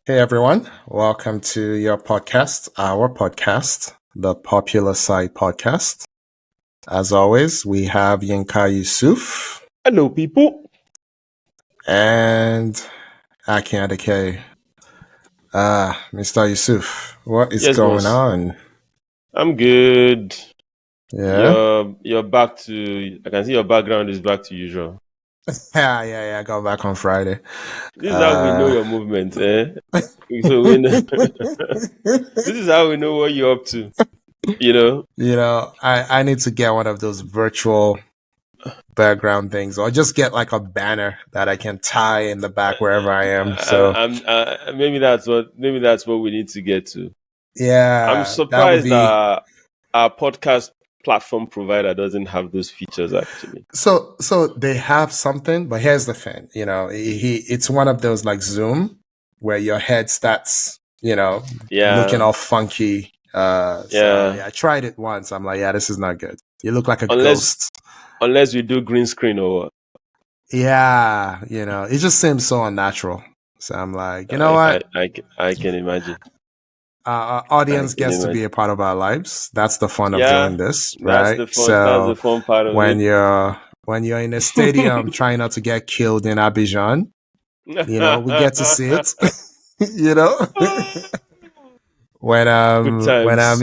Hey everyone, welcome to your podcast, our podcast, the Popular Side Podcast. As always, we have Yinka Yusuf Hello, people. and Akin. Mr. Yusuf, what is Yes, going boss. on? I'm good. Yeah? You're back to. I can see your background is back to usual. Yeah, I got back on Friday. This is how we know Uh, your movement, eh? So we know. This is how we know what you're up to. You know. I need to get one of those virtual background things or just get like a banner that I can tie in the back wherever I am. So Maybe that's what we need to get to. I'm yeah, that would surprised be that our podcast platform provider doesn't have those features actually. so they have something, but here's the thing, it's one of those like Zoom where your head starts, looking Yeah, all funky. So yeah. yeah, I tried it once. I'm like, yeah, this is not good. You look like a Unless ghost. unless we do green screen or what. Yeah, it just seems so unnatural. So I'm like, you know I, I, what? I, I can imagine. Our I audience can gets to be imagine. a part of our lives. That's the fun of doing Yeah, this, that's right? the fun. That's the So fun part of when it. you're in a stadium trying not to get killed in Abidjan, we get to see it. you know, Good when I'm times.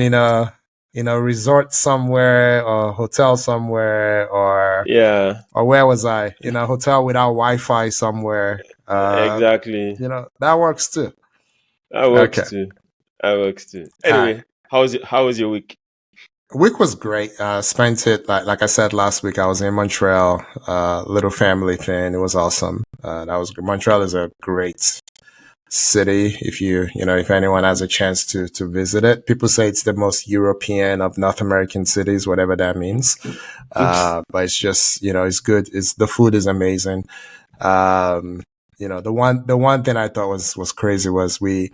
in a resort somewhere or hotel somewhere Yeah, or where was I? In a hotel without Wi-Fi somewhere. exactly. That works too. That works Okay. too. That works too. All right. Anyway, how was your week? Week was great. Spent it like I said last week. I was in Montreal, little family thing. It was awesome. That was Montreal is a great city. If anyone has a chance to visit it, people say it's the most European of North American cities, whatever that means. But it's just it's good. It's the food is amazing. Um, the one thing I thought was crazy was we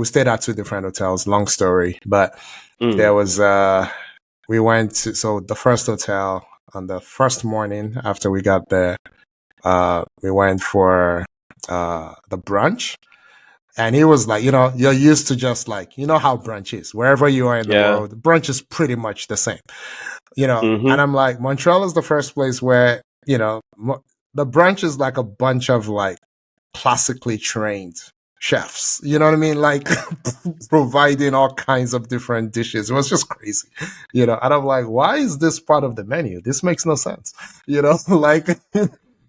stayed at two different hotels. Long story, but there Mm, was we went to so the first hotel on the first morning after we got there. We went for the brunch, and he was like, you're used to just like how brunch is wherever you are in the yeah. world. Brunch is pretty much the same, And Mm-hmm. I'm like, Montreal is the first place where the brunch is like a bunch of like classically trained chefs. You know what I mean? Like providing all kinds of different dishes. It was just crazy, And I'm like, why is this part of the menu? This makes no sense, like.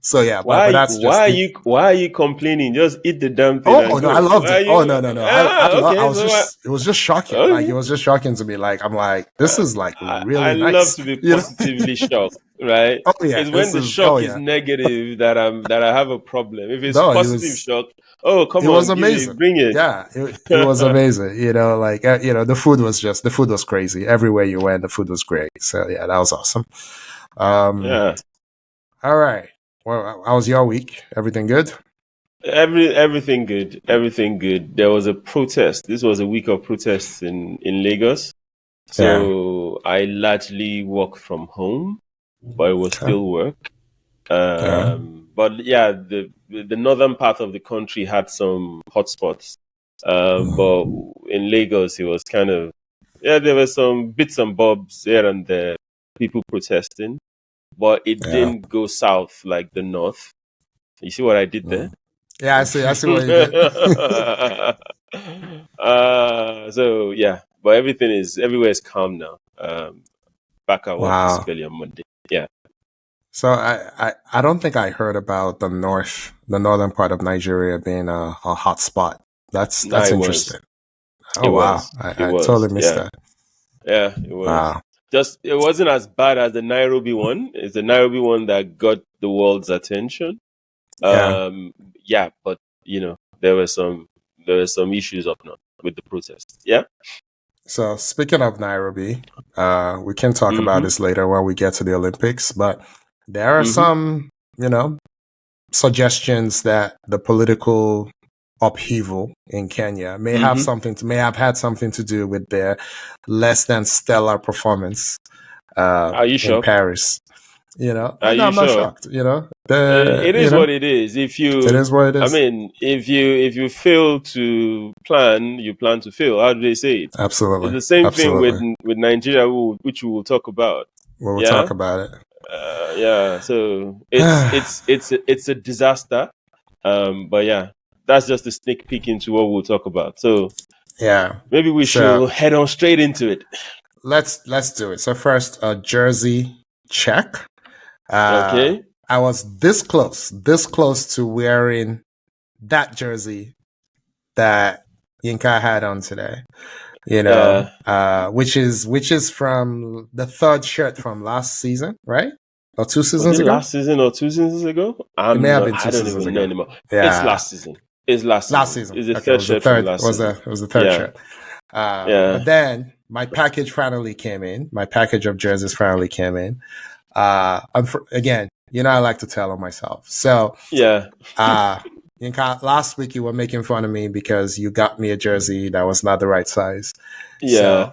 So yeah, but Why? that's Why just are it. you? Why are you complaining? Just eat the damn thing Oh and no, I go. loved Why it. are Oh you? no. I Okay. was So what? just, it was just shocking. Like it Okay. was just shocking to me. Like I'm like, this is like I really love nice, to be positively shocked, right? Oh yeah, It's when this the is. Oh shock is yeah, negative that I have a problem. If it's no, positive shock, oh it come was on, give it, amazing. bring it. Yeah, it was amazing. Like the food was crazy. Everywhere you went, the food was great. So yeah, that was awesome. Um, Yeah. all right. Well, how was your week? Everything good? Everything good. Everything good. There was a protest. This was a week of protests in Lagos. Yeah. So I largely work from home, but it was Okay. still work. Yeah. But yeah, the northern part of the country had some hotspots. But in Lagos, it was kind of yeah, there were some bits and bobs here and there, people protesting, but it Yeah. didn't go south like the north. You see what I did there? Yeah. I see what you did. So yeah, but everywhere is calm now. Back at work Wow. physically on Monday. Yeah, So I don't think I heard about the northern part of Nigeria being a hot spot. no, That's it was, interesting. it Oh wow, was, it I was. totally missed Yeah, that. yeah, it was. Wow. Just it wasn't as bad as the Nairobi one. It's the Nairobi one that got the world's attention. Yeah. Um, yeah, but there were some issues up north with the protests. Yeah. So speaking of Nairobi, we can talk about Mm-hmm. this later when we get to the Olympics, but there are Mm-hmm. some, suggestions that the political upheaval in Kenya Mm-hmm. may have had something to do with their less than stellar performance Are you in shocked? Paris. Are And you I'm not sure? shocked. It is what it is. It is what it I is. mean, if you fail to plan, you plan to fail. How do they say it? Absolutely. It's the same thing Absolutely. with Nigeria, which we will talk about. We'll Yeah, talk about it. yeah. So it's a disaster. But yeah, that's just a sneak peek into what we'll talk about. So Yeah. maybe we should head on straight into it. Let's do it. So first, a jersey check. Okay. I was this close to wearing that jersey that Yinka had on today. Which is from the third shirt from last season, right? Or 2 seasons Was it ago? last season or 2 seasons ago? It may have been 2 I don't seasons even ago. know anymore. Yeah. It's last season. It's last season. It's the Okay, third shirt from last season. It was the third shirt. Yeah. But then my package finally came in. My package of jerseys finally came in. Again, I like to tell on myself. So yeah. Last week you were making fun of me because you got me a jersey that was not the right size. Yeah.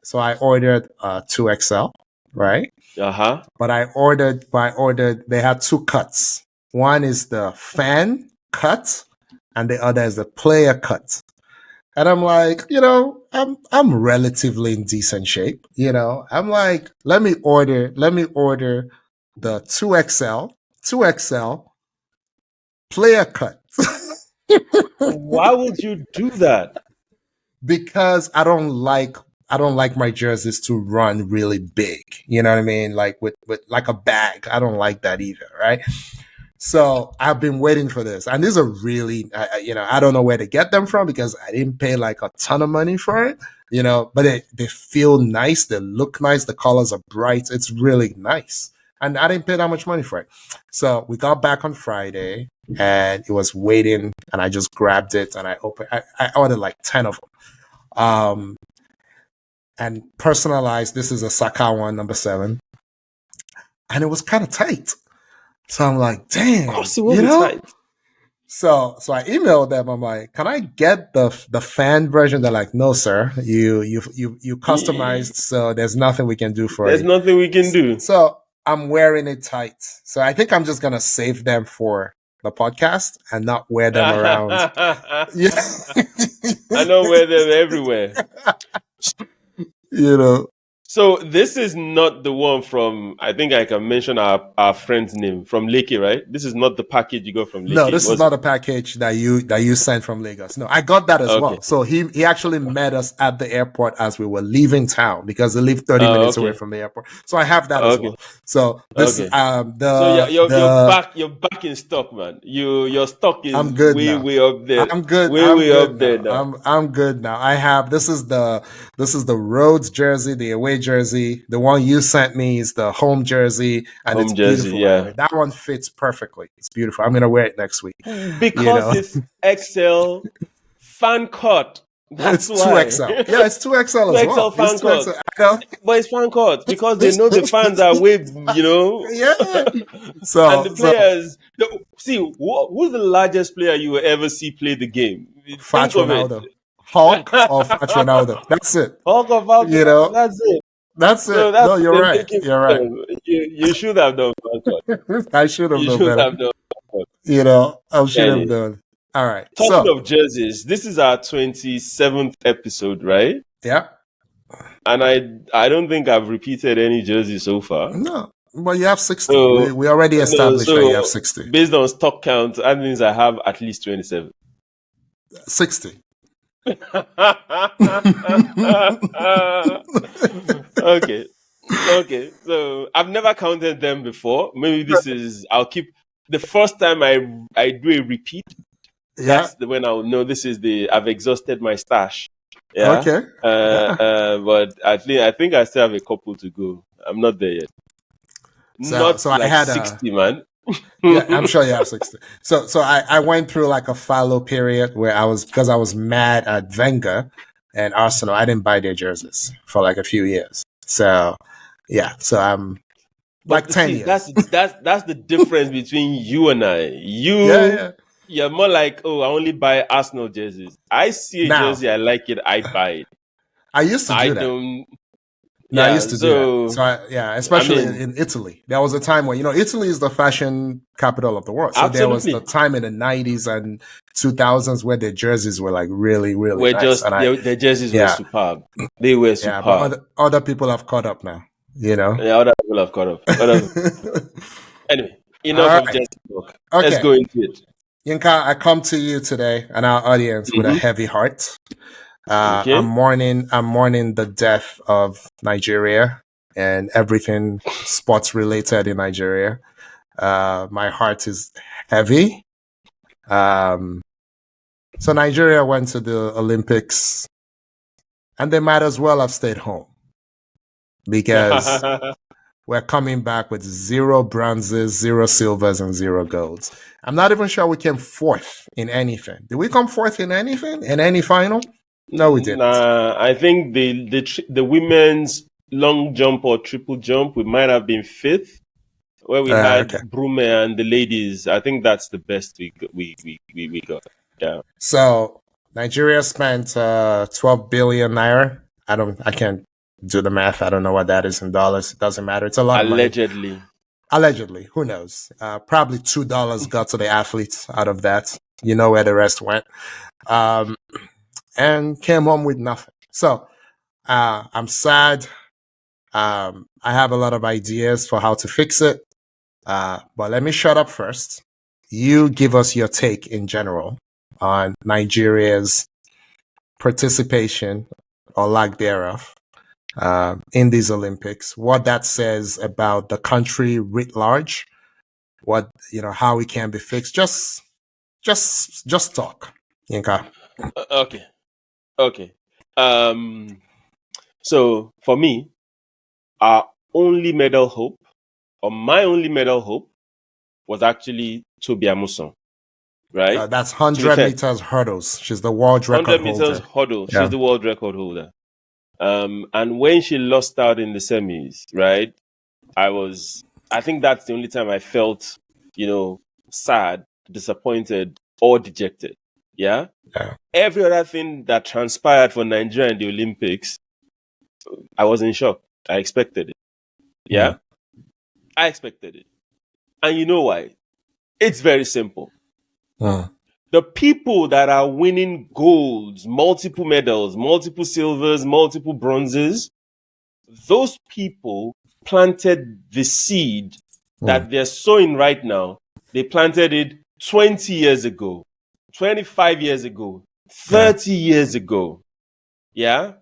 So I ordered 2XL, right? But I ordered, they had 2 cuts. One is the fan cut and the other is the player cut. And I'm like, I'm relatively in decent shape. I'm like, let me order the 2XL player cut. Why would you do that? Because I don't like my jerseys to run really big. You know what I mean? Like with like a bag. I don't like that either, right? So I've been waiting for this, and these are really, I don't know where to get them from because I didn't pay like a ton of money for it, but they feel nice, they look nice, the colors are bright, it's really nice, and I didn't pay that much money for it. So we got back on Friday, and it was waiting, and I just grabbed it, and I ordered like 10 of them, and personalized. This is a Saka one, number 7, and it was kind of tight. So I'm like, damn, of course it will be tight. So I emailed them. I'm like, can I get the fan version? They're like, no, sir. You customized, so there's nothing we can do for you. There's nothing we can do. So I'm wearing it tight. So I think I'm just gonna save them for the podcast and not wear them around. Yeah. I don't wear them everywhere. So this is not the one from, I think I can mention our friend's name, from Lekki, right? This is not the package you got from Lekki. No, this is not a package that you sent from Lagos. No, I got that as well. So he actually met us at the airport as we were leaving town because they live 30 minutes away from the airport. So I have that as well. So this so you're back in stock, man. Your stock is way up there. I'm good. Way up there now. I'm good now. I have this is the Rhodes jersey, the away jersey. The one you sent me is the home jersey, and it's beautiful. Yeah, that one fits perfectly. It's beautiful. I'm gonna wear it next week because it's XL fan cut. That's it's 2XL. Yeah, it's 2XL as well. 2XL fan cut. But it's fan cut because they know the fans are way, Yeah. So and the players. Who's the largest player you will ever see play the game? Fat Ronaldo. Hulk or Fat Ronaldo. That's it. Hulk or Fat Ronaldo. That's it. That's it. No, you're right. You're right. You should have done fan cut. I should have done better. I should have done. All right. Talking of jerseys, this is our 27th episode, right? Yeah. And I don't think I've repeated any jersey so far. No. Well, you have 60. So, we already established that you have 60. Based on stock count, that means I have at least 27. 60. Okay. So I've never counted them before. Maybe I'll keep the first time I do a repeat. That's when I'll know I've exhausted my stash. Yeah. Okay. But at least I think I still have a couple to go. I'm not there yet. So I had 60, man. Yeah, I'm sure you have 60. So I went through like a fallow period where because I was mad at Wenger and Arsenal. I didn't buy their jerseys for like a few years. So yeah, so I'm like 10 years. That's the difference between you and I. You're more like, I only buy Arsenal jerseys. I see a jersey, I like it, I buy it. I used to do that. No, I Yeah, used to do that. so So, especially mean, in Italy. There was a time when, Italy is the fashion capital of the world. So there was the absolutely. time in the 90s and 2000s where the jerseys were like really, really We're nice. just And the jerseys were yeah, superb. They were yeah, but superb. other people have caught up now, Yeah, other people have caught up. Anyway, enough All of right. jersey talk. Let's Okay. go into it. Yinka, I come to you today and our audience with a Mm-hmm. heavy heart. Okay. I'm mourning the death of Nigeria and everything sports related in Nigeria. My heart is heavy. So Nigeria went to the Olympics and they might as well have stayed home because we're coming back with 0 bronzes, 0 silvers, and 0 golds. I'm not even sure we came fourth in anything. Did we come fourth in anything? In any final? No, we didn't. Nah, I think the women's long jump or triple jump, we might have been fifth, where we Okay. had Brume and the ladies. I think that's the best we got. Yeah. So Nigeria spent 12 billion naira. I can't do the math. I don't know what that is in dollars. It doesn't matter. It's a lot of money. Allegedly. Allegedly, who knows? Probably $2 got to the athletes out of that. You know where the rest went. And came home with nothing. So I'm sad. I have a lot of ideas for how to fix it. But let me shut up first. You give us your take in general on Nigeria's participation or lack thereof in these Olympics, what that says about the country writ large, how it can be fixed. Just talk, Yinka. Okay. Okay. So for me, our only medal hope, or my only medal hope, was actually Tobi Amusan, right? That's To be 100 fair, meters hurdles. She's the world record 100 meters holder. hurdle, she's Yeah. the world record holder. And when she lost out in the semis, right, I think that's the only time I felt, sad, disappointed, or dejected. Yeah. Yeah. Every other thing that transpired for Nigeria in the Olympics, I was in shock. I expected it. Yeah. I expected it. And you know why? It's very simple. The people that are winning golds, multiple medals, multiple silvers, multiple bronzes, those people planted the seed that they're sowing right now. They planted it 20 years ago, 25 years ago, 30 years ago. Yeah?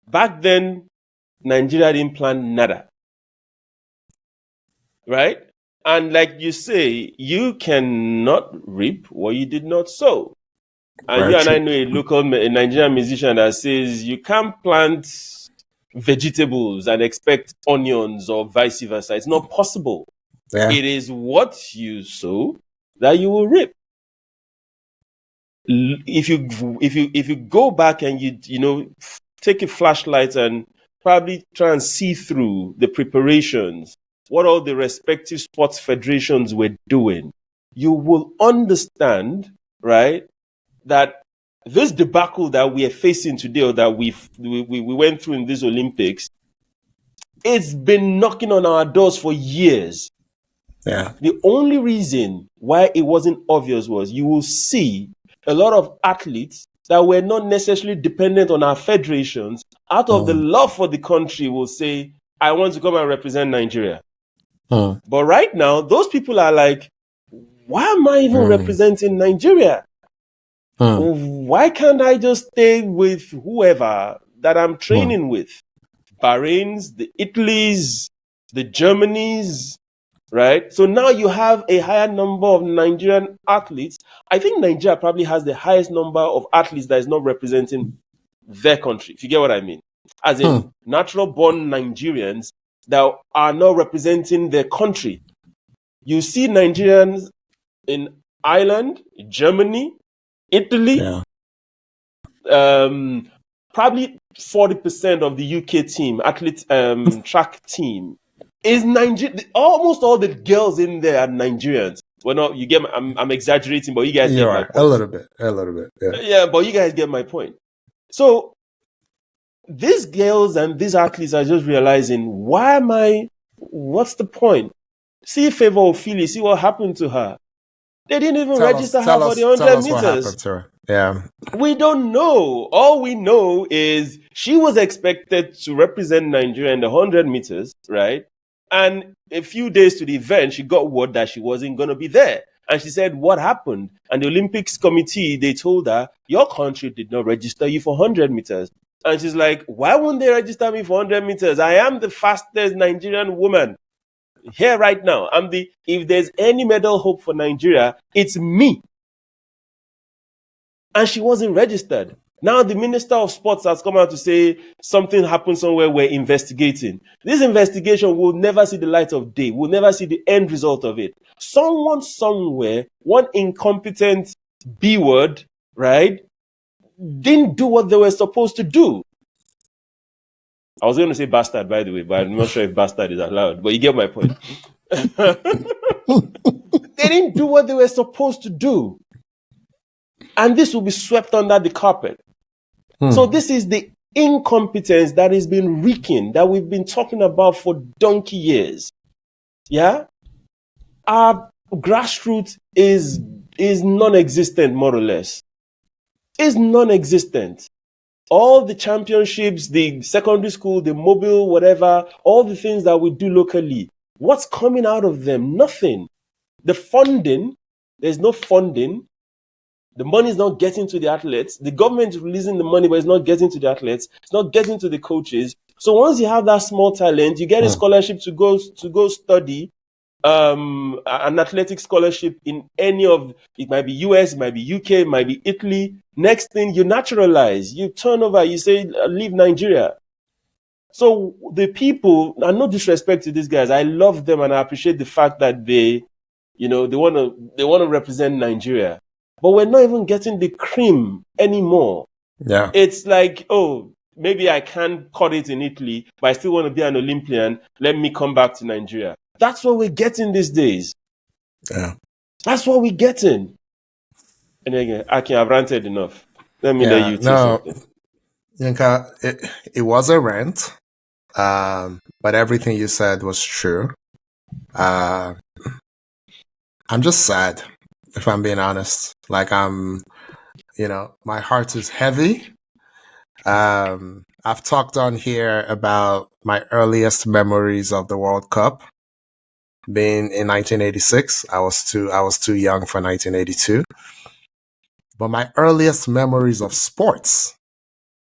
Back then, Nigeria didn't plant nada. Right? And like you say, you cannot reap what you did not sow. And you and I know a Nigerian musician that says you can't plant vegetables and expect onions or vice versa. It's not possible. Yeah. It is what you sow that you will reap. If you go back and you take a flashlight and probably try and see through the preparations, what all the respective sports federations were doing, you will understand, right, that this debacle that we are facing today, or that we went through in these Olympics, it's been knocking on our doors for years. Yeah. The only reason why it wasn't obvious was you will see a lot of athletes that were not necessarily dependent on our federations, out of the love for the country, will say, I want to come and represent Nigeria. But right now, those people are like, why am I even representing Nigeria? Why can't I just stay with whoever that I'm training with? Bahrain's, the Italy's, the Germany's, right? So now you have a higher number of Nigerian athletes. I think Nigeria probably has the highest number of athletes that is not representing their country, if you get what I mean. As in natural born Nigerians that are not representing their country. You see Nigerians in Ireland, Germany, Italy, probably 40% of the UK team, track team, is Nigeria. Almost all the girls in there are Nigerians. Well, no, you get. I'm exaggerating, but you guys get my point. A little bit. Yeah. Yeah, but you guys get my point. So these girls and these athletes are just realizing, what's the point? See Favor Ophelia, see what happened to her. They didn't even register her for the 100 Tell us what meters. happened to her. Yeah. We don't know. All we know is she was expected to represent Nigeria in the 100 meters, right? And a few days to the event, she got word that she wasn't going to be there. And she said, what happened? And the Olympics committee, they told her, your country did not register you for 100 meters. And she's like, why wouldn't they register me for 100 meters? I am the fastest Nigerian woman here right now. If there's any medal hope for Nigeria, it's me. And she wasn't registered. Now the Minister of Sports has come out to say something happened somewhere, we're investigating. This investigation will never see the light of day. We'll never see the end result of it. Someone somewhere, one incompetent B word, right, didn't do what they were supposed to do. I was going to say bastard, by the way, but I'm not sure if bastard is allowed, but you get my point. They didn't do what they were supposed to do. And this will be swept under the carpet. So this is the incompetence that has been reeking, that we've been talking about for donkey years. Yeah? Our grassroots is non-existent, more or less. Is non-existent. All the championships, the secondary school, the mobile, whatever, all the things that we do locally, what's coming out of them? Nothing. The funding, there's no funding. The money is not getting to the athletes. The government is releasing the money, but it's not getting to the athletes. It's not getting to the coaches. So once you have that small talent, you get a scholarship to go study an athletic scholarship in any of, it might be US, it might be UK, it might be Italy. Next thing, you naturalize, you turn over, you say, leave Nigeria. So the people, and no disrespect to these guys, I love them and I appreciate the fact that they want to represent Nigeria. But we're not even getting the cream anymore. Yeah. It's like, oh, maybe I can't cut it in Italy, but I still want to be an Olympian. Let me come back to Nigeria. That's what we're getting these days. Yeah. That's what we're getting. And again, Akin, I've ranted enough. Let me let you say something. Yinka, it was a rant, but everything you said was true. I'm just sad, if I'm being honest. Like my heart is heavy. I've talked on here about my earliest memories of the World Cup being in 1986. I was too young for 1982. But my earliest memories of sports,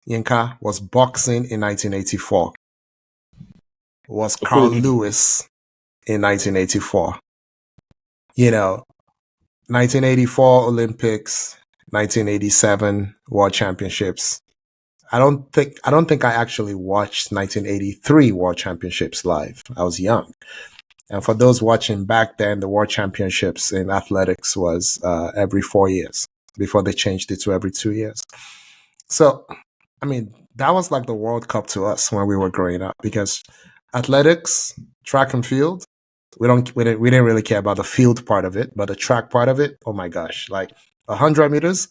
Yinka, was boxing in 1984. Was Carl Lewis in 1984. 1984 Olympics, 1987 World Championships. I don't think I actually watched 1983 World Championships live. I was young. And for those watching back then, the World Championships in athletics was every 4 years before they changed it to every 2 years. So, I mean, that was like the World Cup to us when we were growing up, because athletics, track and field, we didn't really care about the field part of it, but the track part of it, oh my gosh, like 100 meters.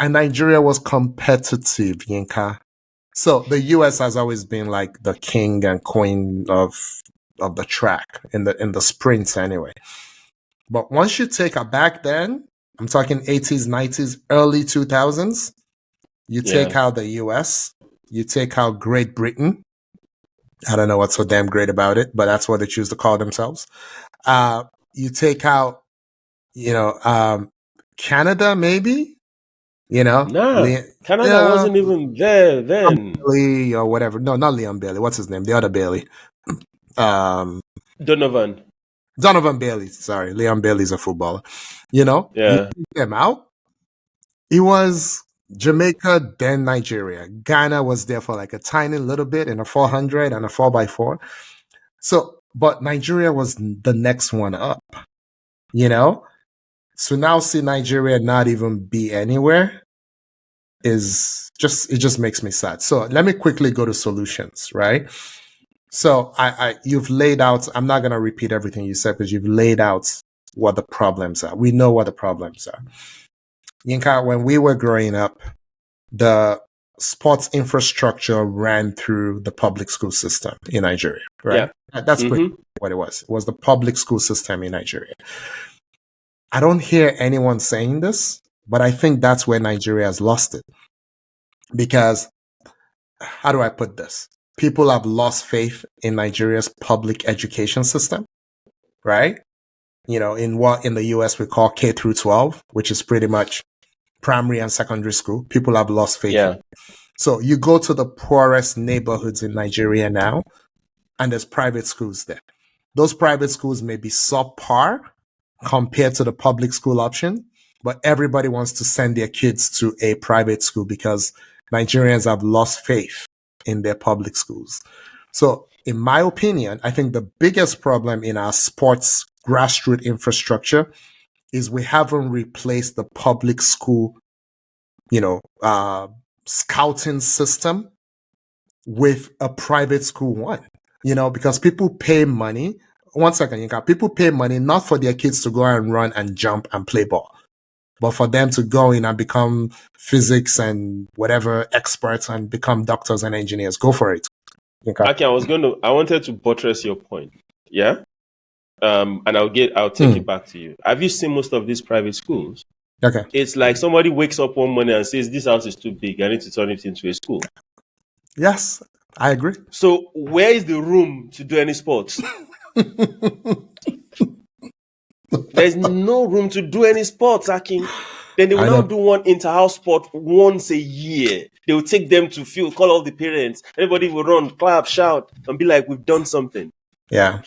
And Nigeria was competitive, Yinka. So the US has always been like the king and queen of the track in the sprints anyway. But once you take a back then, I'm talking 80s, 90s, early 2000s, you take out the US, you take out Great Britain. I don't know what's so damn great about it, but that's what they choose to call themselves. You take out, Canada, maybe, Canada wasn't even there then. Bailey or whatever. No, not Leon Bailey. What's his name? The other Bailey. Donovan Bailey. Sorry, Leon Bailey's a footballer. Yeah. You take them out. It was Jamaica, then Nigeria. Ghana was there for like a tiny little bit in a 400 and a 4x4. So, but Nigeria was the next one up, So now see Nigeria not even be anywhere it just makes me sad. So let me quickly go to solutions, right? So you've laid out, I'm not going to repeat everything you said because you've laid out what the problems are. We know what the problems are. Yinka, when we were growing up, the sports infrastructure ran through the public school system in Nigeria, right? Yeah. That's pretty what it was. It was the public school system in Nigeria. I don't hear anyone saying this, but I think that's where Nigeria has lost it. Because, how do I put this? People have lost faith in Nigeria's public education system, right? In what in the US we call K through 12, which is pretty much primary and secondary school. People have lost faith. Yeah. So you go to the poorest neighborhoods in Nigeria now, and there's private schools there. Those private schools may be subpar compared to the public school option, but everybody wants to send their kids to a private school because Nigerians have lost faith in their public schools. So in my opinion, I think the biggest problem in our sports grassroots infrastructure is we haven't replaced the public school, scouting system with a private school one, because people pay money. One second, Yinka. People pay money not for their kids to go and run and jump and play ball, but for them to go in and become physics and whatever experts and become doctors and engineers. Go for it. Yinka. Okay, I wanted to buttress your point. Yeah. And I'll take it back to you. Have you seen most of these private schools? Okay. It's like somebody wakes up one morning and says, "This house is too big. I need to turn it into a school." Yes, I agree. So where is the room to do any sports? There's no room to do any sports, Akin. Then they will now do one inter-house sport once a year. They will take them to field, call all the parents. Everybody will run, clap, shout, and be like, "We've done something." Yeah.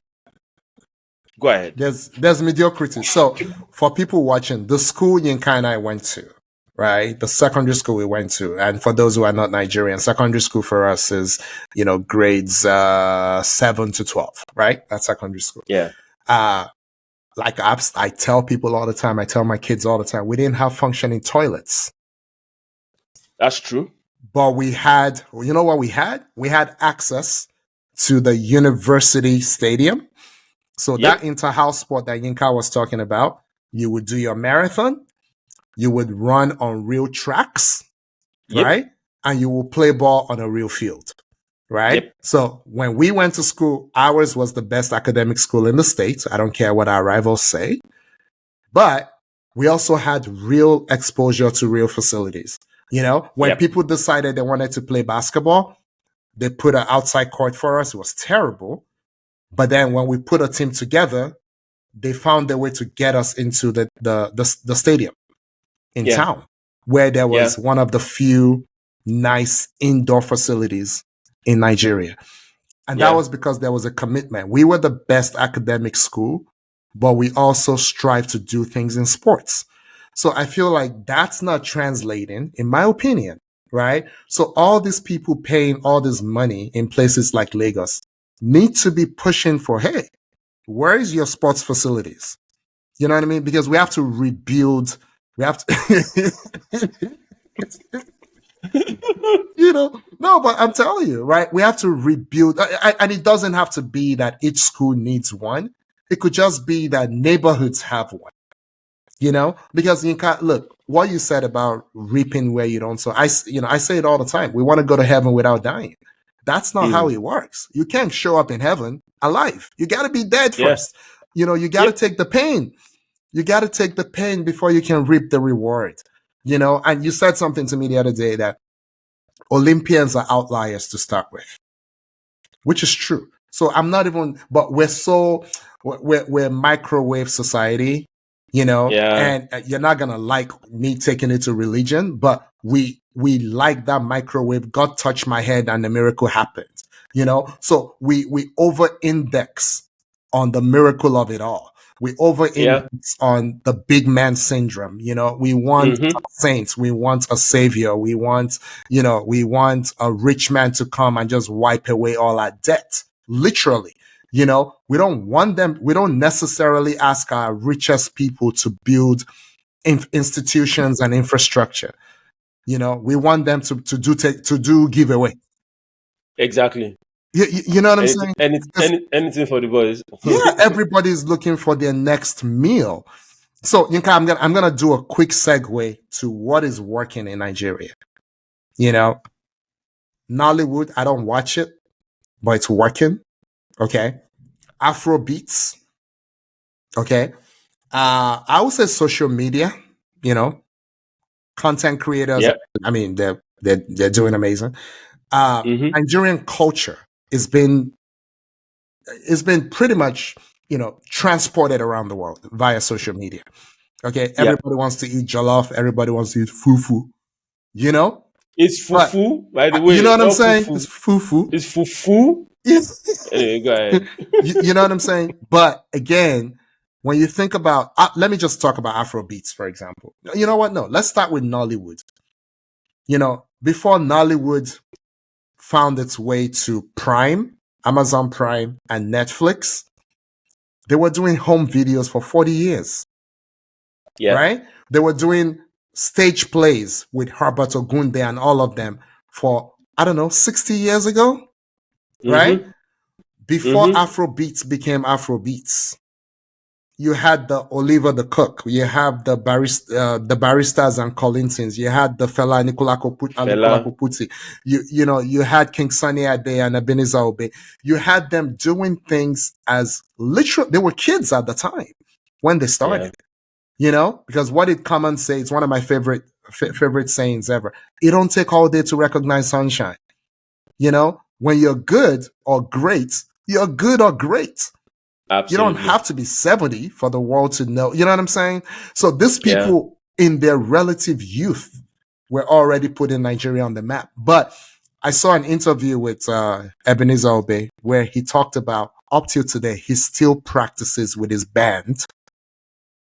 Go ahead. There's mediocrity. So for people watching, the school Yinka and I went to, right? The secondary school we went to. And for those who are not Nigerian, secondary school for us is, grades 7 to 12, right? That's secondary school. Yeah. Like I tell people all the time, I tell my kids all the time, we didn't have functioning toilets. That's true. But we had, you know what we had? We had access to the university stadium. So that inter-house sport that Yinka was talking about, you would do your marathon, you would run on real tracks, right? And you will play ball on a real field, right? So when we went to school, ours was the best academic school in the States. I don't care what our rivals say. But we also had real exposure to real facilities. When people decided they wanted to play basketball, they put an outside court for us. It was terrible. But then when we put a team together, they found their way to get us into the stadium in town, where there was one of the few nice indoor facilities in Nigeria. And that was because there was a commitment. We were the best academic school, but we also strive to do things in sports. So I feel like that's not translating, in my opinion, right? So all these people paying all this money in places like Lagos need to be pushing for, hey, where is your sports facilities? You know what I mean? Because we have to rebuild. We have to, no, but I'm telling you, right? We have to rebuild. And it doesn't have to be that each school needs one. It could just be that neighborhoods have one, because you can't look what you said about reaping where you don't. So I say it all the time. We want to go to heaven without dying. That's not how it works. You can't show up in heaven alive. You got to be dead first. You got to take the pain. You got to take the pain before you can reap the reward. And you said something to me the other day that Olympians are outliers to start with, which is true. So I'm not even, but we're microwave society, and you're not going to like me taking it to religion, but we like that microwave. God touched my head and the miracle happened, so we over-index on the miracle of it all. We over-index on the big man syndrome. We want saints. We want a savior. We want a rich man to come and just wipe away all our debt. Literally, we don't want them. We don't necessarily ask our richest people to build institutions and infrastructure. We want them to do giveaway. Exactly. You know what I'm saying? Anything for the boys. Everybody's looking for their next meal. So, Yinka, I'm gonna do a quick segue to what is working in Nigeria. Nollywood, I don't watch it, but it's working. Okay. Afro beats. Okay. I would say social media, content creators. Yeah. I mean, they're doing amazing. Mm-hmm. Nigerian culture has been pretty much, transported around the world via social media. Okay. Yeah. Everybody wants to eat jollof. Everybody wants to eat fufu, you know, It's but fufu, by the you way. know It's what I'm not saying? fufu. It's fufu. It's fufu. Anyway, go ahead. You know what I'm saying? But again, when you think about, let me just talk about Afro beats, for example. You know what? No, let's start with Nollywood. Before Nollywood found its way to Prime, Amazon Prime, and Netflix, they were doing home videos for 40 years, Yeah. right? They were doing stage plays with Herbert Ogunde and all of them for, I don't know, 60 years ago, right? Mm-hmm. Before Mm-hmm. Afrobeats became Afrobeats, you had the Oliver the Cook, you have the Baristas and Collintons, you had the Fela Anikulapo Fela. Kuti, you had King Sunny Ade and Ebenezer Obey. You had them doing things as literal. They were kids at the time when they started, because what did Common say? It's one of my favorite sayings ever. It don't take all day to recognize sunshine. When you're good or great, you're good or great. You don't Absolutely. have to be 70 for the world to know. You know what I'm saying? So these Yeah. people in their relative youth were already putting Nigeria on the map. But I saw an interview with Ebenezer Obey where he talked about up till today, he still practices with his band.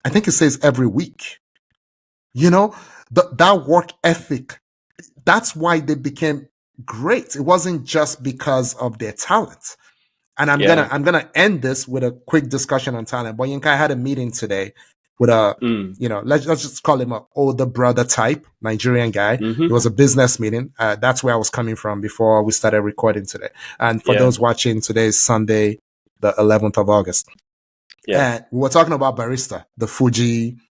I think he says every week. That work ethic, that's why they became great. It wasn't just because of their talent. And I'm gonna end this with a quick discussion on talent. But Yinka, I had a meeting today with let's just call him an older brother type Nigerian guy. Mm-hmm. It was a business meeting. That's where I was coming from before we started recording today. And for those watching, today is Sunday, the 11th of August. Yeah. And we were talking about Barista,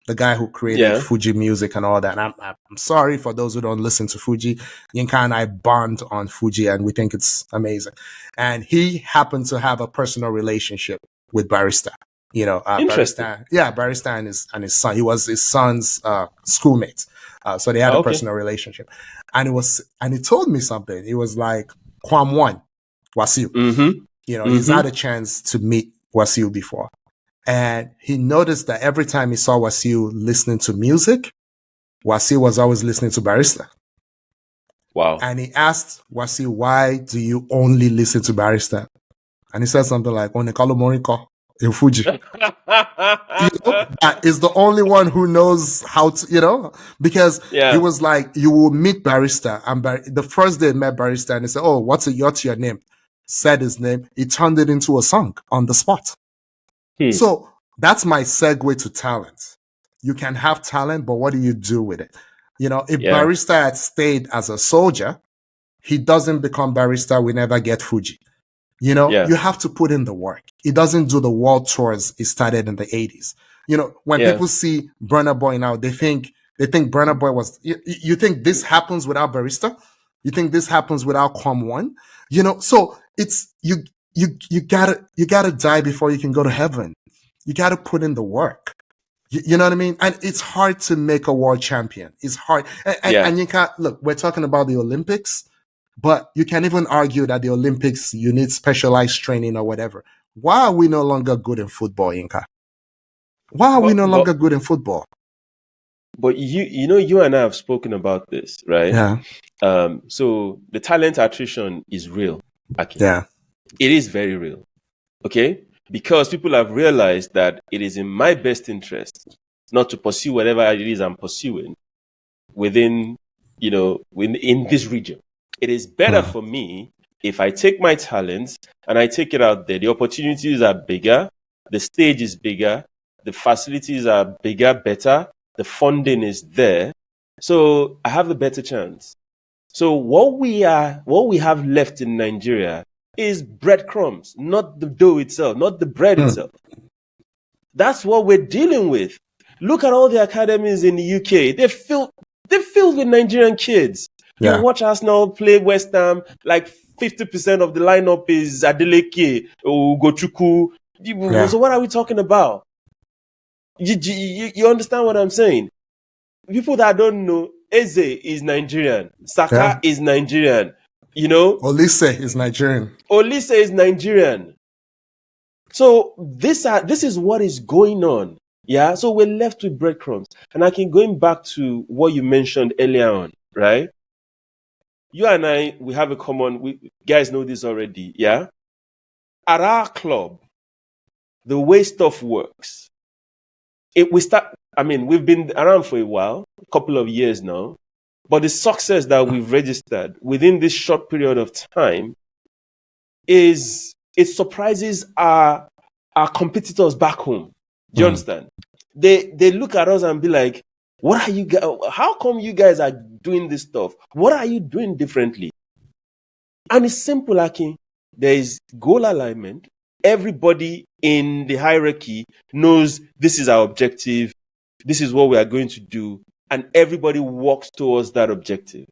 the guy who created Fuji music and all that. And I'm sorry for those who don't listen to Fuji. Yinka and I bond on Fuji and we think it's amazing. And he happened to have a personal relationship with Barista. Barista and his son. He was his son's schoolmate. So they had a personal relationship. And he told me something. It was like Kwam One, Wasiu. Mm-hmm. He's had a chance to meet Wasiu before. And he noticed that every time he saw Wasiu listening to music, Wasiu was always listening to Barista. Wow. And he asked Wasiu, why do you only listen to Barista? And he said something like, Onikalo Moriko in Fuji. That is the only one who knows how to, because he was like, you will meet Barista. And the first day he met Barista and he said, oh, what's your name? Said his name. He turned it into a song on the spot. So that's my segue to talent. You can have talent, but what do you do with it? If Barista had stayed as a soldier, he doesn't become Barista. We never get Fuji. You have to put in the work. He doesn't do the world tours he started in the 80s. When people see Burna Boy now, they think Burna Boy was. You think this happens without Barista? You think this happens without Kwam One? So it's you gotta die before you can go to heaven. You gotta put in the work. You know what I mean? And it's hard to make a world champion. It's hard. And you can't look, we're talking about the Olympics, but you can even argue that the Olympics, you need specialized training or whatever. Why are we no longer good in football, Inka? Why are we no longer good in football? But you and I have spoken about this, right? Yeah. So the talent attrition is real, Akin. Yeah. It is very real. Okay? Because people have realized that it is in my best interest not to pursue whatever it is I'm pursuing within this region. It is better for me if I take my talents and I take it out there. The opportunities are bigger, the stage is bigger, the facilities are bigger, better, the funding is there. So I have a better chance. So what we have left in Nigeria is breadcrumbs, not the dough itself, not the bread itself. That's what we're dealing with. Look at all the academies in the UK. They're filled with Nigerian kids You Yeah. watch Arsenal play West Ham, like 50% of the lineup is Adeleke, Ugochukwu. Yeah. So what are we talking about? You understand what I'm saying? People that don't know, Eze is Nigerian. Saka Yeah. is Nigerian. You know, Olise is Nigerian. Olise is Nigerian. So this is what is going on. Yeah. So we're left with breadcrumbs. And I can going back to what you mentioned earlier on, right? You and I, we have a common. We guys know this already. Yeah. At our club, the way stuff works, we've been around for a while, a couple of years now, but the success that we've registered within this short period of time it surprises our competitors back home. Do you understand? They look at us and be like, what are you guys, how come you guys are doing this stuff? What are you doing differently? And it's simple, Akin. There is goal alignment. Everybody in the hierarchy knows this is our objective. This is what we are going to do. And everybody walks towards that objective.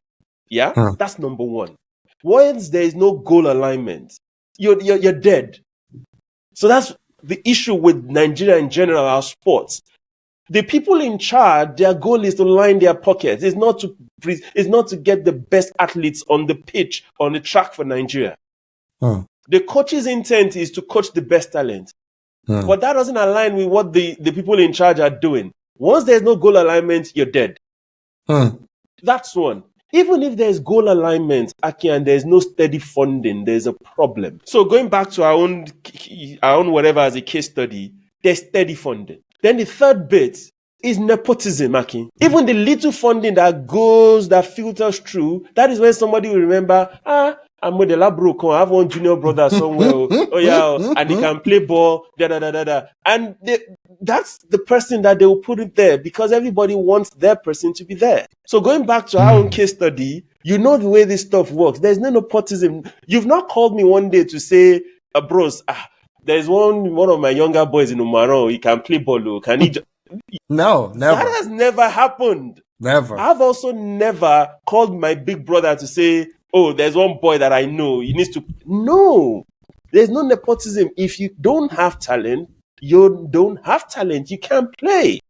Yeah? That's number one. Once there is no goal alignment, you're dead. So that's the issue with Nigeria in general, our sports. The people in charge, their goal is to line their pockets. It's not to get the best athletes on the pitch, on the track for Nigeria. The coach's intent is to coach the best talent. But that doesn't align with what the people in charge are doing. Once there's no goal alignment, you're dead. That's one. Even if there's goal alignment, Akin, and there's no steady funding, there's a problem. So going back to our own whatever as a case study, there's steady funding. Then the third bit is nepotism, Akin. Even the little funding that filters through, that is when somebody will remember, I'm with the labro, I have one junior brother somewhere. And he can play ball, And that's the person that they will put it there because everybody wants their person to be there. So going back to our own case study, you know the way this stuff works. There's no nepotism. You've not called me one day to say, bros, there's one of my younger boys in Umaran, he can play ball. Can he? No, never. That has never happened. Never. I've also never called my big brother to say, oh, there's one boy that I know, he needs to. No, there's no nepotism. If you don't have talent, you don't have talent. You can't play.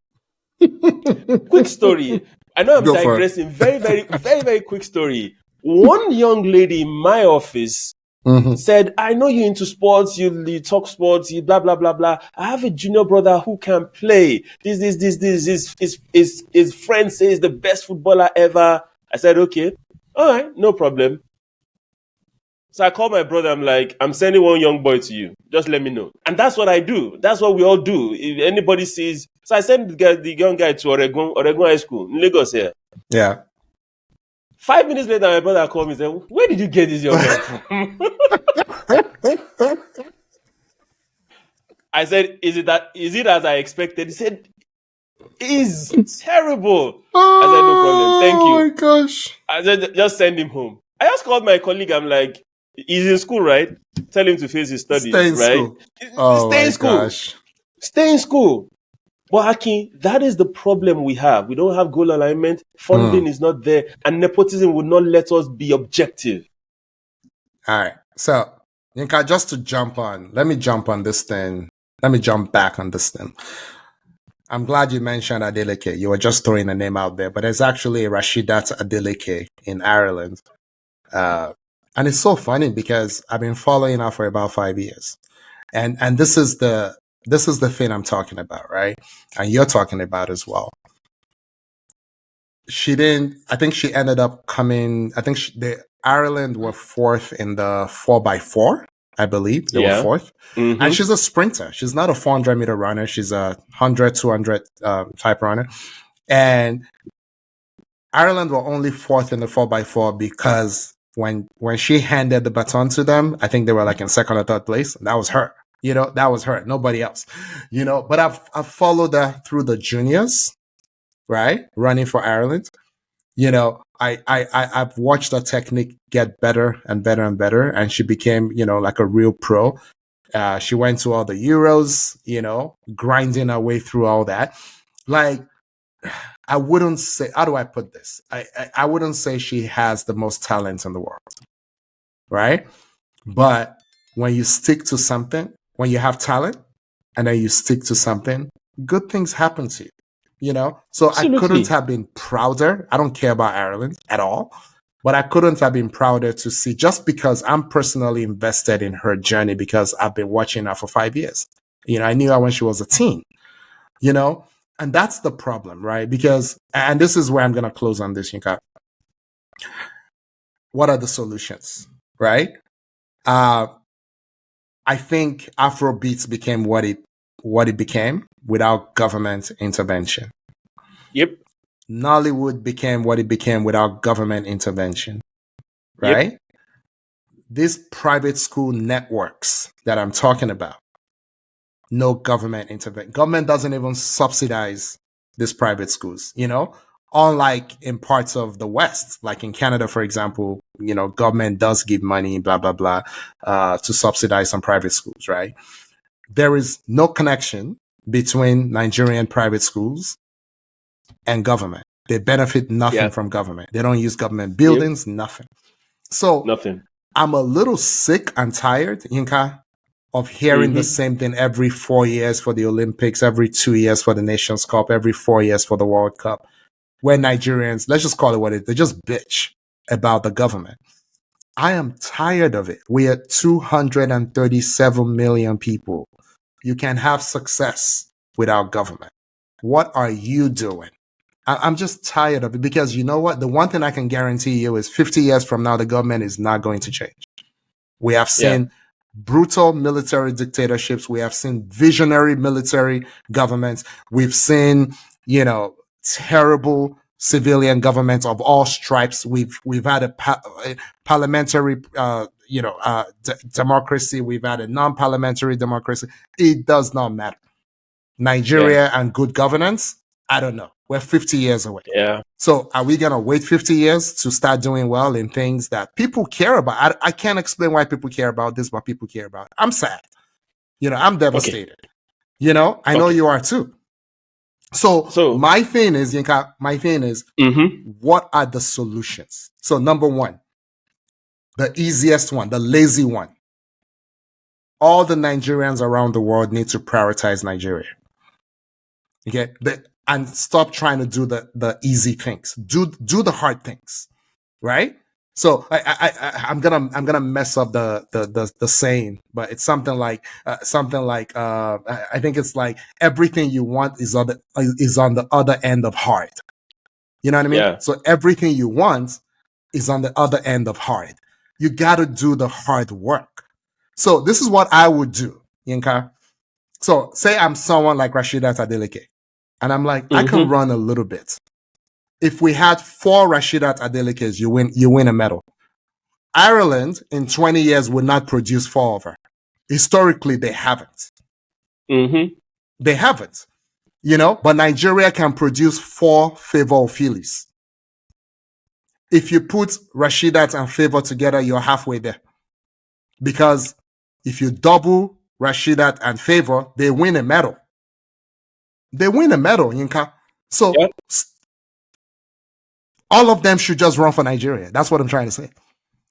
Quick story. I know I'm digressing. Very, very, very, very quick story. One young lady in my office said, I know you're into sports, you talk sports, you blah, blah, blah, blah. I have a junior brother who can play. This. His friend says the best footballer ever. I said, okay, all right, no problem. So I called my brother. I'm like, I'm sending one young boy to you. Just let me know. And that's what I do. That's what we all do. If anybody sees. So I sent the young guy to Oregon High School in Lagos here. Yeah. 5 minutes later, my brother called me and said, where did you get this young guy from? I said, is it as I expected? He said, it's terrible. I said, no problem. Thank you. Oh my gosh. I said, just send him home. I just called my colleague. I'm like, he's in school, right? Tell him to face his studies, Stay in right? school. Oh Stay in my school. gosh. Stay in school. But Akin, that is the problem we have. We don't have goal alignment. Funding is not there. And nepotism would not let us be objective. All right. So, Yinka, just to jump on, let me jump on this thing. Let me jump back on this thing. I'm glad you mentioned Adeleke. You were just throwing a name out there, but there's actually a Rashidat Adeleke in Ireland. And it's so funny because I've been following her for about 5 years. And this is the thing I'm talking about, right? And you're talking about as well. I think she ended up coming, Ireland were fourth in the 4x4, I believe. They were fourth. Mm-hmm. And she's a sprinter. She's not a 400-meter runner. She's a 100, 200 type runner. And Ireland were only fourth in the 4x4 because when she handed the baton to them, I think they were like in second or third place. And that was her. That was her. Nobody else. But I've followed her through the juniors, right? Running for Ireland. I've watched her technique get better and better and better. And she became, like a real pro. She went to all the Euros, grinding her way through all that. Like, I wouldn't say, how do I put this? I wouldn't say she has the most talent in the world, right? But when you stick to something, when you have talent and then you stick to something, good things happen to you, you know? So Absolutely. I couldn't have been prouder. I don't care about Ireland at all, but I couldn't have been prouder to see, just because I'm personally invested in her journey, because I've been watching her for 5 years. You know, I knew her when she was a teen, you know? And that's the problem, right? Because, and this is where I'm going to close on this, Yinka. What are the solutions, right? I think Afrobeats became what it became without government intervention. Yep. Nollywood became what it became without government intervention, right? Yep. These private school networks that I'm talking about, no government intervention. Government doesn't even subsidize these private schools, you know? Unlike in parts of the West, like in Canada, for example, you know, government does give money, blah, blah, blah, to subsidize some private schools, right? There is no connection between Nigerian private schools and government. They benefit nothing from government. They don't use government buildings, nothing. So nothing. I'm a little sick and tired, Yinka, of hearing the same thing every 4 years for the Olympics, every 2 years for the Nations Cup, every 4 years for the World Cup, where Nigerians, let's just call it what it is, they just bitch about the government. I am tired of it. We are 237 million people. You can have success without government. What are you doing? I'm just tired of it, because you know what? The one thing I can guarantee you is 50 years from now, the government is not going to change. We have seen brutal military dictatorships. We have seen visionary military governments. We've seen, you know, terrible civilian governments of all stripes. We've had a parliamentary, democracy. We've had a non-parliamentary democracy. It does not matter. Nigeria and good governance, I don't know. We're 50 years away. Yeah. So are we going to wait 50 years to start doing well in things that people care about? I can't explain why people care about this, but people care about it. I'm sad. You know, I'm devastated. Okay. You know, I know you are too. So my thing is, Yinka, what are the solutions? So number one, the easiest one, the lazy one. All the Nigerians around the world need to prioritize Nigeria. Okay? And stop trying to do the easy things. Do the hard things, right? So I'm gonna mess up the saying, but it's something like I think it's like everything you want is on the other end of hard. You know what I mean? Yeah. So everything you want is on the other end of hard. You got to do the hard work. So this is what I would do, Yinka. So say I'm someone like Rasheedat Adeleke, and I'm like, I can run a little bit. If we had 4 Rasheedat Adelekes, you win a medal. Ireland in 20 years would not produce 4 of her. Historically, they haven't. They haven't. You know, but Nigeria can produce 4 Favour Ophelis. If you put Rasheedat and Favour together, you're halfway there. Because if you double Rasheedat and Favour, they win a medal. They win a medal, Yinka. So all of them should just run for Nigeria. That's what I'm trying to say.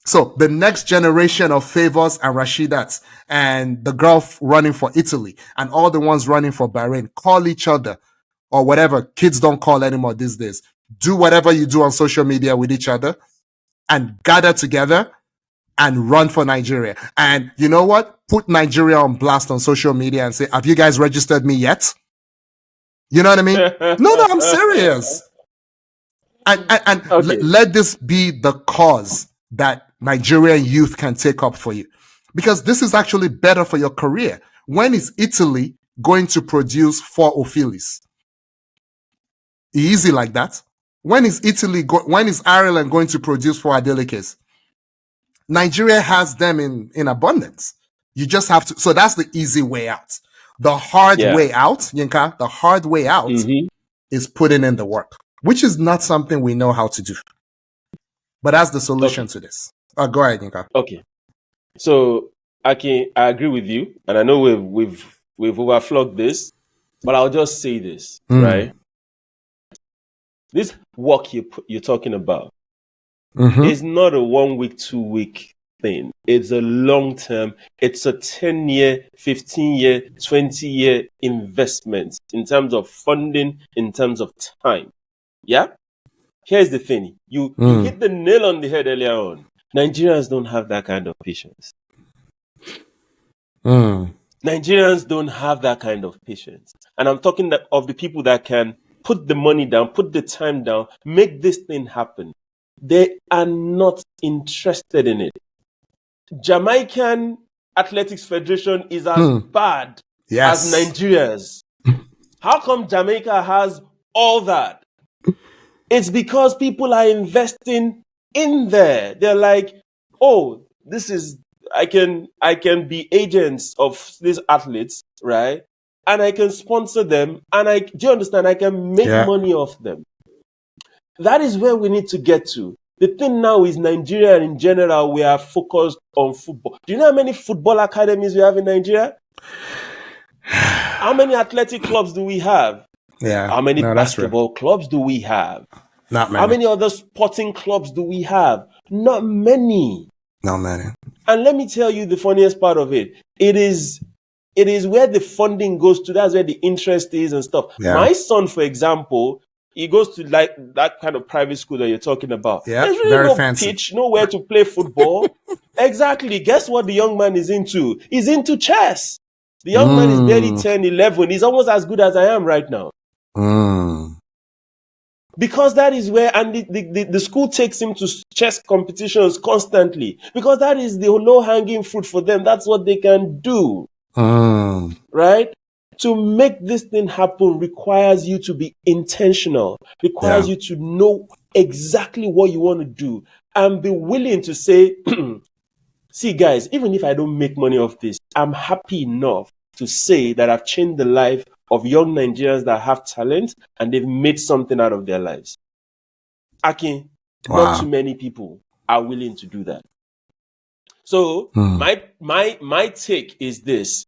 So the next generation of Favours and Rasheedats and the girl running for Italy and all the ones running for Bahrain, call each other or whatever. Kids don't call anymore these days. Do whatever you do on social media with each other and gather together and run for Nigeria. And you know what? Put Nigeria on blast on social media and say, have you guys registered me yet? You know what I mean? No, I'm serious. And let this be the cause that Nigerian youth can take up for you. Because this is actually better for your career. When is Italy going to produce 4 Ophelis? Easy like that. When is Ireland going to produce 4 Adelekes? Nigeria has them in abundance. You just have to. So that's the easy way out. The hard way out, Yinka, the hard way out is putting in the work, which is not something we know how to do. But that's the solution to this. Go ahead, Yinka. Okay. So, Akin, I agree with you, and I know we've overflogged this, but I'll just say this, right? This work you're talking about Mm-hmm. is not a 1 week, 2 week thing. It's a long term. It's a 10-year, 15-year, 20-year investment in terms of funding, in terms of time. Yeah? Here's the thing. You hit the nail on the head earlier on. Nigerians don't have that kind of patience. Nigerians don't have that kind of patience. And I'm talking of the people that can put the money down, put the time down, make this thing happen. They are not interested in it. Jamaican Athletics Federation is as bad as Nigeria's. How come Jamaica has all that? It's because people are investing in there. They're like, oh, this is I can be agents of these athletes, right? And I can sponsor them, and do you understand? I can make money off them. That is where we need to get to. The thing now is Nigeria in general, we are focused on football. Do you know how many football academies we have in Nigeria? How many athletic clubs do we have? Yeah. How many basketball clubs do we have? Not many. How many other sporting clubs do we have? Not many. Not many. And let me tell you the funniest part of it. It is where the funding goes to. That's where the interest is and stuff. Yeah. My son, for example, he goes to like that kind of private school that you're talking about. Yeah, there's really no pitch, nowhere to play football. Exactly. Guess what the young man is into? He's into chess. The young man is barely 10, 11. He's almost as good as I am right now. Because that is where, and the school takes him to chess competitions constantly. Because that is the low-hanging fruit for them. That's what they can do. Right? To make this thing happen requires you to be intentional, requires you to know exactly what you want to do and be willing to say, see guys, even if I don't make money off this, I'm happy enough to say that I've changed the life of young Nigerians that have talent and they've made something out of their lives. Akin, not too many people are willing to do that. So my take is this.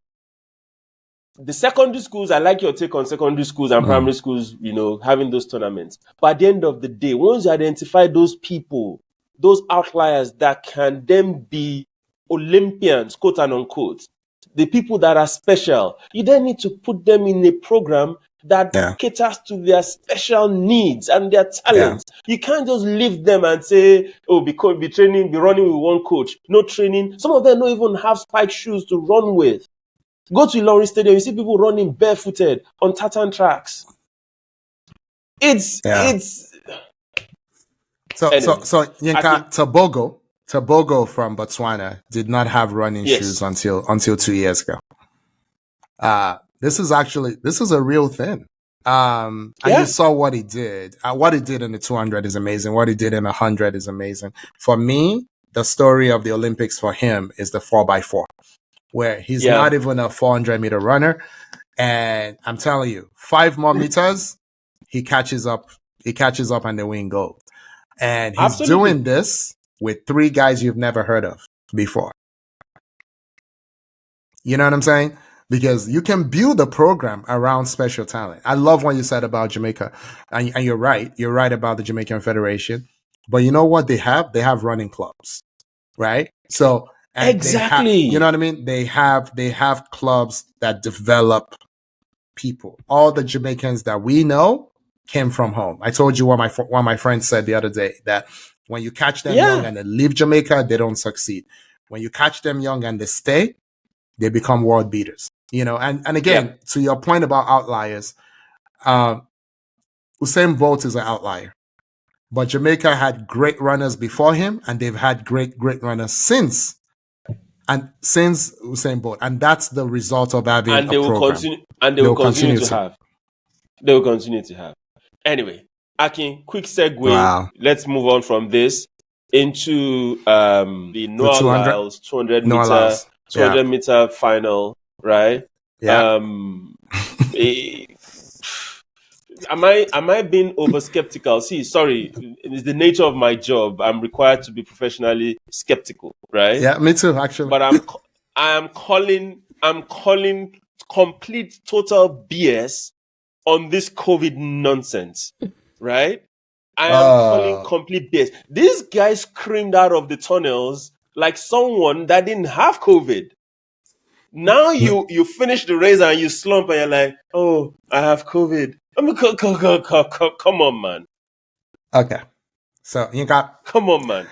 The secondary schools, I like your take on secondary schools and primary schools, having those tournaments. But at the end of the day, once you identify those people, those outliers that can then be Olympians, quote and unquote, the people that are special, you then need to put them in a program that caters to their special needs and their talents. You can't just leave them and say, oh, be training, be running with one coach. No training. Some of them don't even have spike shoes to run with. Go to Ilorin Stadium, you see people running barefooted on tartan tracks. It's So Yinka, Tobago from Botswana did not have running shoes until 2 years ago. This is a real thing. And you saw what he did. What he did in the 200 is amazing. What he did in 100 is amazing. For me, the story of the Olympics for him is the 4x4. Where he's not even a 400-meter runner. And I'm telling you, 5 more meters, he catches up and they win gold. And he's doing this with 3 guys you've never heard of before. You know what I'm saying? Because you can build a program around special talent. I love what you said about Jamaica. And you're right. You're right about the Jamaican Federation. But you know what they have? They have running clubs, right? So... And exactly. You know what I mean? They have clubs that develop people. All the Jamaicans that we know came from home. I told you what my friend said the other day, that when you catch them young and they leave Jamaica, they don't succeed. When you catch them young and they stay, they become world beaters. And again, to your point about outliers, Usain Bolt is an outlier. But Jamaica had great runners before him, and they've had great runners since Usain Bolt, and that's the result of having a program. They will continue to have. Anyway, Akin, quick segue. Wow. Let's move on from this into the Lyles 200 meter final, right? Yeah. Am I being over skeptical? See, sorry, it's the nature of my job. I'm required to be professionally skeptical, right? Yeah, me too, actually. But I'm calling complete total BS on this COVID nonsense, right? I am calling complete BS. These guys screamed out of the tunnels like someone that didn't have COVID. Now you finish the race and you slump and you're like, oh, I have COVID. I mean, come on, man. Okay. So you got. Come on, man.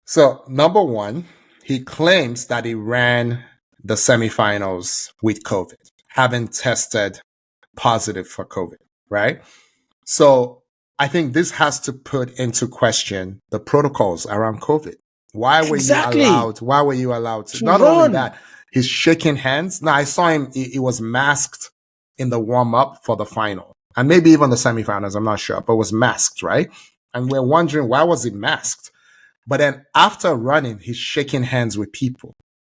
So number one, he claims that he ran the semifinals with COVID, having tested positive for COVID, right? So I think this has to put into question the protocols around COVID. Why were Exactly. you allowed? Why were you allowed to? Not run. only that, he's shaking hands. Now I saw him. He was masked in the warm up for the final, and maybe even the semifinals. I'm not sure, but was masked, right? And we're wondering why was he masked? But then after running, he's shaking hands with people,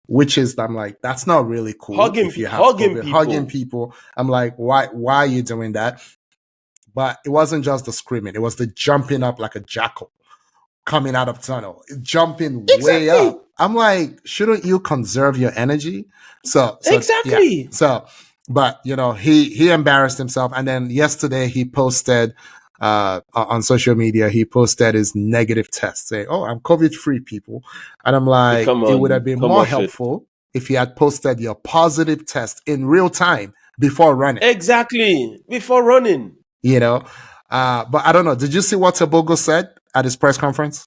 which is, I'm like, that's not really cool. Hugging, if you have hugging COVID, people. hugging people. I'm like, why are you doing that? But it wasn't just the screaming. It was the jumping up like a jackal coming out of tunnel, jumping way up. I'm like, shouldn't you conserve your energy? So exactly. Yeah. So, but you know, he embarrassed himself. And then yesterday he posted on social media, he posted his negative test saying, oh, I'm COVID-free, people. And I'm like, it would have been more helpful if he had posted your positive test in real time before running. Exactly. Before running. You know, but I don't know. Did you see what Tabogo said at his press conference?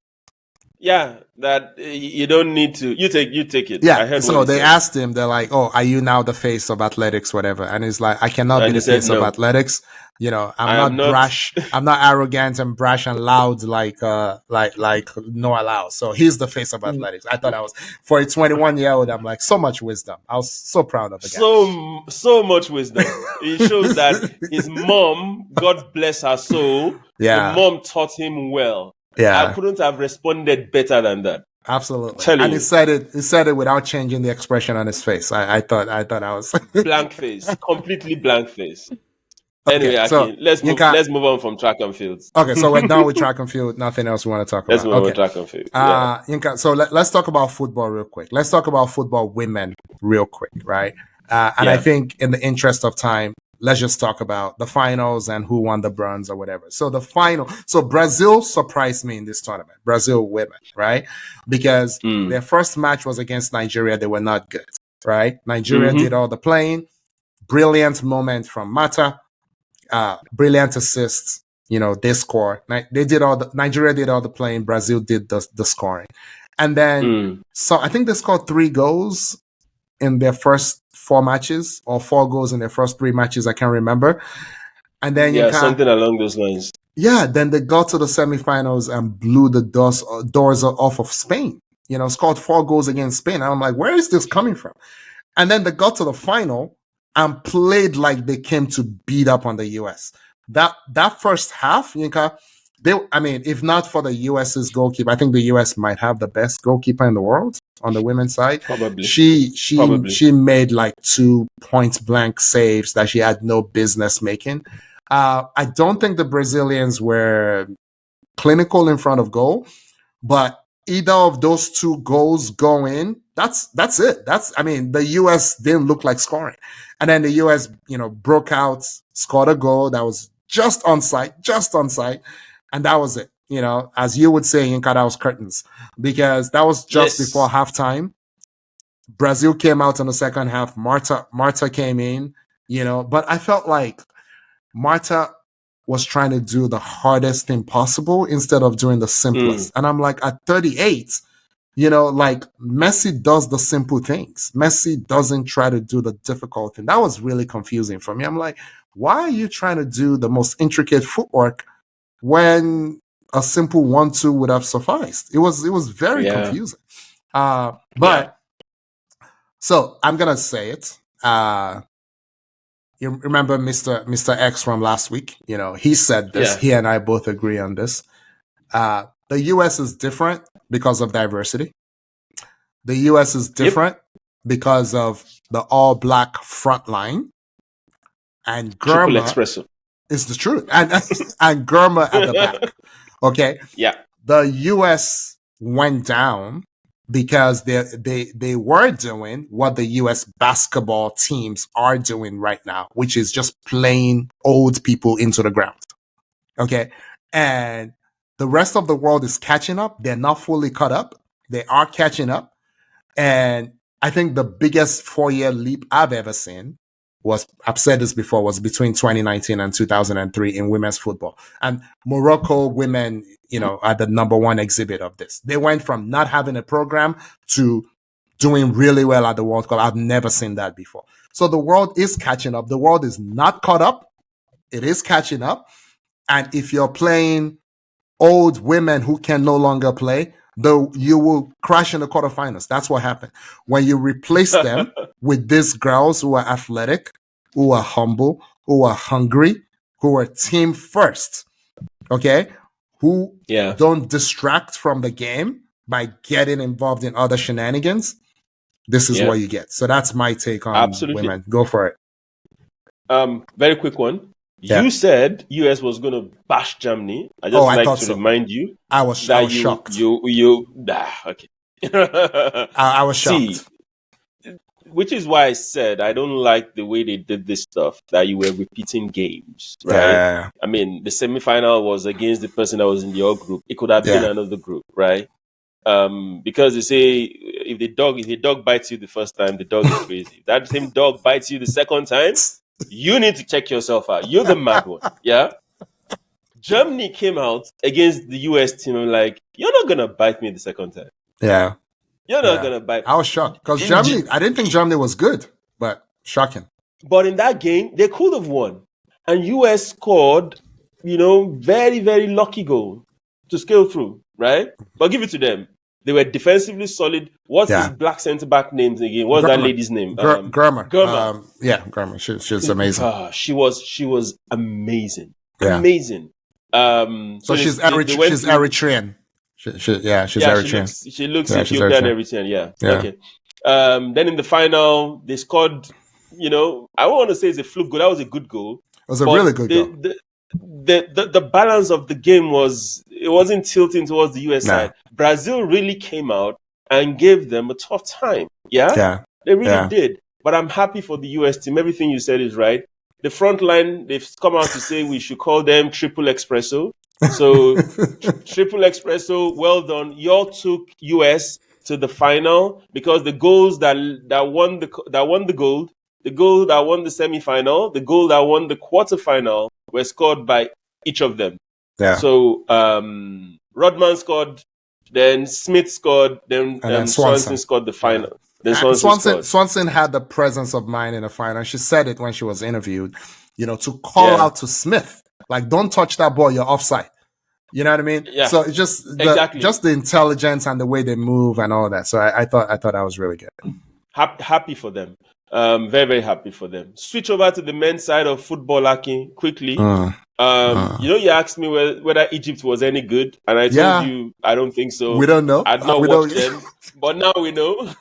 Yeah, that you don't need to. You take it. Yeah. I heard so what they said. asked him, they're like, "Oh, are you now the face of athletics, whatever?" And he's like, "I cannot be the face of athletics. You know, I'm not brash. I'm not arrogant and brash and loud like Noah Lyles. So he's the face of athletics." I thought I was, for a 21-year-old, I'm like, so much wisdom. I was so proud of the guy. So much wisdom. It shows that his mom, God bless her soul, yeah, the mom taught him well. Yeah, I couldn't have responded better than that. Absolutely. And he said it without changing the expression on his face. I thought I was blank face, completely blank face. Anyway, okay, so let's move on from track and fields. Okay, so we're done with track and field. Nothing else we want to talk about. Let's move on with track and field. Yeah. Yinka, so let's talk about football real quick. Let's talk about football women real quick, right? And I think in the interest of time, let's just talk about the finals and who won the bronze or whatever. So the final, so Brazil surprised me in this tournament, Brazil women, right? Because their first match was against Nigeria. They were not good, right? Nigeria did all the playing. Brilliant moment from Mata. Brilliant assists. You know, they score. Nigeria did all the playing. Brazil did the scoring. And then, so I think they scored 3 goals in their first 4 matches, or 4 goals in their first 3 matches. I can't remember. And then something along those lines. Yeah, then they got to the semifinals and blew the doors off of Spain. You know, scored 4 goals against Spain. And I'm like, where is this coming from? And then they got to the final and played like they came to beat up on the US. That first half, Yinka, if not for the US's goalkeeper, I think the US might have the best goalkeeper in the world on the women's side. Probably. She made like 2 point blank saves that she had no business making. I don't think the Brazilians were clinical in front of goal, but either of those 2 goals go in, that's it. The US didn't look like scoring. And then the US, broke out, scored a goal that was just onside. And that was it. As you would say, Yinka, that was curtains, because that was just before halftime. Brazil came out in the second half. Marta came in, but I felt like Marta was trying to do the hardest thing possible instead of doing the simplest. And I'm like, at 38, Messi does the simple things. Messi doesn't try to do the difficult thing. That was really confusing for me. I'm like, why are you trying to do the most intricate footwork when a simple 1-2 would have sufficed? It was very confusing. So I'm going to say it. You remember Mr. X from last week? He said this. Yeah. He and I both agree on this. The U.S. is different because of diversity. The U.S. is different because of the all-black front line. And Germa is the truth. And Germa at the back. Okay? Yeah. The U.S. went down because they were doing what the U.S. basketball teams are doing right now, which is just playing old people into the ground. Okay? And the rest of the world is catching up. They're not fully caught up. They are catching up. And I think the biggest 4-year leap I've ever seen was, I've said this before, was between 2019 and 2003 in women's football. And Morocco women, are the number one exhibit of this. They went from not having a program to doing really well at the World Cup. I've never seen that before. So the world is catching up. The world is not caught up. It is catching up. And if you're playing old women who can no longer play, though, you will crash in the quarterfinals. That's what happened. When you replace them with these girls who are athletic, who are humble, who are hungry, who are team first, okay, who don't distract from the game by getting involved in other shenanigans, this is what you get. So that's my take on women. Go for it. Very quick one. Yeah. You said US was going to bash Germany. I just like to remind you. I was shocked. Okay. I was shocked. Which is why I said I don't like the way they did this stuff, that you were repeating games, right? Yeah. I mean, the semifinal was against the person that was in your group. It could have been another group, right? Because they say if the dog bites you the first time, the dog is crazy. If that same dog bites you the second time, you need to check yourself out. You're the mad one. Yeah. Germany came out against the US team and like, you're not gonna bite me the second time. Yeah. You're not gonna bite me. I was shocked because Germany, I didn't think Germany was good, but shocking. But in that game, they could have won. And US scored, very, very lucky goal to scale through, right? But give it to them. They were defensively solid. What's this black centre back name again? What's that lady's name? Germer. Germer. She's amazing. She was amazing. Yeah. Amazing. So she's Eritrean. She's Eritrean. She looks Ethiopian Eritrean. Yeah. Okay. Then in the final, they scored. I don't want to say it's a fluke goal. That was a good goal. It was a really good goal. The balance of the game wasn't tilting towards the US side. Brazil really came out and gave them a tough time. Yeah. They really did. But I'm happy for the US team. Everything you said is right. The front line, they've come out to say we should call them triple espresso. So triple espresso, well done. Y'all took US to the final because the goals that won the gold, the goal that won the semifinal, the goal that won the quarterfinal were scored by each of them. Yeah. So Rodman scored, then Smith scored, then Swanson scored the final. Then Swanson had the presence of mind in the final. She said it when she was interviewed, to call out to Smith, like, don't touch that ball, you're offside. You know what I mean? Yeah. So it's just the intelligence and the way they move and all that. So I thought that was really good. Happy for them. Very, very happy for them. Switch over to the men's side of football, Akin, quickly. You asked me whether Egypt was any good, and I told you I don't think so. We don't know. I'd not watched them, but now we know.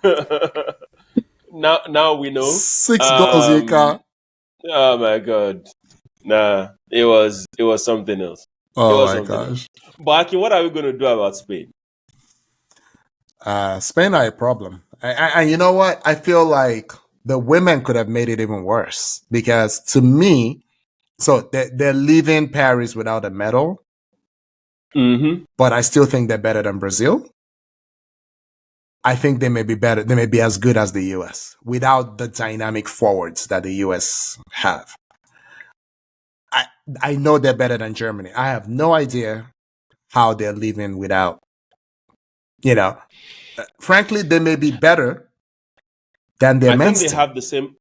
now we know. 6 goals, Yika. Oh my God! Nah, it was something else. Oh my gosh! But Akin, what are we going to do about Spain? Spain are a problem, and you know what? I feel like the women could have made it even worse because, to me, so they're leaving Paris without a medal. Mm-hmm. But I still think they're better than Brazil. I think they may be better. They may be as good as the US without the dynamic forwards that the US have. I know they're better than Germany. I have no idea how they're leaving without, frankly, they may be better than their men's team.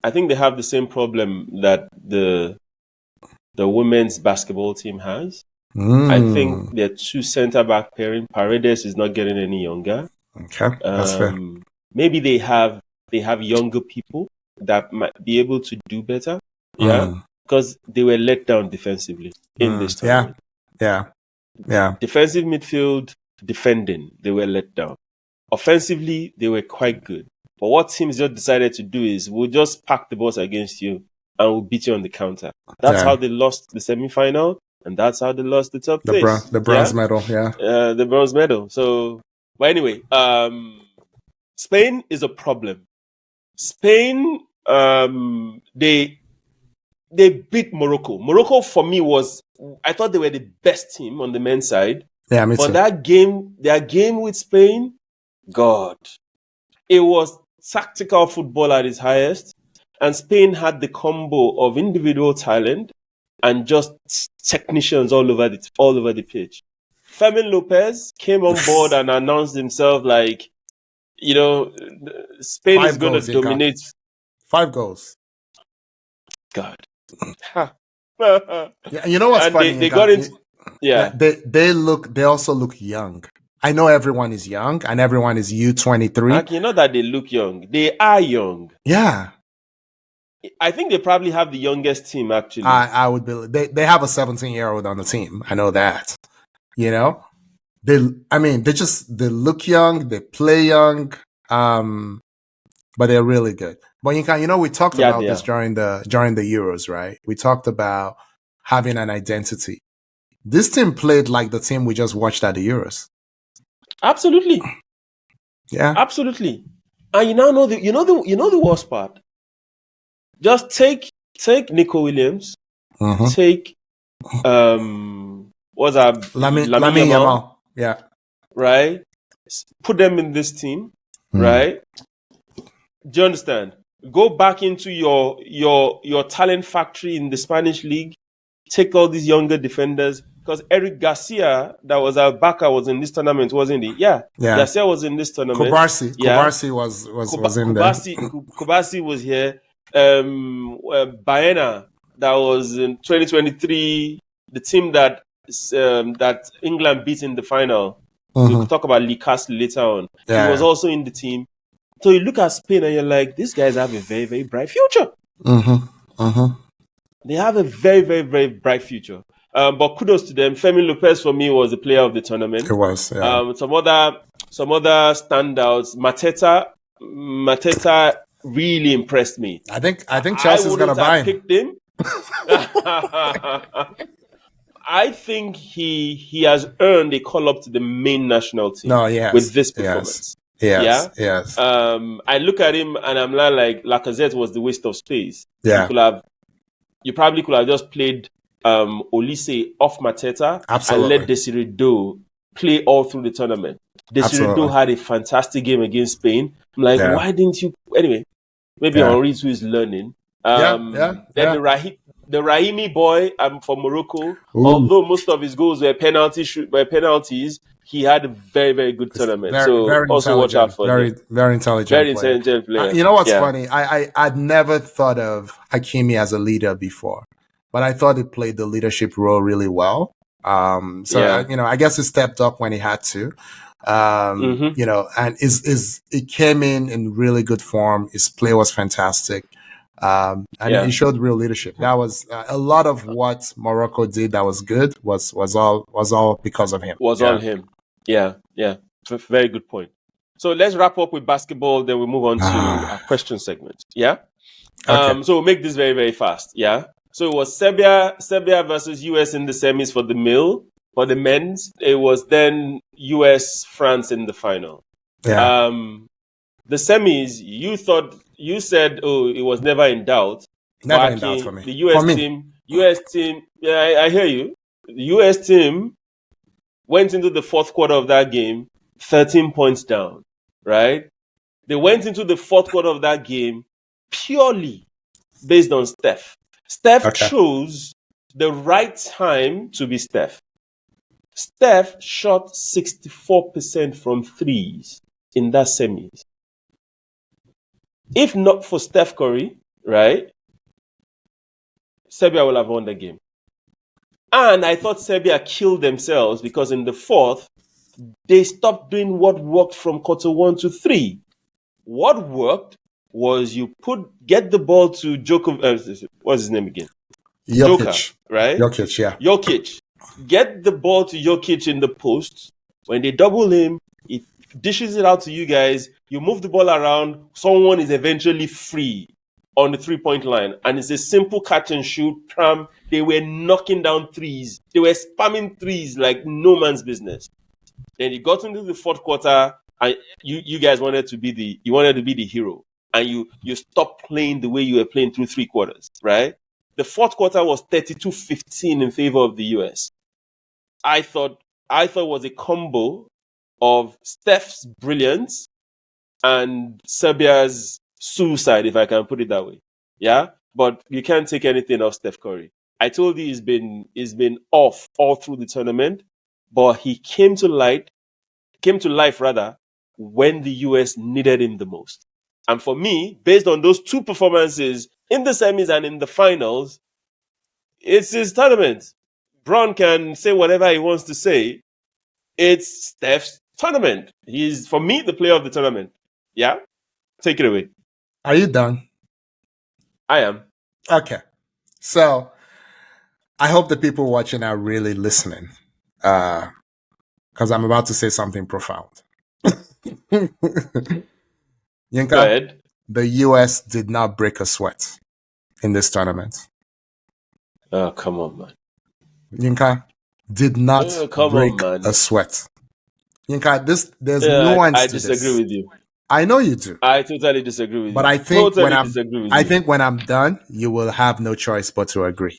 I think they have the same problem that the women's basketball team has. I think their 2 center-back pairing, Paredes is not getting any younger. Okay, that's fair. Maybe they have younger people that might be able to do better. Yeah, because they were let down defensively in this tournament. Yeah. Defensive midfield, defending, they were let down. Offensively, they were quite good. But what teams just decided to do is we'll just pack the balls against you and we'll beat you on the counter. That's how they lost the semifinal, and that's how they lost the top place. The bronze medal, the bronze medal. So, but anyway, Spain is a problem. Spain, they beat Morocco. Morocco for me I thought they were the best team on the men's side. Yeah, me too. But their game with Spain, God, it was tactical football at its highest. And Spain had the combo of individual talent and just technicians all over the pitch. Fermin Lopez came on board and announced himself like, Spain is going to dominate. 5 goals. God. Yeah, you know what's and funny? They got into, yeah. They also look young. I know everyone is young and everyone is U23. Like, you know that they look young. They are young. Yeah. I think they probably have the youngest team, actually. I would believe they have a 17-year-old on the team. I know that. They look young, they play young, but they're really good. But we talked about this during the Euros, right? We talked about having an identity. This team played like the team we just watched at the Euros. Absolutely. Yeah. Absolutely. And you now know the worst part. Just take Nico Williams, take what's that? Lamine Yamal. Yeah. Right? Put them in this team, right? Do you understand? Go back into your talent factory in the Spanish league. Take all these younger defenders, because Eric Garcia, that was our backer, was in this tournament, wasn't he? Yeah. Garcia was in this tournament. Kobarsi was in there. Kobarsi was here. Baena, that was in 2023, the team that England beat in the final. We'll talk about Lee Carsley later on. Yeah. He was also in the team. So you look at Spain and you're like, these guys have a very, very bright future. They have a very, very, very bright future. But kudos to them. Fermin Lopez for me was the player of the tournament. It was. Yeah. Some other standouts. Mateta really impressed me. I think Chelsea's gonna buy him. Picked him. I think he has earned a call up to the main national team. With this performance. Yes. I look at him and I'm like Lacazette was the waste of space. Yeah. You probably could have just played Olise off Mateta. Absolutely. And let Desiree Doe play all through the tournament. Desiree Doe had a fantastic game against Spain. I'm like, why didn't you? Anyway, maybe Henri who is learning. Then the Rahimi boy from Morocco, although most of his goals were penalties, he had a very, very good tournament. Very also watch out for him. Very intelligent. Very intelligent player. You know what's funny? I'd never thought of Hakimi as a leader before, but I thought he played the leadership role really well. I guess he stepped up when he had to. And he came in really good form. His play was fantastic. He showed real leadership. That was a lot of what Morocco did that was good was all because of him. All him. Yeah. Very good point. So let's wrap up with basketball, then we'll move on to our question segment. Yeah? Okay. So we'll make this very, very fast. Yeah? So it was Serbia versus US in the semis for the men's. It was then US, France in the final. Yeah. The semis, you said, it was never in doubt. Never in doubt for me. The US team, yeah, I hear you. The US team went into the fourth quarter of that game 13 points down, right? They went into the fourth quarter of that game purely based on Steph. Steph chose the right time to be Steph. Steph shot 64% from threes in that semis. If not for Steph Curry, right, Serbia will have won the game. And I thought Serbia killed themselves because in the fourth, they stopped doing what worked from quarter 1 to 3. What worked was get the ball to Djokovic. What's his name again? Jokic. Joker, right? Jokic, yeah. Jokic. Get the ball to Jokic in the post. When they double him, he dishes it out to you guys. You move the ball around. Someone is eventually free on the 3-point line. And it's a simple catch and shoot. They were knocking down threes. They were spamming threes like no man's business. Then you got into the fourth quarter and you guys wanted to be the hero. And you stopped playing the way you were playing through 3 quarters, right? The fourth quarter was 32-15 in favor of the US. I thought it was a combo of Steph's brilliance and Serbia's suicide, if I can put it that way. Yeah, but you can't take anything off Steph Curry. I told you he's been off all through the tournament, but he came to life rather when the US needed him the most. And for me, based on those two performances in the semis and in the finals, it's his tournament. Bron can say whatever he wants to say. It's Steph's tournament. He's, for me, the player of the tournament. Yeah? Take it away. Are you done? I am. Okay. So I hope the people watching are really listening, because I'm about to say something profound. Yinka, Go ahead. the US did not break a sweat in this tournament. Oh, come on, man. Yinka did not break a sweat. Yinka, there's nuance I to this. disagree with you. I know you do. I totally disagree with you. But I think when I'm done, you will have no choice but to agree.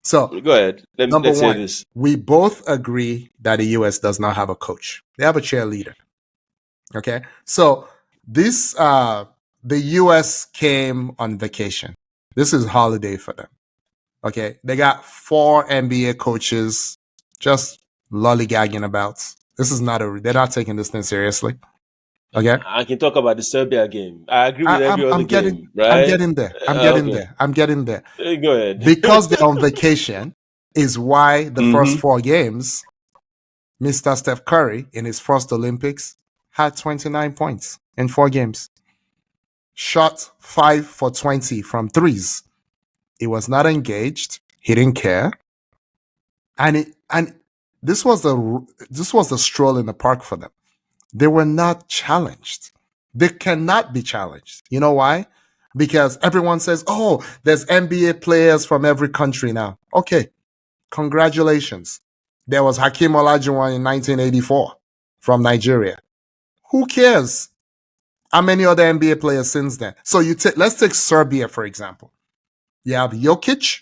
So go ahead. Let's say this. We both agree that the US does not have a coach. They have a cheerleader. Okay. So this the US came on vacation. This is holiday for them. Okay. They got 4 NBA coaches just lollygagging about. This is they're not taking this thing seriously. Okay. I can talk about the Serbia game. I agree with every other game, right? I'm getting there. I'm getting there. Go ahead. Because they're on vacation is why the first 4 games, Mr. Steph Curry in his first Olympics had 29 points in 4 games. Shot 5 for 20 from threes. He was not engaged. He didn't care. And this was the stroll in the park for them. They were not challenged. They cannot be challenged. You know why? Because everyone says, oh, there's NBA players from every country now. Okay, congratulations. There was Hakeem Olajuwon in 1984 from Nigeria. Who cares? How many other NBA players since then? So let's take Serbia, for example. You have Jokic,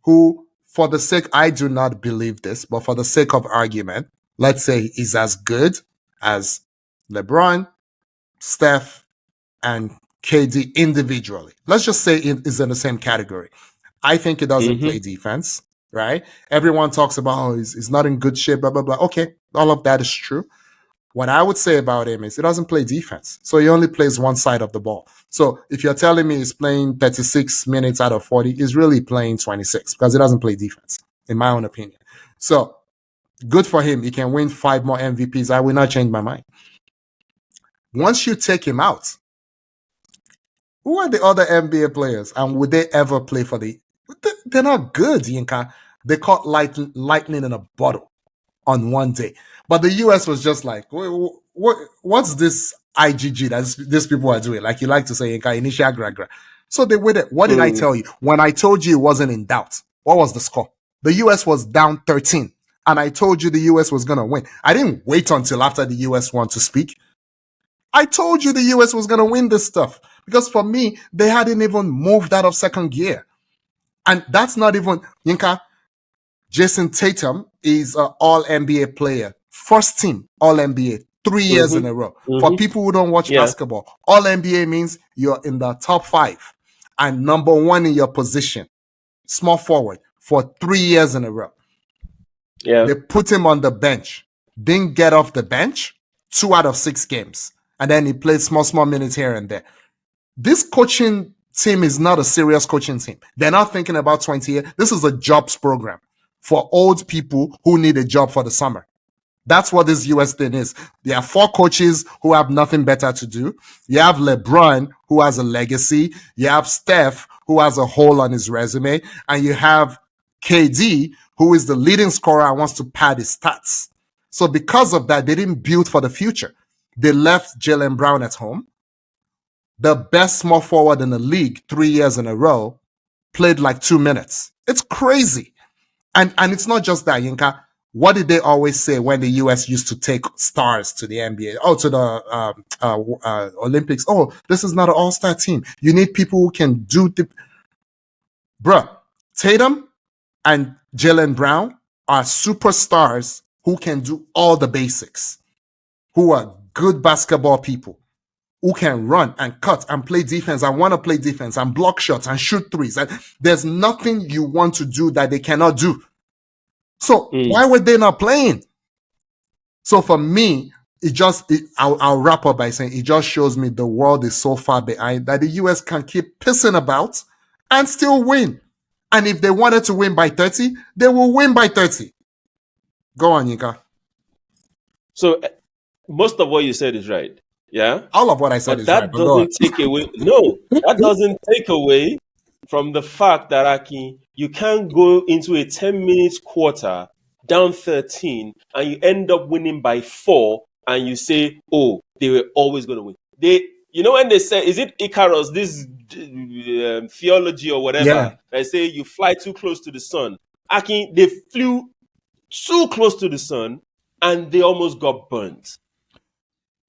who, for the sake, I do not believe this, but for the sake of argument, let's say he's as good as LeBron, Steph, and KD individually. Let's just say it is in the same category. I think he doesn't play defense, right? Everyone talks about, he's not in good shape, blah, blah, blah. Okay, all of that is true. What I would say about him is he doesn't play defense. So he only plays one side of the ball. So if you're telling me he's playing 36 minutes out of 40, he's really playing 26 because he doesn't play defense, in my own opinion. So good for him. He can win 5 more MVPs. I will not change my mind. Once you take him out, who are the other NBA players? And would they ever play for they're not good, Yinka. They caught lightning in a bottle on one day. But the US was just like, what's this IGG that these people are doing? Like you like to say, Yinka, initial gra. So they waited. What did I tell you? When I told you it wasn't in doubt, what was the score? The US was down 13. And I told you the US was going to win. I didn't wait until after the US won to speak. I told you the US was going to win this stuff because for me, they hadn't even moved out of second gear. And that's not even, Yinka, Jason Tatum is an all-NBA player. First team all-NBA, 3 years in a row. For people who don't watch basketball, all-NBA means you're in the top 5 and number 1 in your position, small forward, for 3 years in a row. Yeah. They put him on the bench, didn't get off the bench 2 out of 6 games. And then he played small minutes here and there. This coaching team is not a serious coaching team. They're not thinking about 20 years. This is a jobs program for old people who need a job for the summer. That's what this US thing is. There are 4 coaches who have nothing better to do. You have LeBron, who has a legacy. You have Steph, who has a hole on his resume. And you have KD, who is the leading scorer and wants to pad his stats. So because of that, they didn't build for the future. They left Jaylen Brown at home. The best small forward in the league 3 years in a row played like 2 minutes. It's crazy. And it's not just that, Yinka. What did they always say when the US used to take stars to the NBA? Oh, to the Olympics. Oh, this is not an all-star team. You need people who can do the... Bruh, Tatum and Jaylen Brown are superstars who can do all the basics, who are good basketball people, who can run and cut and play defense and want to play defense and block shots and shoot threes. And there's nothing you want to do that they cannot do. So why were they not playing? So for me, I'll wrap up by saying it just shows me the world is so far behind that the US can keep pissing about and still win. And if they wanted to win by 30, they will win by 30. Go on, Yinka. So most of what you said is right. Yeah. All of what I said is that right. But doesn't take away. No, that doesn't take away from the fact that Akin, you can't go into a 10-minute quarter down 13 and you end up winning by 4 and you say, oh, they were always going to win. When they say, is it Icarus, this theology or whatever, they say you fly too close to the sun. Akin, they flew too close to the sun and they almost got burnt.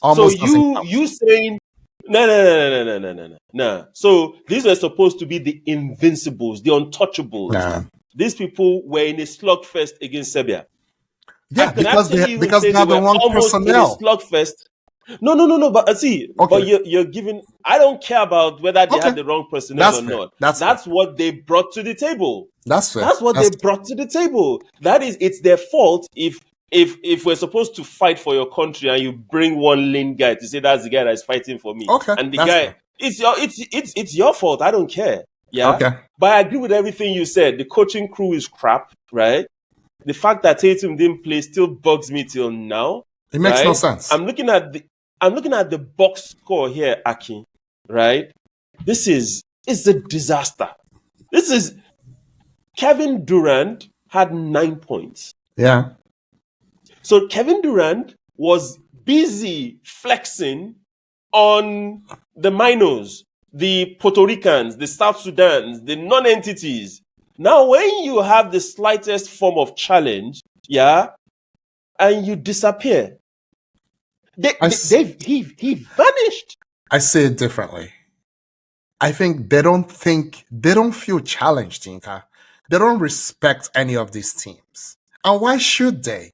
Almost so you saying no. So these were supposed to be the invincibles, the untouchables. Nah. These people were in a slugfest against Serbia. Yeah, because they have the wrong personnel. In a slugfest. No. But see, but you're giving. I don't care about whether they had the wrong personnel or not. That's what they brought to the table. That's fair. That's what they brought to the table. It's their fault if we're supposed to fight for your country and you bring one lame guy to say that's the guy that's fighting for me. Okay. And the guy, it's your fault. I don't care. Yeah. Okay. But I agree with everything you said. The coaching crew is crap, right? The fact that Tatum didn't play still bugs me till now. It makes no sense. I'm looking at the box score here, Akin, right? It's a disaster. Kevin Durant had 9 points. Yeah. So Kevin Durant was busy flexing on the minors, the Puerto Ricans, the South Sudanese, the non-entities. Now, when you have the slightest form of challenge, and you disappear, he vanished. I say it differently. I think they don't feel challenged, Inka. They don't respect any of these teams. And why should they?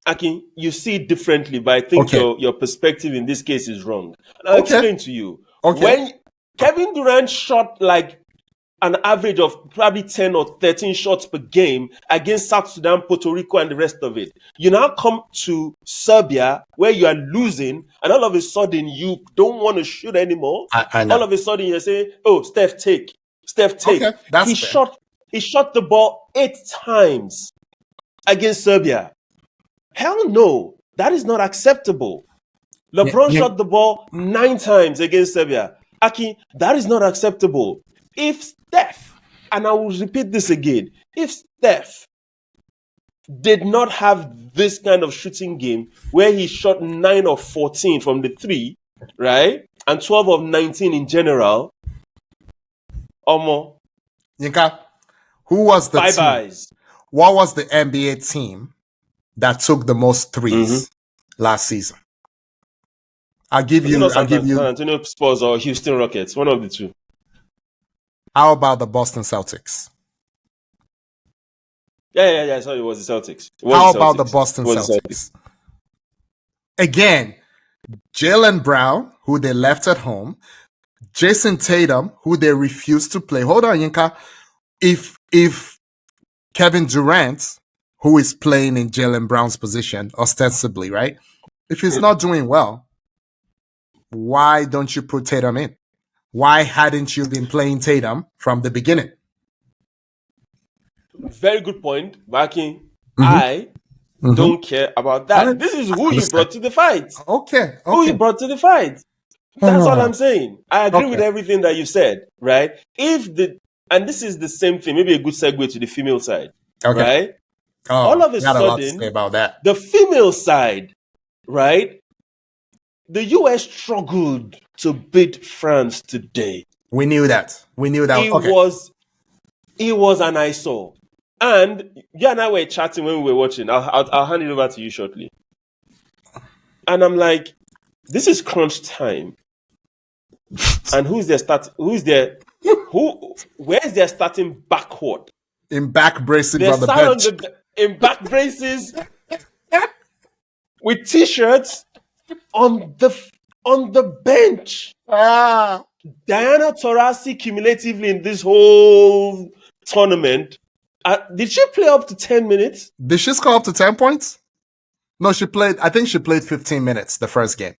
Akin, you see it differently, but I think your perspective in this case is wrong. And I'll explain to you. When Kevin Durant shot like an average of probably 10 or 13 shots per game against South Sudan, Puerto Rico, and the rest of it, you now come to Serbia where you are losing, and all of a sudden you don't want to shoot anymore. I know. All of a sudden you're saying, "Oh, Steph, take." Okay, He shot the ball 8 times against Serbia. Hell no, that is not acceptable. LeBron shot the ball 9 times against Serbia. Akin, that is not acceptable. If Steph, and I will repeat this again, if Steph did not have this kind of shooting game where he shot 9 of 14 from the 3, right, and 12 of 19 in general, Yinka, who was the team? Bye-byes. What was the NBA team that took the most threes last season? I'll give you San Antonio Spurs or Houston Rockets, one of the two. How about the Boston Celtics? Yeah. Sorry, it was the Celtics. How about the Boston Celtics? Again, Jaylen Brown, who they left at home, Jason Tatum, who they refused to play. Hold on, Yinka. If Kevin Durant, who is playing in Jaylen Brown's position, ostensibly, right? If he's not doing well, why don't you put Tatum in? Why hadn't you been playing Tatum from the beginning? Very good point, Akin. I don't care about that. This is who you brought to the fight. Okay. Who you brought to the fight. That's all I'm saying. I agree with everything that you said, right? And this is the same thing, maybe a good segue to the female side, right? All of a sudden, a lot to say about that. The female side, right? The US struggled to beat France today. We knew that. It was an eyesore. And you and I were chatting when we were watching. I'll hand it over to you shortly. And I'm like, this is crunch time. And who's their Where's their starting backcourt? In back braces They on the sat bench. in back braces with t-shirts on the bench. Diana Taurasi cumulatively in this whole tournament, did she play up to 10 minutes? Did she score up to 10 points? No, I think she played 15 minutes the first game.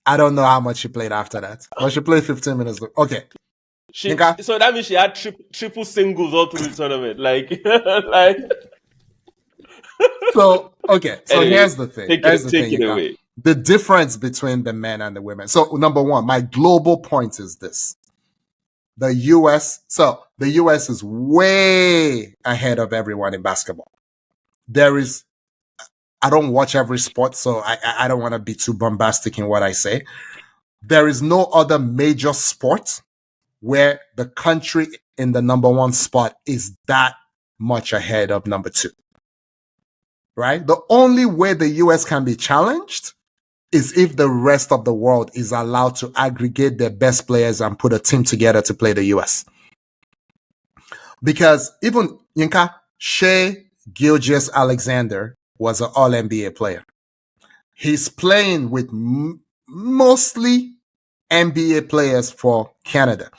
I don't know how much she played after that. But she played 15 minutes. Okay. So that means she had triple singles all through the tournament. So, okay. So anyway, here's the thing. Take it away. The difference between the men and the women. So, number one, my global point is this. The U.S. is way ahead of everyone in basketball. I don't watch every sport, so I don't want to be too bombastic in what I say. There is no other major sport where the country in the number one spot is that much ahead of number two. Right? The only way the US can be challenged is if the rest of the world is allowed to aggregate their best players and put a team together to play the US. Because even Yinka, Shai Gilgeous-Alexander was an All-NBA player. He's playing with mostly NBA players for Canada.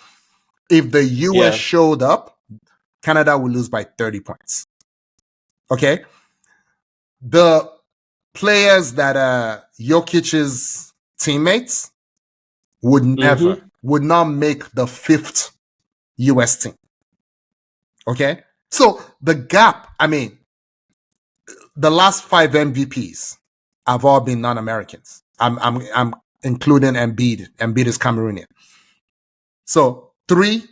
If the US showed up, Canada would lose by 30 points. Okay? The players that are Jokic's teammates would not make the fifth US team. Okay? So the gap, the last 5 MVPs have all been non-Americans. I'm including Embiid. Embiid is Cameroonian. So 3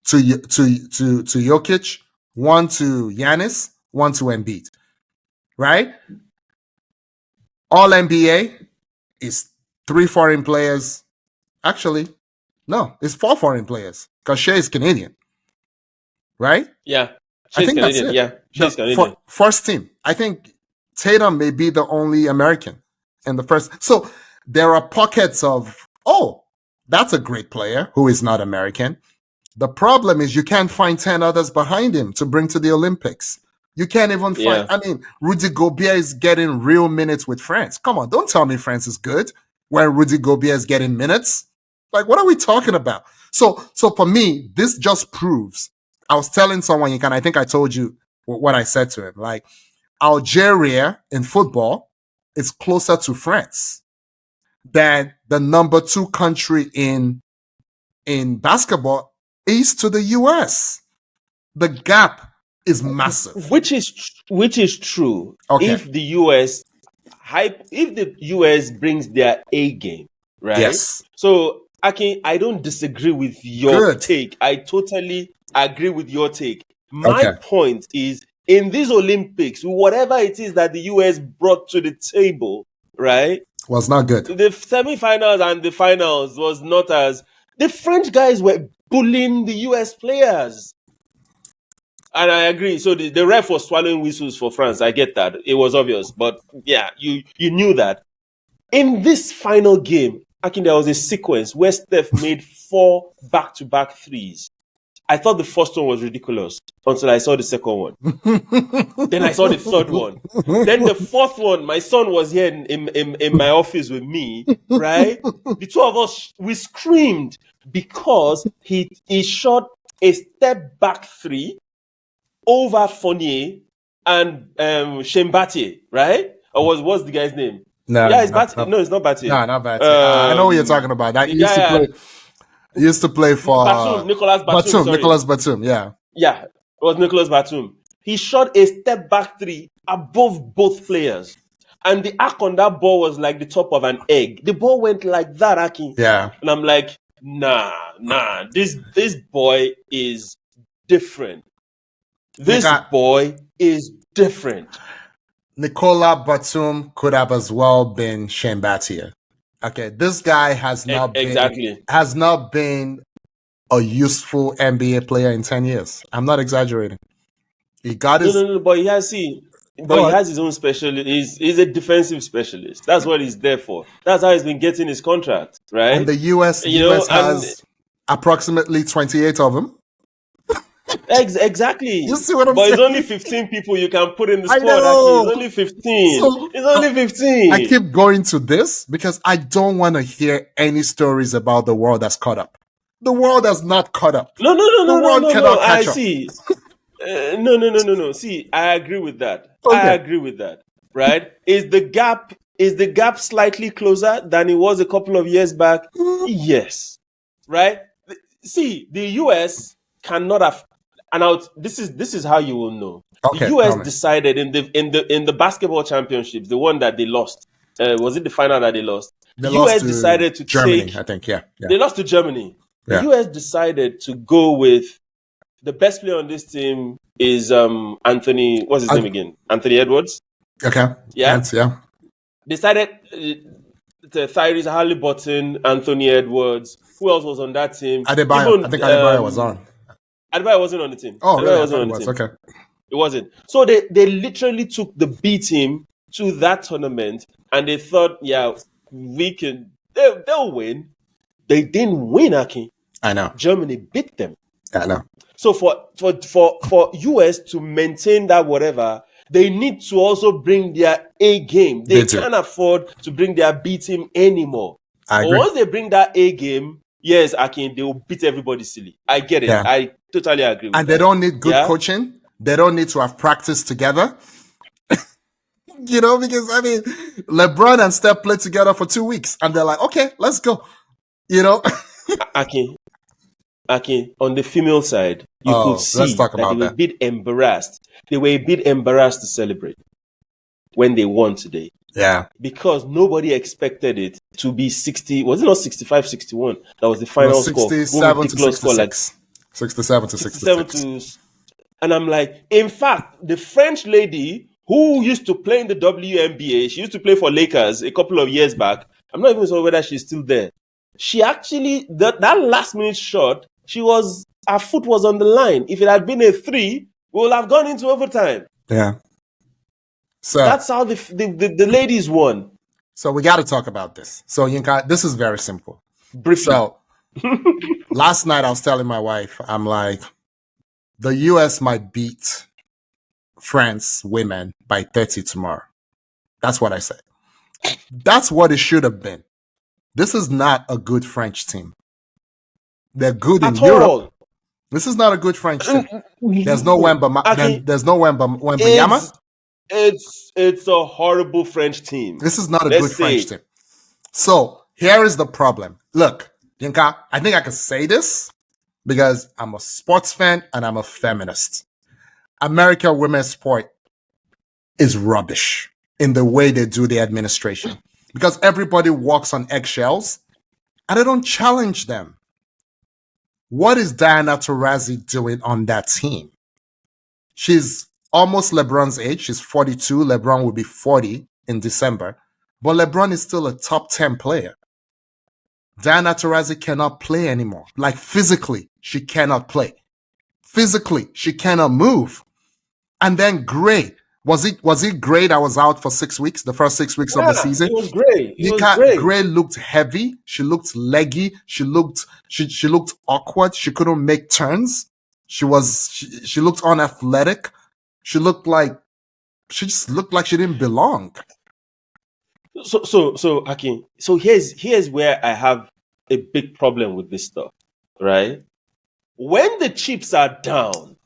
to Jokic, 1 to Giannis, 1 to Embiid. Right? All NBA is 3 foreign players. Actually, no, it's 4 foreign players because Shai is Canadian. Right? Yeah. I think Canadian. That's it. Yeah. Shai's Canadian. First team. I think Tatum may be the only American in the first. So there are pockets of, that's a great player who is not American. The problem is you can't find 10 others behind him to bring to the Olympics. You can't even find, Rudy Gobert is getting real minutes with France. Come on, don't tell me France is good when Rudy Gobert is getting minutes. Like, what are we talking about? So for me, this just proves, I was telling someone, I think I told you what I said to him. Like, Algeria in football is closer to France than the number 2 country in basketball is to the US. The gap is massive. Which is true. Okay. If the US brings their A game, right? Yes. So Akin, I don't disagree with your take. I totally agree with your take. My point is, in these Olympics, whatever it is that the US brought to the table, right, was not good. The semifinals and the finals was not as... The French guys were bullying the US players. And I agree. So the ref was swallowing whistles for France. I get that. It was obvious. But yeah, you knew that. In this final game, I think there was a sequence where Steph made 4 back-to-back threes. I thought the first one was ridiculous until I saw the second one. Then I saw the third one. Then the fourth one, my son was here in my office with me, right? The two of us, we screamed because he shot a step back 3 over Fournier and Shembatier, right? Or what's the guy's name? No, it's Battier. No, it's not Battier. No, not Battier. I know what you're talking about. That used to play for Batum, Nicolas Batum. Nicolas Batum, yeah. Yeah, it was Nicolas Batum. He shot a step back 3 above both players. And the arc on that ball was like the top of an egg. The ball went like that, Akin. Yeah. And I'm like, nah. This boy is different. This boy is different. Nicolas Batum could have as well been Shembatier. Okay, this guy has not been a useful NBA player in 10 years. I'm not exaggerating. He got his... No, but he has his own specialist. He's a defensive specialist. That's what he's there for. That's how he's been getting his contract, right? And the US has approximately 28 of them. Exactly. You see what I'm but saying? It's only 15 people you can put in the I squad. know. It's only 15. So, it's only 15. I keep going to this because I don't want to hear any stories about the world that's caught up. The world has not caught up. No. The world cannot catch up. See. No. See, I agree with that. Okay. I agree with that. Right? Is the gap slightly closer than it was a couple of years back? Yes. Right? See, the US cannot have, and this is how you will know. Okay, the US tell me. decided in the basketball championships, the one that they lost. Was it the final that they lost? They The lost US to decided to Germany, take. I think. Yeah. They lost to Germany. The Yeah. US decided to go with the best player on this team is Anthony. What's his name again? Anthony Edwards. Okay. Yeah. Yeah. Decided Tyrese Halliburton, Anthony Edwards. Who else was on that team? Adebayo. I think Adebayo was on. Adebayo wasn't on the team. Oh, Adebayo really? I wasn't thought on it the was. team. Okay. It wasn't. So they literally took the B team to that tournament, and they thought, yeah, we can. They'll win. They didn't win, Akin. I know. Germany beat them. I know. So for US to maintain that whatever, they need to also bring their A game. They can't afford to bring their B team anymore. I agree. But once they bring that A game, yes, Akin, they will beat everybody silly. I get it. Yeah. I totally agree with that. And they don't need good coaching. They don't need to have practiced together. Because I mean, LeBron and Steph played together for 2 weeks, and they're like, okay, let's go. Akin, on the female side, you could see that they were a bit embarrassed. They were a bit embarrassed to celebrate when they won today. Yeah. Because nobody expected it to be 60. Was it not 65-61? That was the final score. 67 to 66. 67 to 66. And I'm like, in fact, the French lady who used to play in the WNBA, she used to play for Lakers a couple of years back. I'm not even sure whether she's still there. She actually, that last minute shot, her foot was on the line. If it had been a 3, we would have gone into overtime. Yeah. So that's how the ladies won. So we got to talk about this. So Yinka, this is very simple. Briefly. So last night I was telling my wife, I'm like, the US might beat France women by 30 tomorrow. That's what I said. That's what it should have been. This is not a good French team. They're good in Europe. This is not a good French team. There's no Wemba. There's no Wembayama. It's a horrible French team. This is not a good French team. So here is the problem. Look, Yinka, I think I can say this because I'm a sports fan and I'm a feminist. American women's sport is rubbish in the way they do the administration because everybody walks on eggshells and they don't challenge them. What is Diana Taurasi doing on that team? She's almost LeBron's age. She's 42. LeBron will be 40 in December. But LeBron is still a top 10 player. Diana Taurasi cannot play anymore. Like physically, she cannot play. Physically, she cannot move. And then Gray. Was it Gray that was out for 6 weeks, the first 6 weeks of the season? It was Gray. Gray looked heavy. She looked leggy. She looked awkward. She couldn't make turns. She looked unathletic. She just looked like she didn't belong. So Akin, so here's where I have a big problem with this stuff, right? When the chips are down,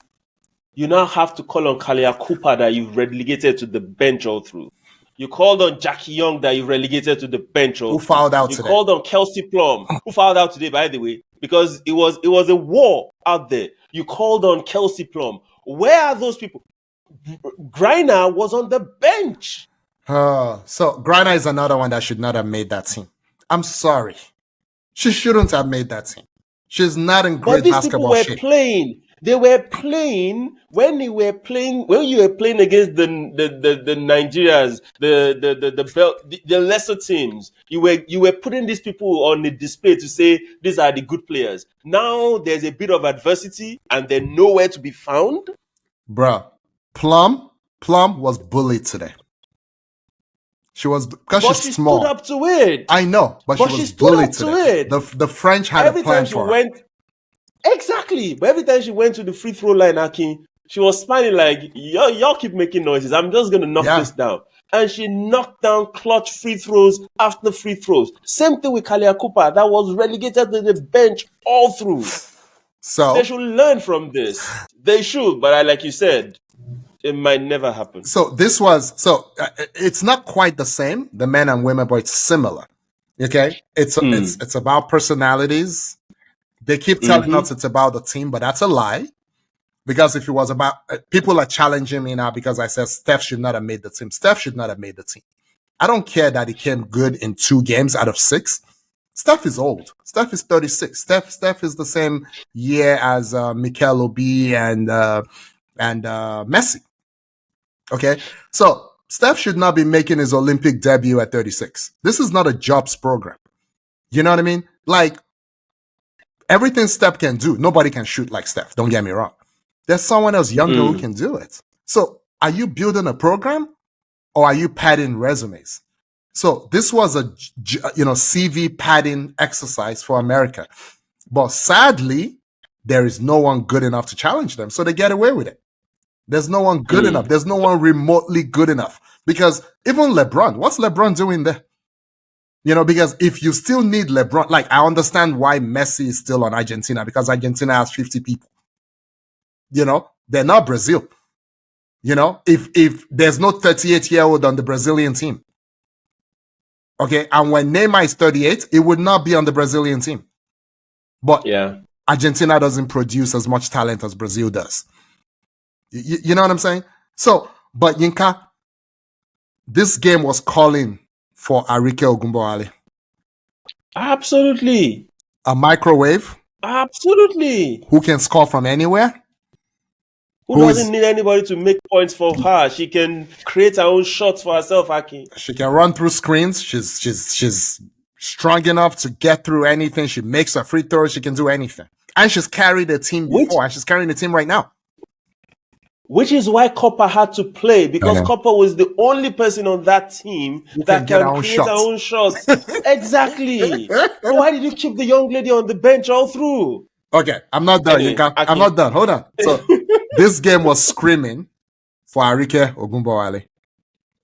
you now have to call on Kalia Cooper that you've relegated to the bench all through. You called on Jackie Young that you've relegated to the bench all through. Who fouled out today? You called on Kelsey Plum, who fouled out today, by the way, because it was a war out there. You called on Kelsey Plum. Where are those people? Griner was on the bench. So Griner is another one that should not have made that team. I'm sorry. She shouldn't have made that team. She's not in great basketball shape. They were playing when you were playing against the Nigerias, the lesser teams. You were putting these people on the display to say these are the good players. Now there's a bit of adversity and they're nowhere to be found. Bruh, Plum was bullied today. She was because she's small. Stood up to it. I know, but she was bullied today. The French had a plan for her. Exactly. But every time she went to the free throw line, Akin, she was smiling like, y'all keep making noises. I'm just going to knock this down. And she knocked down clutch free throws after free throws. Same thing with Kalia Cooper. That was relegated to the bench all through. So they should learn from this. They should. But like you said, it might never happen. So it's not quite the same, the men and women, but it's similar. Okay? It's about personalities. They keep telling us it's about the team, but that's a lie. Because if it was about, people are challenging me now because I said Steph should not have made the team. Steph should not have made the team. I don't care that he came good in 2 games out of 6. Steph is old. Steph is 36. Steph is the same year as Mikel Obi and Messi. Okay? So Steph should not be making his Olympic debut at 36. This is not a jobs program. You know what I mean? Like, everything Steph can do, nobody can shoot like Steph. Don't get me wrong. There's someone else younger who can do it. So are you building a program or are you padding resumes? So this was a CV padding exercise for America. But sadly, there is no one good enough to challenge them. So they get away with it. There's no one good enough. There's no one remotely good enough. Because even LeBron, what's LeBron doing there? You know, because if you still need LeBron, like I understand why Messi is still on Argentina, because Argentina has 50 people. You know, they're not Brazil. You know, if there's no 38-year-old on the Brazilian team. Okay, and when Neymar is 38, it would not be on the Brazilian team. But Argentina doesn't produce as much talent as Brazil does. You know what I'm saying? So, but Yinka, this game was calling for Arike Ogunbowale. Absolutely. A microwave. Absolutely. Who can score from anywhere. Who doesn't need anybody to make points for her. She can create her own shots for herself, Akin. She can run through screens. She's strong enough to get through anything. She makes her free throws. She can do anything. And she's carried the team before, and she's carrying the team right now. Which is why Copper had to play, because Copper was the only person on that team that can create her own shots. Exactly. So why did you keep the young lady on the bench all through? Okay, I'm not done, Yinka. I'm not done. Hold on. So this game was screaming for Arike Ogunbowale.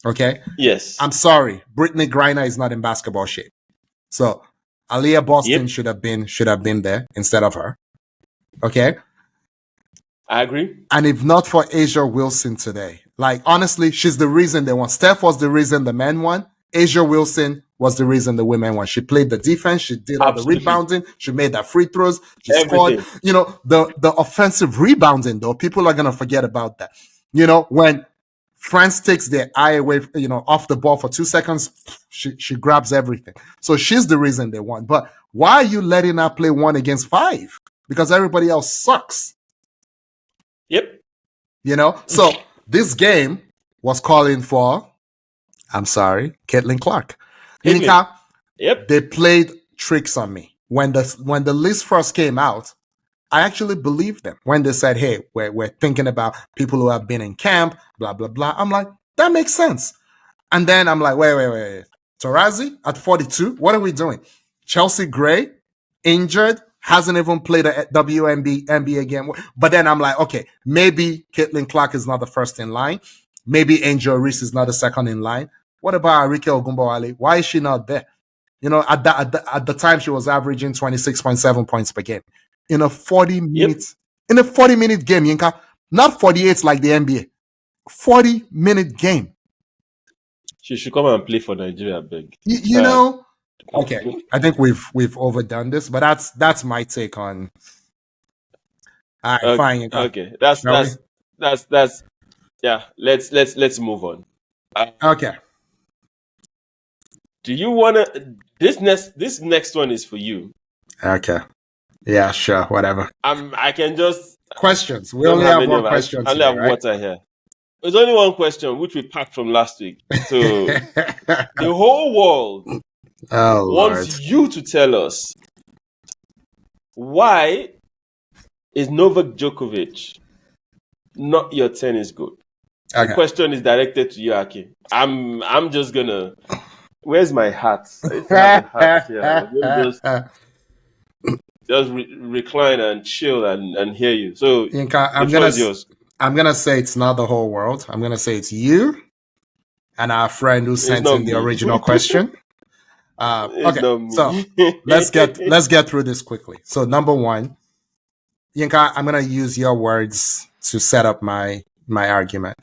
Okay? Yes. I'm sorry. Brittany Griner is not in basketball shape. So Aaliyah Boston should have been there instead of her. Okay? I agree. And if not for Asia Wilson today, like honestly, she's the reason they won. Steph was the reason the men won. Asia Wilson was the reason the women won. She played the defense. She did all the rebounding. She made the free throws. She scored. You know, the offensive rebounding, though, people are going to forget about that. You know, when France takes their eye away, off the ball for 2 seconds, she grabs everything. So she's the reason they won. But why are you letting her play 1 against 5? Because everybody else sucks. Yep. You know, so this game was calling for, I'm sorry, Caitlin Clark. Yep. They played tricks on me. When the list first came out, I actually believed them. When they said, hey, we're thinking about people who have been in camp, blah, blah, blah. I'm like, that makes sense. And then I'm like, wait. Taurasi at 42, what are we doing? Chelsea Gray, injured, hasn't even played a WNBA game. But then I'm like, okay, maybe Caitlin Clark is not the first in line. Maybe Angel Reese is not the second in line. What about Arike Ogunbowale? Why is she not there? You know, at the time she was averaging 26.7 points per game. In a 40-minute game, Yinka, not 48 like the NBA. 40-minute game. She should come and play for Nigeria, beg. You know, okay. I think we've overdone this, but that's my take on. All right, fine. Okay, that's yeah. Let's move on. Okay. Do you wanna? This next one is for you. Okay. Yeah, sure. Whatever. I can just questions. We only have one question. I only have water here. There's only one question which we packed from last week. So the whole world wants you to tell us why is Novak Djokovic not your tennis goat? Okay. The question is directed to you, Akin. I'm just gonna. Where's my hat? I have a hat here. just recline and chill and hear you. So Yinka, the floor is yours. I'm gonna say it's not the whole world. I'm gonna say it's you and our friend who It's sent not in the me. original question. It's Okay, not me. so let's get through this quickly. So number one, Yinka, I'm gonna use your words to set up my argument.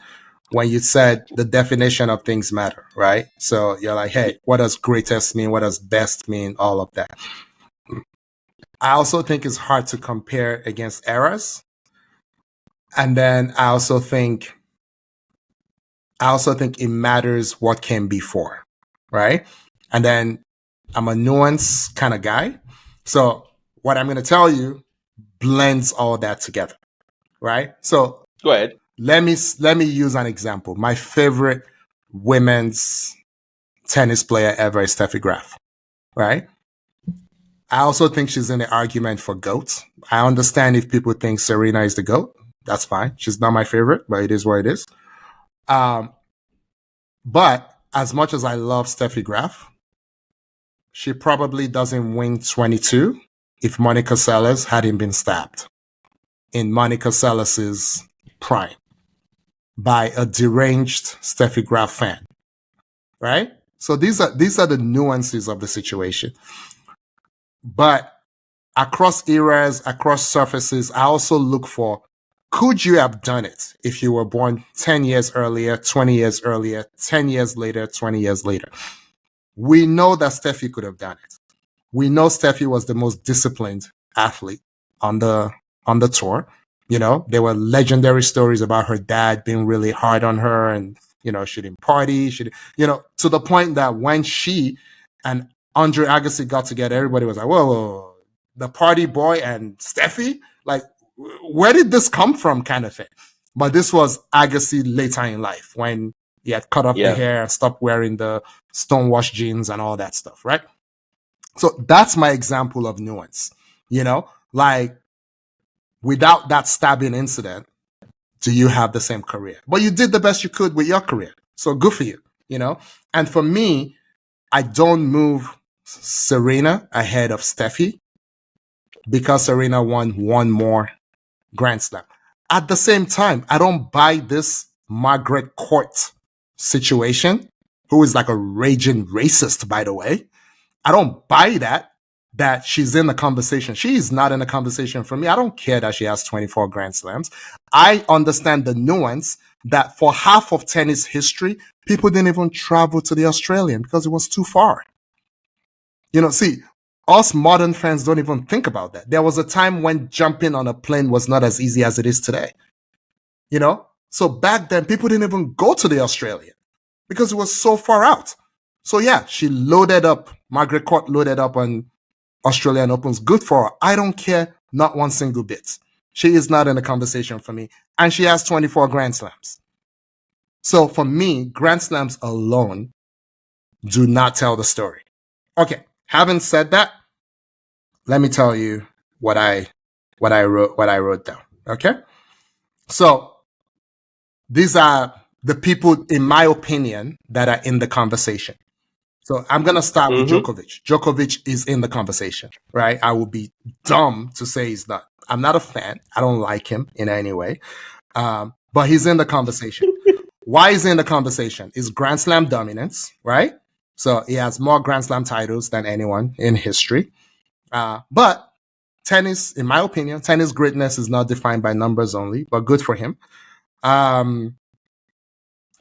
When you said the definition of things matter, right? So you're like, hey, what does greatest mean? What does best mean? All of that. I also think it's hard to compare against eras. And then I also think it matters what came before, right? And then I'm a nuance kind of guy. So what I'm going to tell you blends all that together, right? So go ahead. Let me use an example. My favorite women's tennis player ever is Steffi Graf, right? I also think she's in the argument for GOAT. I understand if people think Serena is the GOAT. That's fine. She's not my favorite, but it is what it is. But as much as I love Steffi Graf, she probably doesn't win 22 if Monica Seles hadn't been stabbed in Monica Seles's prime by a deranged Steffi Graf fan, right? So these are the nuances of the situation. But across eras, across surfaces, I also look for, could you have done it if you were born 10 years earlier, 20 years earlier, 10 years later, 20 years later? We know that Steffi could have done it. We know Steffi was the most disciplined athlete on the tour. You know, there were legendary stories about her dad being really hard on her and, you know, she didn't party. To the point that when she and Andre Agassi got together, everybody was like, whoa, the party boy and Steffi? Like, where did this come from kind of thing? But this was Agassi later in life when he had cut off the hair and stopped wearing the stonewashed jeans and all that stuff, right? So that's my example of nuance, you know, like without that stabbing incident, do you have the same career? But you did the best you could with your career. So good for you, you know? And for me, I don't move Serena ahead of Steffi because Serena won one more Grand Slam. At the same time, I don't buy this Margaret Court situation, who is like a raging racist, by the way. I don't buy that she's in the conversation. She is not in the conversation for me. I don't care that she has 24 Grand Slams. I understand the nuance that for half of tennis history, people didn't even travel to the Australian because it was too far. You know, see, us modern fans don't even think about that. There was a time when jumping on a plane was not as easy as it is today. You know? So back then, people didn't even go to the Australian because it was so far out. So yeah, she loaded up, Margaret Court loaded up on Australian Opens. Good for her. I don't care, not one single bit. She is not in the conversation for me. And she has 24 Grand Slams. So for me, Grand Slams alone do not tell the story. Okay, having said that, let me tell you what I wrote down. Okay? So these are the people, in my opinion, that are in the conversation. So I'm going to start with Djokovic. Djokovic is in the conversation, right? I would be dumb to say he's not. I'm not a fan. I don't like him in any way. But he's in the conversation. Why is he in the conversation? Is Grand Slam dominance, right? So he has more Grand Slam titles than anyone in history. But tennis, in my opinion, tennis greatness is not defined by numbers only, but good for him.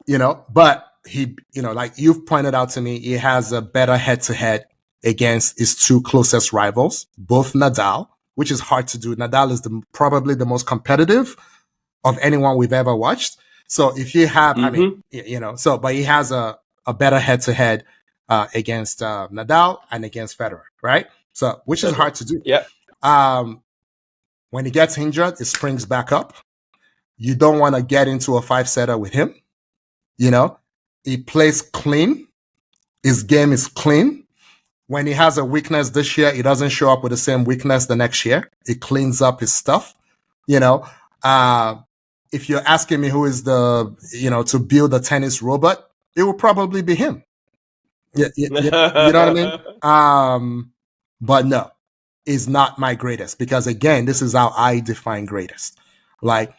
You know, but he, you know, like you've pointed out to me, he has a better head-to-head against his two closest rivals, both Nadal, which is hard to do. Nadal is probably the most competitive of anyone we've ever watched. So if you have, I mean, you know, so, but he has a better head-to-head against Nadal and against Federer, right? So, which is hard to do. Yeah. When he gets injured, it springs back up. You don't want to get into a 5-setter with him. You know, he plays clean. His game is clean. When he has a weakness this year, he doesn't show up with the same weakness the next year. He cleans up his stuff. You know, if you're asking me who is to build a tennis robot, it will probably be him. You know what I mean? But no, is not my greatest, because again, this is how I define greatest. Like,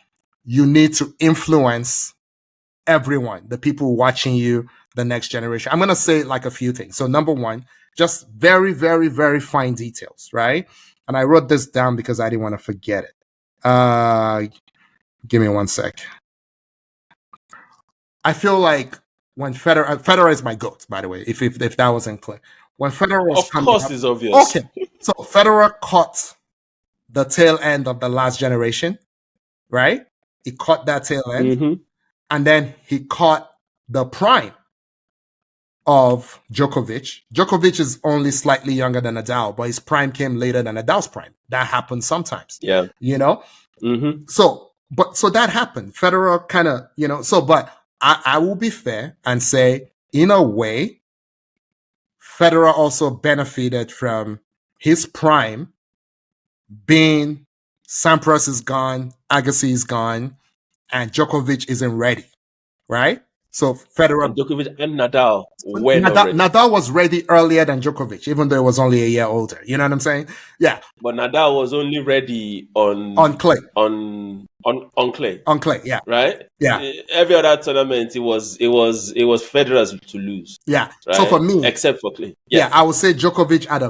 you need to influence everyone, the people watching you, the next generation. I'm going to say like a few things. So number one, just very, very, very fine details, right? And I wrote this down because I didn't want to forget it. Give me one sec. I feel like when Federer is my GOAT, by the way, if that wasn't clear. When Federer was of course, up, it's obvious. Okay, so Federer caught the tail end of the last generation, right? He caught that tail end, and then he caught the prime of Djokovic. Djokovic is only slightly younger than Nadal, but his prime came later than Nadal's prime. That happens sometimes. Yeah. You know? So that happened. Federer kind of, but I will be fair and say, in a way, Federer also benefited from his prime being Sampras is gone, Agassi is gone, and Djokovic isn't ready, right? So Federer, and Djokovic and Nadal were not ready. Nadal was ready earlier than Djokovic, even though he was only a year older. You know what I'm saying? Yeah. But Nadal was only ready on clay. On clay. On clay, yeah. Right? Yeah. Every other tournament, it was Federer's to lose. Yeah. Right? So for me, except for clay. Yeah, I would say Djokovic had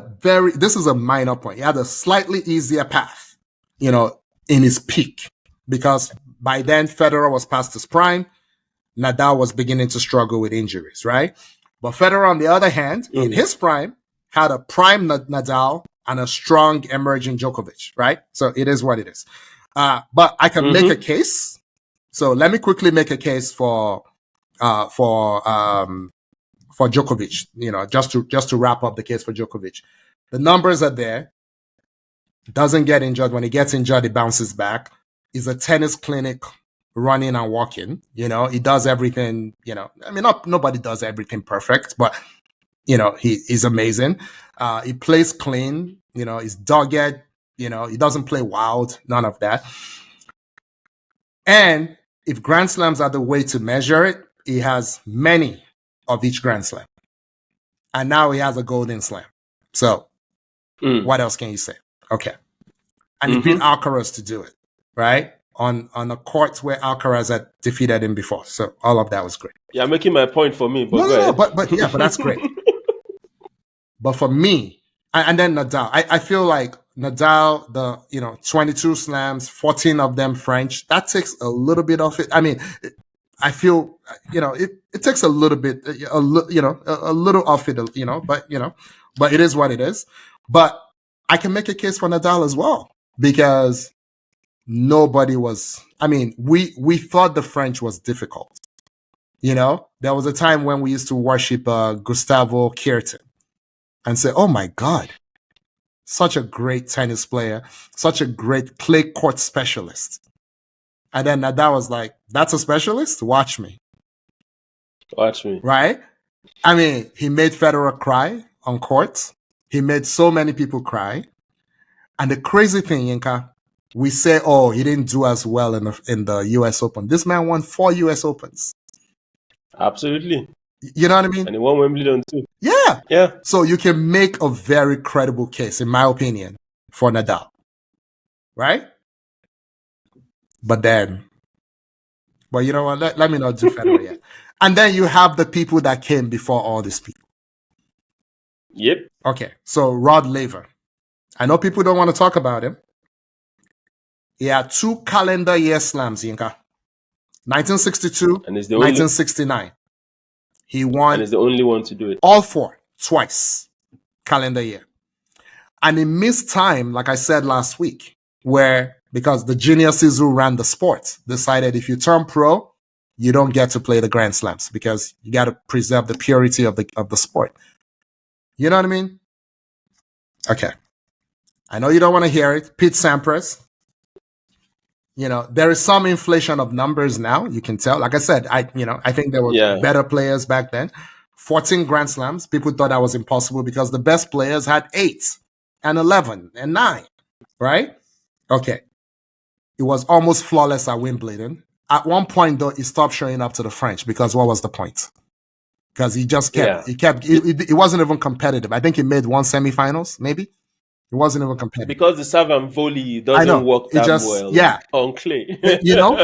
this is a minor point. He had a slightly easier path, in his peak, because by then Federer was past his prime. Nadal was beginning to struggle with injuries, right? But Federer, on the other hand, in his prime, had a prime Nadal and a strong emerging Djokovic, right? So it is what it is. But I can make a case. So let me quickly make a case for Djokovic, just to wrap up the case for Djokovic. The numbers are there. Doesn't get injured. When he gets injured, he bounces back. He's a tennis clinic, running and walking. He does everything. Nobody does everything perfect, but he's amazing. He plays clean. He's dogged. He doesn't play wild. None of that. And if Grand Slams are the way to measure it, he has many of each Grand Slam. And now he has a Golden Slam. So what else can you say? Okay. And he beat Alcaraz to do it, right? On a court where Alcaraz had defeated him before. So all of that was great. Yeah, making my point for me. But no, but that's great. But for me, and then Nadal, I feel like Nadal, 22 slams, 14 of them French, that takes a little bit of it. I mean, I feel, it takes a little bit, a little off it, but it is what it is. But I can make a case for Nadal as well, because nobody was, we thought the French was difficult. There was a time when we used to worship Gustavo Kuerten and say, oh my God, such a great tennis player, such a great clay court specialist. And then Nadal was like, that's a specialist? Watch me. Watch me. Right? He made Federer cry on court. He made so many people cry. And the crazy thing, Yinka, we say, oh, he didn't do as well in the US Open. This man won 4 US Opens. Absolutely. You know what I mean? And he won Wimbledon too. Yeah. Yeah. So you can make a very credible case, in my opinion, for Nadal. Right? But you know what? Let me not do Federer yet. And then you have the people that came before all these people. Yep. Okay. So Rod Laver. I know people don't want to talk about him. He had 2 calendar year slams, Yinka. 1962, and 1969. He won. And is the only one to do it. All 4, twice, calendar year. And he missed time, like I said last week, because the geniuses who ran the sport decided if you turn pro, you don't get to play the Grand Slams, because you got to preserve the purity of the sport. You know what I mean? Okay. I know you don't want to hear it. Pete Sampras. There is some inflation of numbers now. You can tell. Like I said, I think there were better players back then. 14 Grand Slams. People thought that was impossible because the best players had 8 and 11 and 9. Right? Okay. It was almost flawless at Wimbledon. At one point, though, he stopped showing up to the French, because what was the point? Because he just kept, it wasn't even competitive. I think he made 1 semifinals, maybe. It wasn't even competitive. Because the serve and volley I doesn't know. work It that just, well yeah, on clay. you know,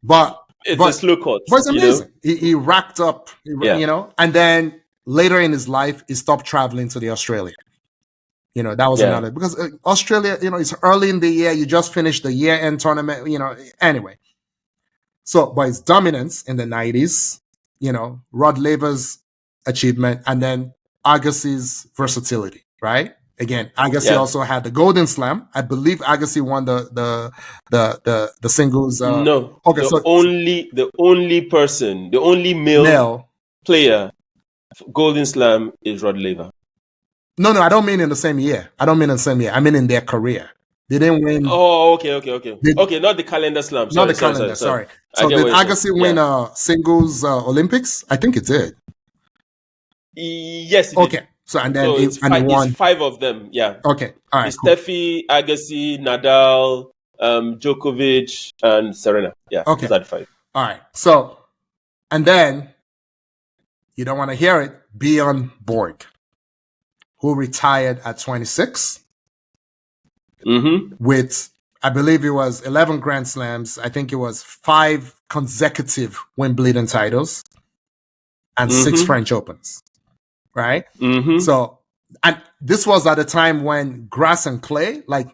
but It's a slow cut, it's you know? amazing. He racked up, Yeah. you know, and then later in his life, he stopped traveling to the Australia. You know, that was Yeah. another, because Australia, you know, it's early in the year. You just finished the year-end tournament, you know, anyway. So, but his dominance in the 90s, you know, Rod Laver's achievement, and then Agassi's versatility, right? Again, Agassi Yeah. also had the Golden Slam. I believe Agassi won the singles. No, Okay, the so only person, the only male player, Golden Slam is Rod Laver. No, I don't mean in the same year. I mean in their career. They didn't win. Oh, okay. Okay, not the calendar slam. Not the calendar, sorry. So did Agassi win singles Olympics? I think it did. Yes, it okay. did. So and then So it's it's 5 of them, yeah. Okay, all right. It's Steffi, Agassi, Nadal, Djokovic, and Serena. Yeah, okay. Those are the 5. All right. So, and then you don't want to hear it, Bjorn Borg, who retired at 26 with, I believe it was 11 Grand Slams. I think it was 5 consecutive Wimbledon titles and 6 French Opens, right? So, and this was at a time when grass and clay, like,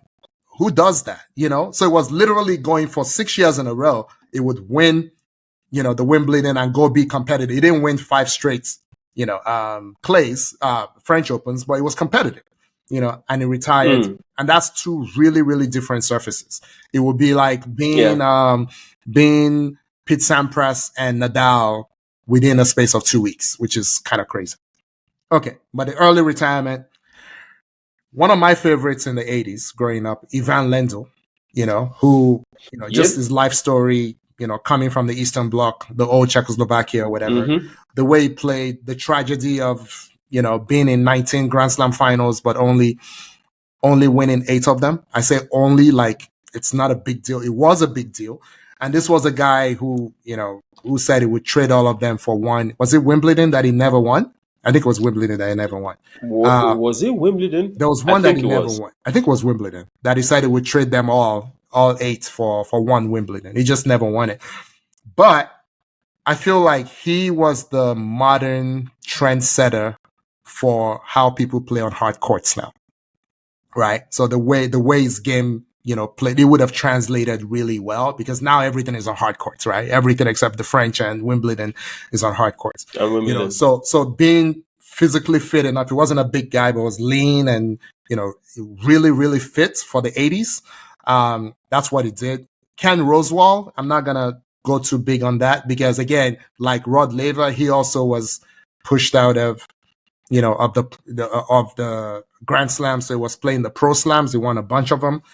who does that, you know? So it was literally going for 6 years in a row. It would win, you know, the Wimbledon and go be competitive. It didn't win 5 straight, you know, clays, French Opens, but it was competitive, you know, and he retired. And that's 2 really, really different surfaces. It would be like being Pete Sampras and Nadal within a space of 2 weeks, which is kind of crazy. Okay, but the early retirement, one of my favorites in the 80s growing up, Ivan Lendl, you know, who, you know, just his life story, you know, coming from the Eastern Bloc, the old Czechoslovakia or whatever, the way he played, the tragedy of, you know, being in 19 Grand Slam finals, but only winning 8 of them. I say only, like, it's not a big deal. It was a big deal. And this was a guy who, you know, who said he would trade all of them for one. Was it Wimbledon that he never won? I think it was Wimbledon that he never won. Was it Wimbledon? There was one that he never won. I think it was Wimbledon that he said he would trade them all 8 for one Wimbledon. He just never won it. But I feel like he was the modern trendsetter for how people play on hard courts now, right? So the way his game, you know, played, it would have translated really well, because now everything is on hard courts, right? Everything except the French and Wimbledon is on hard courts. You know, so being physically fit enough, he wasn't a big guy, but was lean and, you know, really, really fit for the 80s. That's what he did. Ken Rosewall, I'm not gonna go too big on that, because again, like Rod Laver, he also was pushed out of, you know, of the Grand Slams. So he was playing the Pro Slams. He won a bunch of them.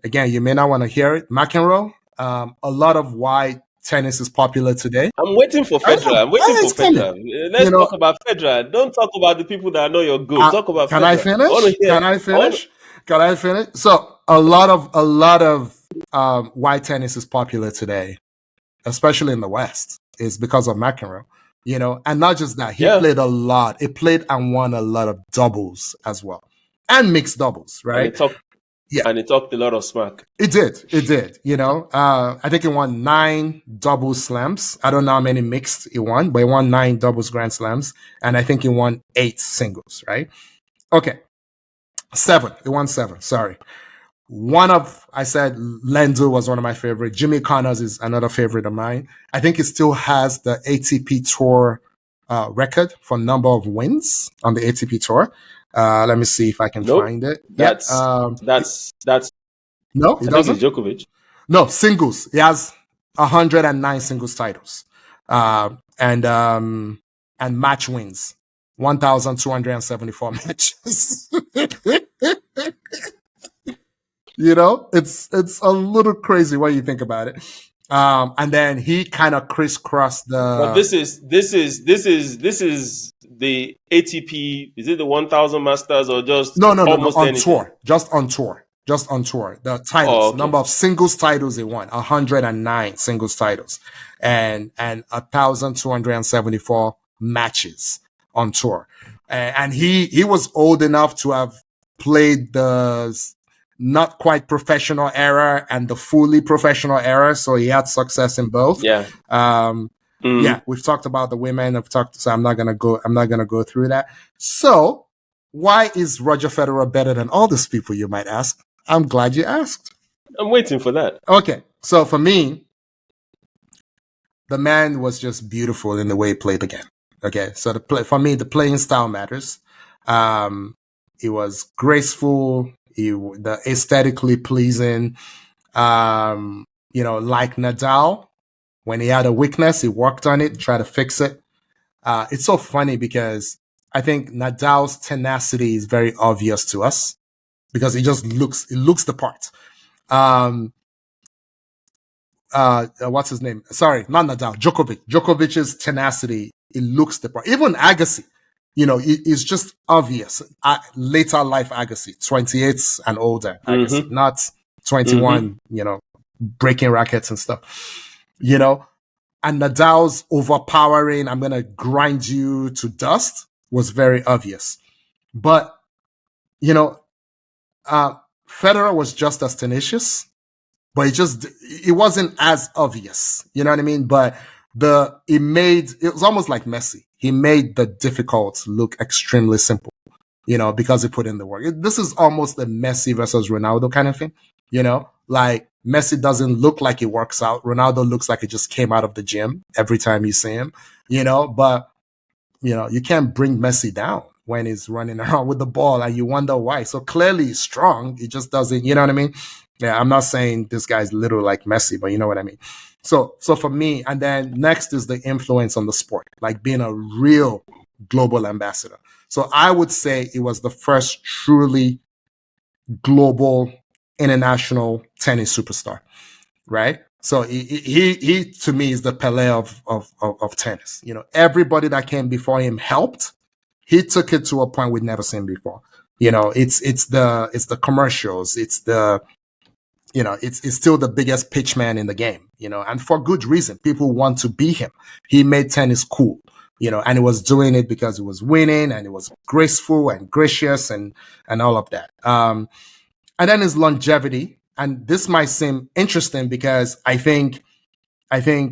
Again, you may not want to hear it. McEnroe, a lot of why tennis is popular today. I'm waiting for Federer. Let's talk about Federer. Don't talk about the people that know you're good. Talk about Can Federer. Can I finish? So a lot of why tennis is popular today, especially in the West, is because of McEnroe. You know, and not just that, he played a lot. He played and won a lot of doubles as well, and mixed doubles, right? And he talked a lot of smack. It did. You know, I think he won 9 double slams. I don't know how many mixed he won, but he won 9 doubles Grand Slams, and I think he won 8 singles, right? Okay. 7. He won 7. Sorry. I said Lendl was one of my favorite. Jimmy Connors is another favorite of mine. I think he still has the ATP Tour record for number of wins on the ATP Tour. Let me see if I can find it. That's no, he doesn't. I think it's Djokovic. No, singles. He has 109 singles titles, and match wins, 1,274 matches. You know, it's a little crazy when you think about it. And then he kind of crisscrossed the. But this is the ATP. Is it the 1,000 Masters or just no on tour? Just on tour. The titles, number of singles titles he won, 109 singles titles, and 1,274 matches on tour. And he was old enough to have played the not quite professional era and the fully professional era, so he had success in both. Yeah. Yeah, we've talked about the women. So I'm not gonna go through that. So why is Roger Federer better than all these people, you might ask? I'm glad you asked. I'm waiting for that. Okay, so for me, the man was just beautiful in the way he played the game. Okay, so for me, the playing style matters. It was graceful, the aesthetically pleasing. Like Nadal, when he had a weakness, he worked on it, tried to fix it. It's so funny because I think Nadal's tenacity is very obvious to us because it looks the part. What's his name? Sorry, not Nadal, Djokovic. Djokovic's tenacity, it looks the part. Even Agassi, it's just obvious. Later life Agassi, 28 and older Agassi, not 21, breaking rackets and stuff, and Nadal's overpowering, I'm going to grind you to dust was very obvious. But, Federer was just as tenacious, but it wasn't as obvious. You know what I mean? But it was almost like Messi. He made the difficult look extremely simple, because he put in the work. This is almost the Messi versus Ronaldo kind of thing, like Messi doesn't look like he works out. Ronaldo looks like he just came out of the gym every time you see him, but, you can't bring Messi down when he's running around with the ball and you wonder why. So clearly he's strong. He just doesn't, you know what I mean? Yeah, I'm not saying this guy's little like Messi, but you know what I mean? So for me, and then next is the influence on the sport, like being a real global ambassador. So I would say it was the first truly global international tennis superstar, right? So he to me is the Pele of tennis. Everybody that came before him helped. He took it to a point we'd never seen before. It's the commercials. It's the it's still the biggest pitchman in the game. And for good reason. People want to be him. He made tennis cool. And he was doing it because he was winning and it was graceful and gracious and all of that. And then his longevity. And this might seem interesting because I think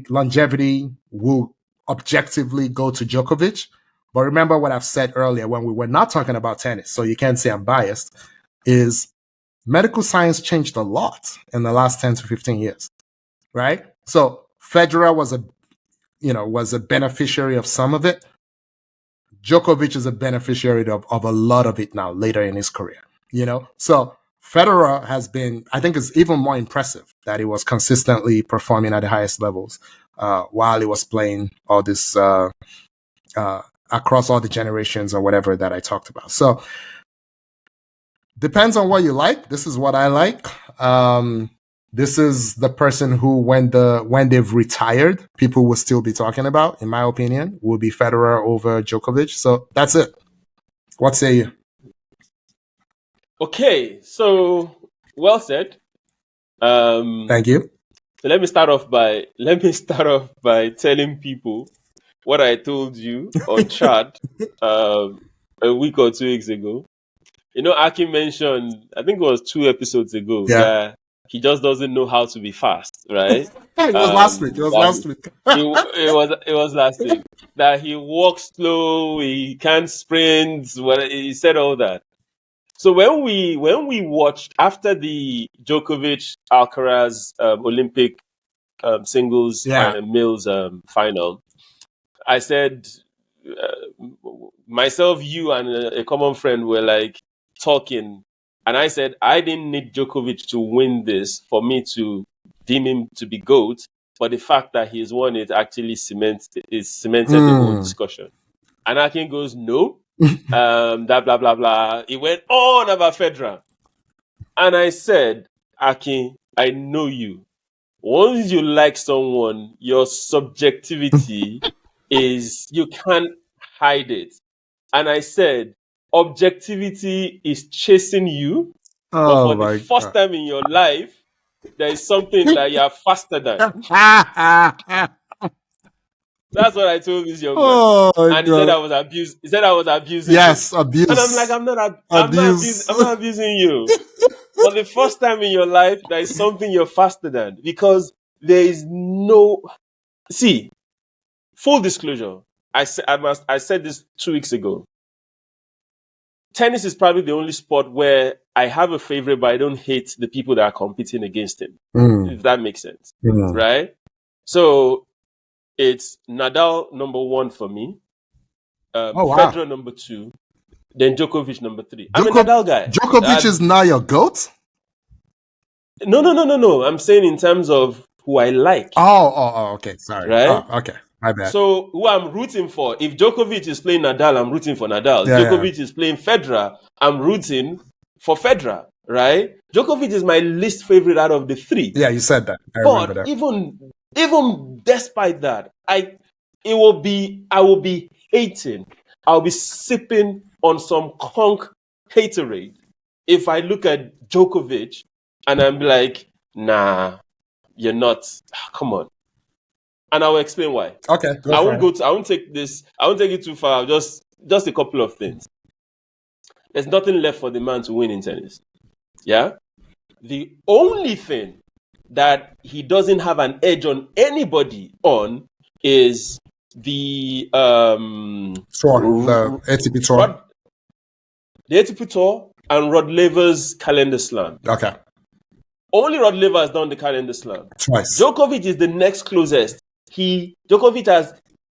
longevity will objectively go to Djokovic. But remember what I've said earlier when we were not talking about tennis, so you can't say I'm biased, is medical science changed a lot in the last 10 to 15 years, right? So Federer was a beneficiary of some of it. Djokovic is a beneficiary of a lot of it now later in his career, So Federer has been, I think it's even more impressive that he was consistently performing at the highest levels while he was playing all this across all the generations or whatever that I talked about. So depends on what you like. This is what I like. This is the person who, when they've retired, people will still be talking about, in my opinion, will be Federer over Djokovic. So that's it. What say you? Okay, so well said. Thank you. So let me start off by telling people what I told you on chat a week or 2 weeks ago. Akin mentioned, I think it was 2 episodes ago, that he just doesn't know how to be fast, right? It was last week. It was last week. It was last week. That he walks slow, he can't sprint. Well, he said all that. So when we watched after the Djokovic Alcaraz Olympic singles males final, I said myself, you, and a common friend were like talking, and I said I didn't need Djokovic to win this for me to deem him to be GOAT, but the fact that he's won it actually cemented the whole discussion. And Akin goes, no, blah blah blah blah. He went on about Federer, and I said, Akin, I know you. Once you like someone, your subjectivity is, you can't hide it. And I said, objectivity is chasing you, but for the first time in your life, there is something that you are faster than. That's what I told this young man. Oh my And he said God. I was abused. He said I was abusing Yes, him. abuse. And I'm like, I'm not Abuse. abusing you. For the first time in your life, there is something you're faster than. Because there is no, see, full disclosure. I said this 2 weeks ago. Tennis is probably the only sport where I have a favorite, but I don't hate the people that are competing against him. If that makes sense. Right? So it's Nadal number 1 for me. Oh, wow. Federer number 2. Then Djokovic number 3. I'm a Nadal guy. Djokovic is now your GOAT? No. I'm saying in terms of who I like. Oh, okay. Sorry. Right? Oh, okay. My bad. So who I'm rooting for, if Djokovic is playing Nadal, I'm rooting for Nadal. Yeah, If Djokovic is playing Federer, I'm rooting for Federer, right? Djokovic is my least favorite out of the 3. Yeah, you said that. I remember But that. even despite that, I will be hating. I'll be sipping on some conch haterade if I look at Djokovic and I'm like, nah, you're not. Come on. And I'll explain why. Okay, I won't take it too far. Just a couple of things. There's nothing left for the man to win in tennis. Yeah? The only thing that he doesn't have an edge on anybody on is the the ATP Tour. The ATP Tour and Rod Laver's calendar slam. Okay. Only Rod Laver has done the calendar slam. Twice. Djokovic is the next closest. Djokovic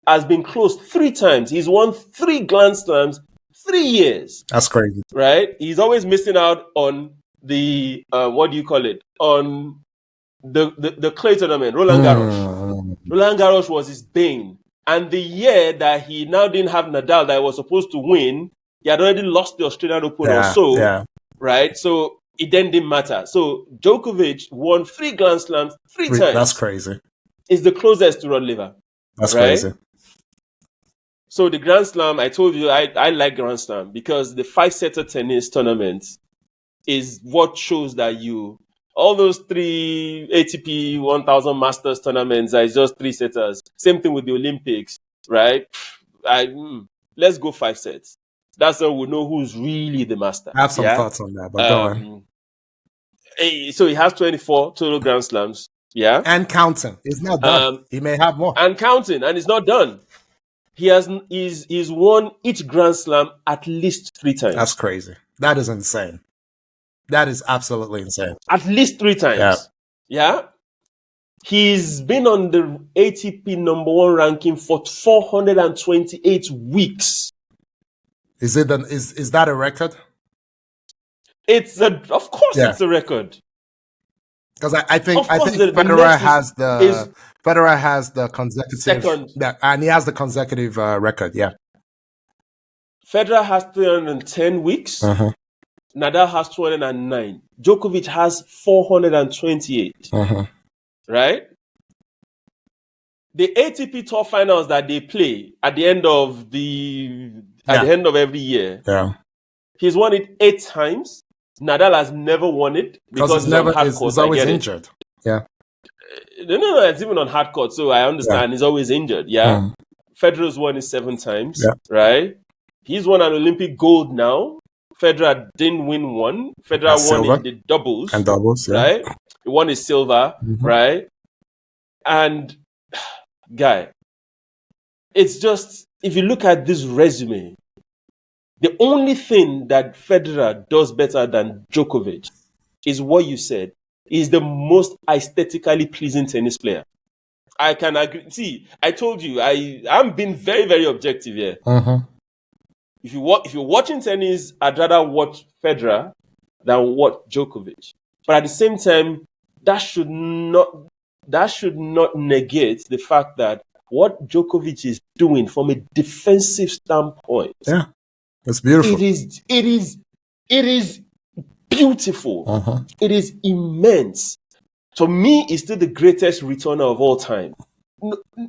has been close 3 times. He's won 3 Grand Slams, 3 years. That's crazy. Right? He's always missing out on the on the clay tournament, Roland Garros. Roland Garros was his bane. And the year that he now didn't have Nadal that he was supposed to win, he had already lost the Australian Open or so. Yeah. Right? So it then didn't matter. So Djokovic won 3 Grand Slams 3 times. That's crazy. Is the closest to Rod Laver. That's crazy. So the Grand Slam, I told you, I like Grand Slam because the 5-setter tennis tournament is what shows that all those 3 ATP 1000 Masters tournaments are just 3 setters. Same thing with the Olympics, right? Let's go 5 sets. That's when we know who's really the master. I have some thoughts on that, but go on. So he has 24 total Grand Slams. Yeah. And counting. It's not done. He may have more. And counting, and it's not done. He's won each Grand Slam at least 3 times. That's crazy. That is insane. That is absolutely insane. At least 3 times. Yeah. He's been on the ATP number 1 ranking for 428 weeks. Is that a record? Of course it's a record. Because I think Federer has the consecutive second. And he has the consecutive record. Yeah. Federer has 310 weeks. Nadal has 209. Djokovic has 428. Right? The ATP Tour finals that they play at the end of every year. Yeah. He's won it 8 times. Nadal has never won it because he's always injured. Yeah. No, it's even on hard court, so I understand he's always injured. Yeah. Federer's won it 7 times. Yeah. Right? He's won an Olympic gold now. Federer didn't win one. Federer won in the doubles. And doubles, yeah. Right? He won his silver, right? And guy, it's just, if you look at this resume, the only thing that Federer does better than Djokovic is what you said. He's the most aesthetically pleasing tennis player. I can agree. See, I told you, I'm being very, very objective here. If you're watching tennis, I'd rather watch Federer than watch Djokovic. But at the same time, that should not negate the fact that what Djokovic is doing from a defensive standpoint. Yeah. It's beautiful. It is beautiful. It is immense. To me, it's still the greatest returner of all time.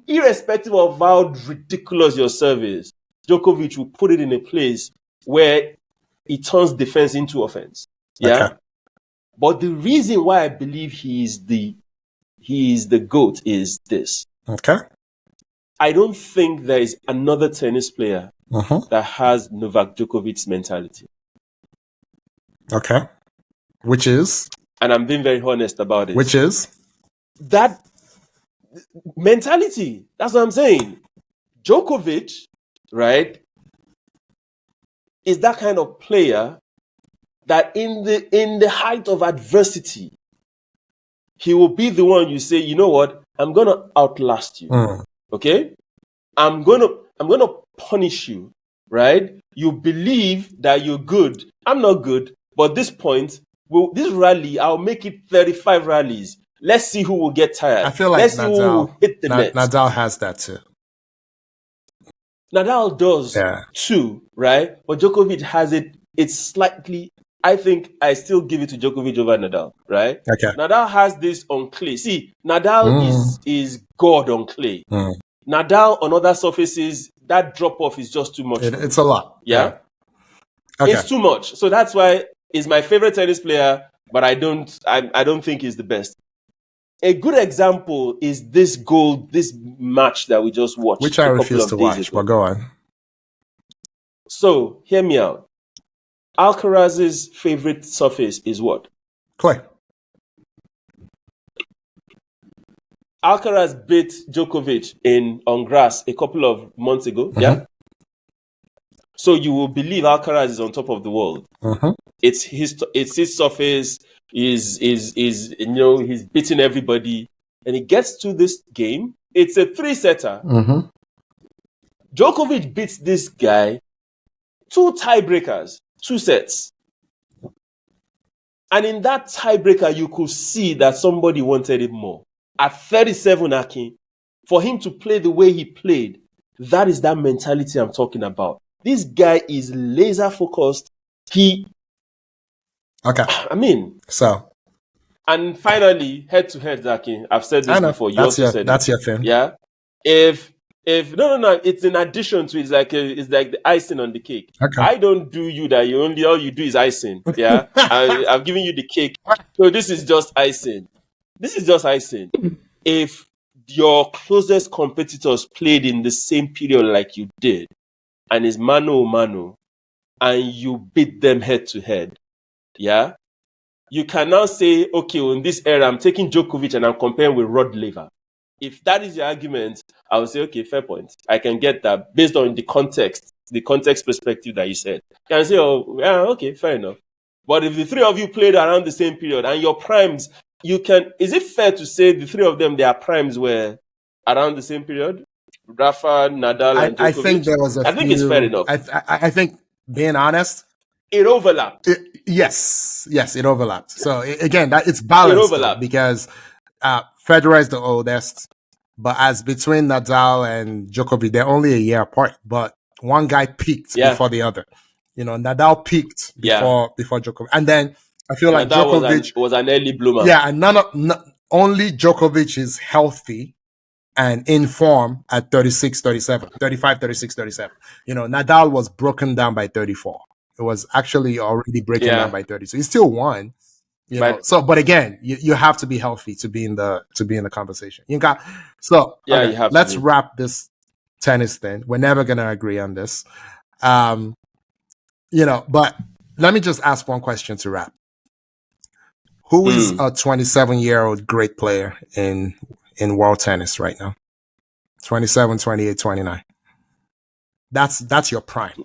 Irrespective of how ridiculous your serve is, Djokovic will put it in a place where he turns defense into offense. Yeah. Okay. But the reason why I believe he is the GOAT is this. Okay. I don't think there is another tennis player that has Novak Djokovic's mentality. Okay. Which is? And I'm being very honest about it. Which is? That mentality. That's what I'm saying. Djokovic, right, is that kind of player that in the height of adversity, he will be the one you say, you know what, I'm gonna outlast you. Okay? I'm gonna punish you, right? You believe that you're good. I'm not good, but this point, this rally, I'll make it 35 rallies. Let's see who will get tired. I feel like Let's see who will hit the net. Nadal has that too. Nadal does too, right? But Djokovic has it. It's slightly. I think I still give it to Djokovic over Nadal, right? Okay. Nadal has this on clay. See, Nadal is God on clay. Nadal on other surfaces, that drop off is just too much. It's a lot. Yeah. Okay. It's too much. So that's why he's my favorite tennis player, but I don't think he's the best. A good example is this match that we just watched. Which I refuse to watch, but go on. So, hear me out. Alcaraz's favorite surface is what? Clay. Alcaraz beat Djokovic on grass a couple of months ago. Yeah. So you will believe Alcaraz is on top of the world. It's his surface. Is he's beating everybody, and he gets to this game. It's a 3-setter. Djokovic beats this guy 2 tiebreakers, 2 sets, and in that tiebreaker you could see that somebody wanted it more. At 37, Akin, for him to play the way he played, that is that mentality I'm talking about. This guy is laser focused. And finally, head to head, Akin. I've said this before. You also said that's your thing. Yeah. If no, it's in addition to it's like the icing on the cake. Okay. I don't do you that all you do is icing. Yeah. I've given you the cake, so this is just icing. This is just icing. If your closest competitors played in the same period like you did, and it's mano a mano, and you beat them head to head, yeah. You can now say, okay, in this era, I'm taking Djokovic and I'm comparing with Rod Laver. If that is your argument, I would say, okay, fair point. I can get that based on the context perspective that you said. You can say, oh, yeah, okay, fair enough. But if the 3 of you played around the same period and your primes, is it fair to say the 3 of them, their primes were around the same period? Rafa, Nadal, and Djokovic? I think there was I think it's fair enough. I think, being honest, it overlapped. Yes, it overlapped. So again, it's balanced because Federer is the oldest, but as between Nadal and Djokovic, they're only a year apart. But one guy peaked before the other. Nadal peaked before Djokovic, and then I feel like Nadal Djokovic was an early bloomer. Yeah, and only Djokovic is healthy and in form at 36, 37, 35, 36, 37. Nadal was broken down by 34. It was actually already breaking down by 30. So he still won. But again, you have to be healthy to be in the conversation. Let's wrap this tennis thing. We're never gonna agree on this. But let me just ask one question to wrap. Who is a 27-year-old great player in world tennis right now? 27, 28, 29. That's your prime.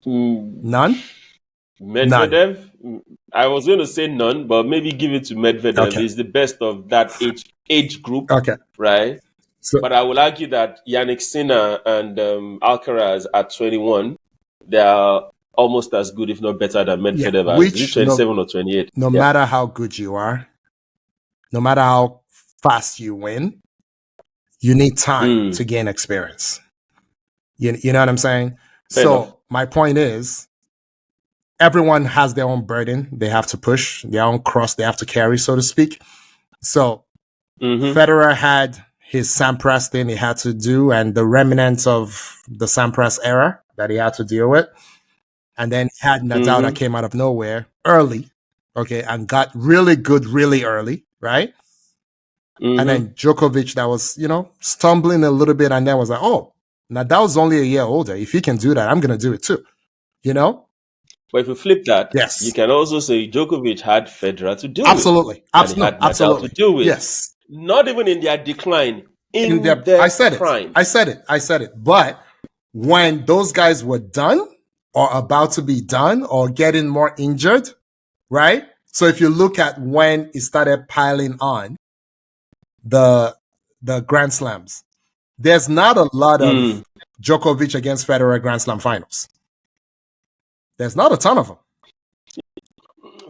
None? Medvedev? None. I was going to say none, but maybe give it to Medvedev. Okay. He's the best of that age group. Okay. Right? But I will argue that Yannick Sinner and Alcaraz at 21, they are almost as good, if not better, than Medvedev. Is it 27 or 28? No matter how good you are, no matter how fast you win, you need time to gain experience. You know what I'm saying? Fair enough. My point is, everyone has their own burden. They have to push, their own cross they have to carry, so to speak. So Federer had his Sampras thing he had to do and the remnants of the Sampras era that he had to deal with. And then he had Nadal that came out of nowhere early, okay, and got really good really early, right? And then Djokovic that was, stumbling a little bit and then was like, oh, Nadal's only a year older. If he can do that, I'm going to do it too. But if you flip that, Yes. you can also say Djokovic had Federer to do Absolutely. with. And he had Nadal to do with. Yes. Not even in their decline. In their prime. I said it. But when those guys were done or about to be done or getting more injured, right? So if you look at when it started piling on the Grand Slams, there's not a lot of Djokovic against Federer Grand Slam finals. There's not a ton of them.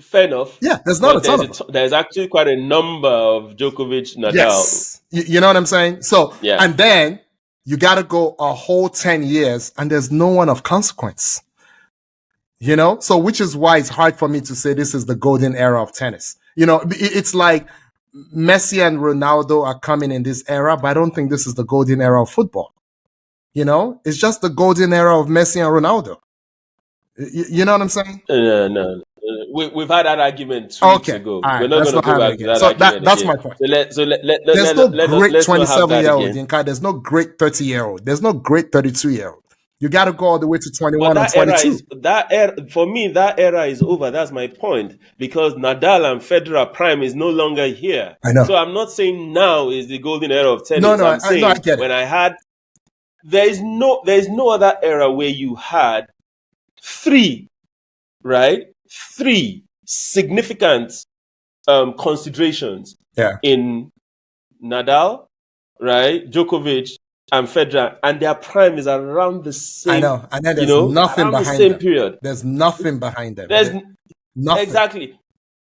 Fair enough. Yeah, there's not a ton of them. There's actually quite a number of Djokovic, Nadal. Yes. You know what I'm saying? So, yeah. And then you got to go a whole 10 years and there's no one of consequence. So which is why it's hard for me to say this is the golden era of tennis. It's like Messi and Ronaldo are coming in this era, but I don't think this is the golden era of football. It's just the golden era of Messi and Ronaldo. You know what I'm saying? No. We've had that argument 2 weeks ago. Right, we're not going to go back to that so argument that's again. My point. So there's no great 27-year-old. There's no great 30-year-old. There's no great 32-year-old. You got to go all the way to 21 and 22. For me, that era is over. That's my point. Because Nadal and Federer prime is no longer here. I know. So I'm not saying now is the golden era of tennis. No, I'm saying I get it. When I had, there's no other era where you had three significant considerations in Nadal, right, Djokovic, and Federer, and their prime is around the same. I know, and then there's nothing behind the same them. Period. There's nothing behind them. There's nothing. Exactly.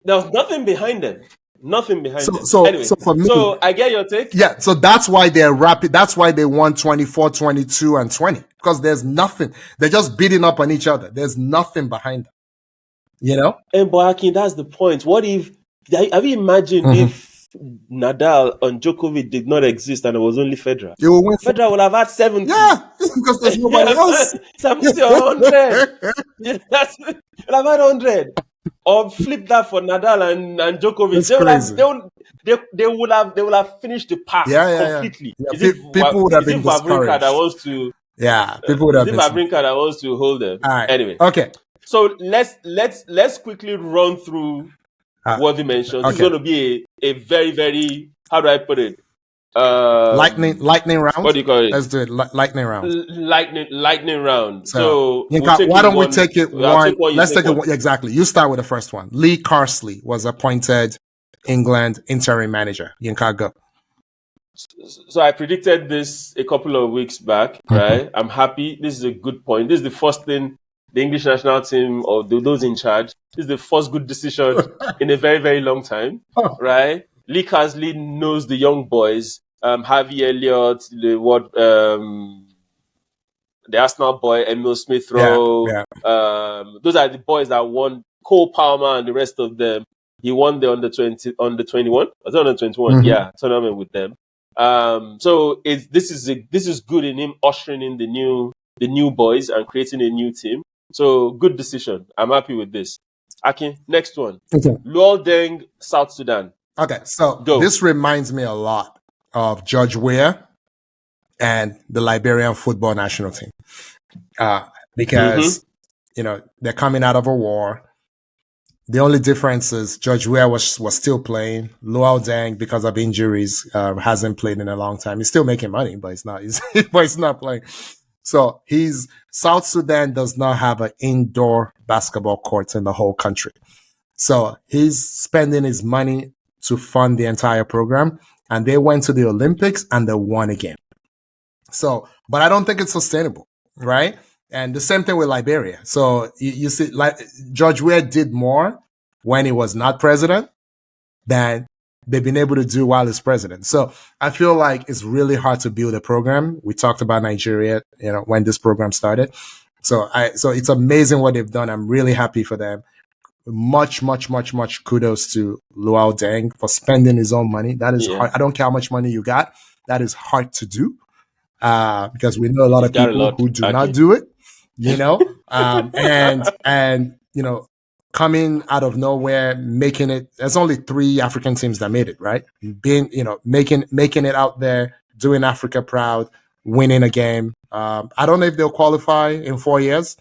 There's nothing behind them. Nothing behind them. Anyway, so for me, I get your take. Yeah, so that's why they're rapid. That's why they won 24, 22, and 20. Because there's nothing. They're just beating up on each other. There's nothing behind them. And but Akin, that's the point. What if? Have you imagined if Nadal and Djokovic did not exist and it was only Federer? Federer would have had 70. Yeah, because there's nobody else. 70 or 100. Would have had 100. Or flip that for Nadal and Djokovic. They would have finished the pack completely. Yeah. People would have been discouraged. People would have been. Wawrinka that wants to hold them. All right. Anyway. Okay. So let's quickly run through what they mentioned. Okay. It's going to be a very, very, how do I put it? Lightning round. What do you call it? Let's do it. Lightning round. Lightning round. So why don't we take it one? Let's take it one. Exactly. You start with the first one. Lee Carsley was appointed England interim manager. Yinka, go. So I predicted this a couple of weeks back, right? I'm happy. This is a good point. This is the first thing the English national team or those in charge. This is the first good decision in a very, very long time, right? Lee Carsley knows the young boys. Harvey Elliott, the Arsenal boy, Emil Smith Rowe. Those are the boys that won. Cole Palmer and the rest of them. He won the under 21. Was it under 21? Yeah, tournament with them. So this is good in him ushering in the new boys and creating a new team. So good decision. I'm happy with this. Akin, next one. Okay. Luol Deng, South Sudan. Okay, so this reminds me a lot of George Weah and the Liberian football national team. Because, they're coming out of a war. The only difference is George Weah was still playing. Luol Deng, because of injuries, hasn't played in a long time. He's still making money, but he's not playing. So South Sudan does not have an indoor basketball court in the whole country. So he's spending his money to fund the entire program. And they went to the Olympics and they won again. So, but I don't think it's sustainable, right? And the same thing with Liberia. So you see, like George Weah did more when he was not president than they've been able to do while he's president. So I feel like it's really hard to build a program. We talked about Nigeria, when this program started. So it's amazing what they've done. I'm really happy for them. Much kudos to Luol Deng for spending his own money. That is hard. I don't care how much money you got. That is hard to do. Because we know a lot of people who do not do it, and coming out of nowhere, making it. There's only 3 African teams that made it, right? Being, making it out there, doing Africa proud, winning a game. I don't know if they'll qualify in 4 years.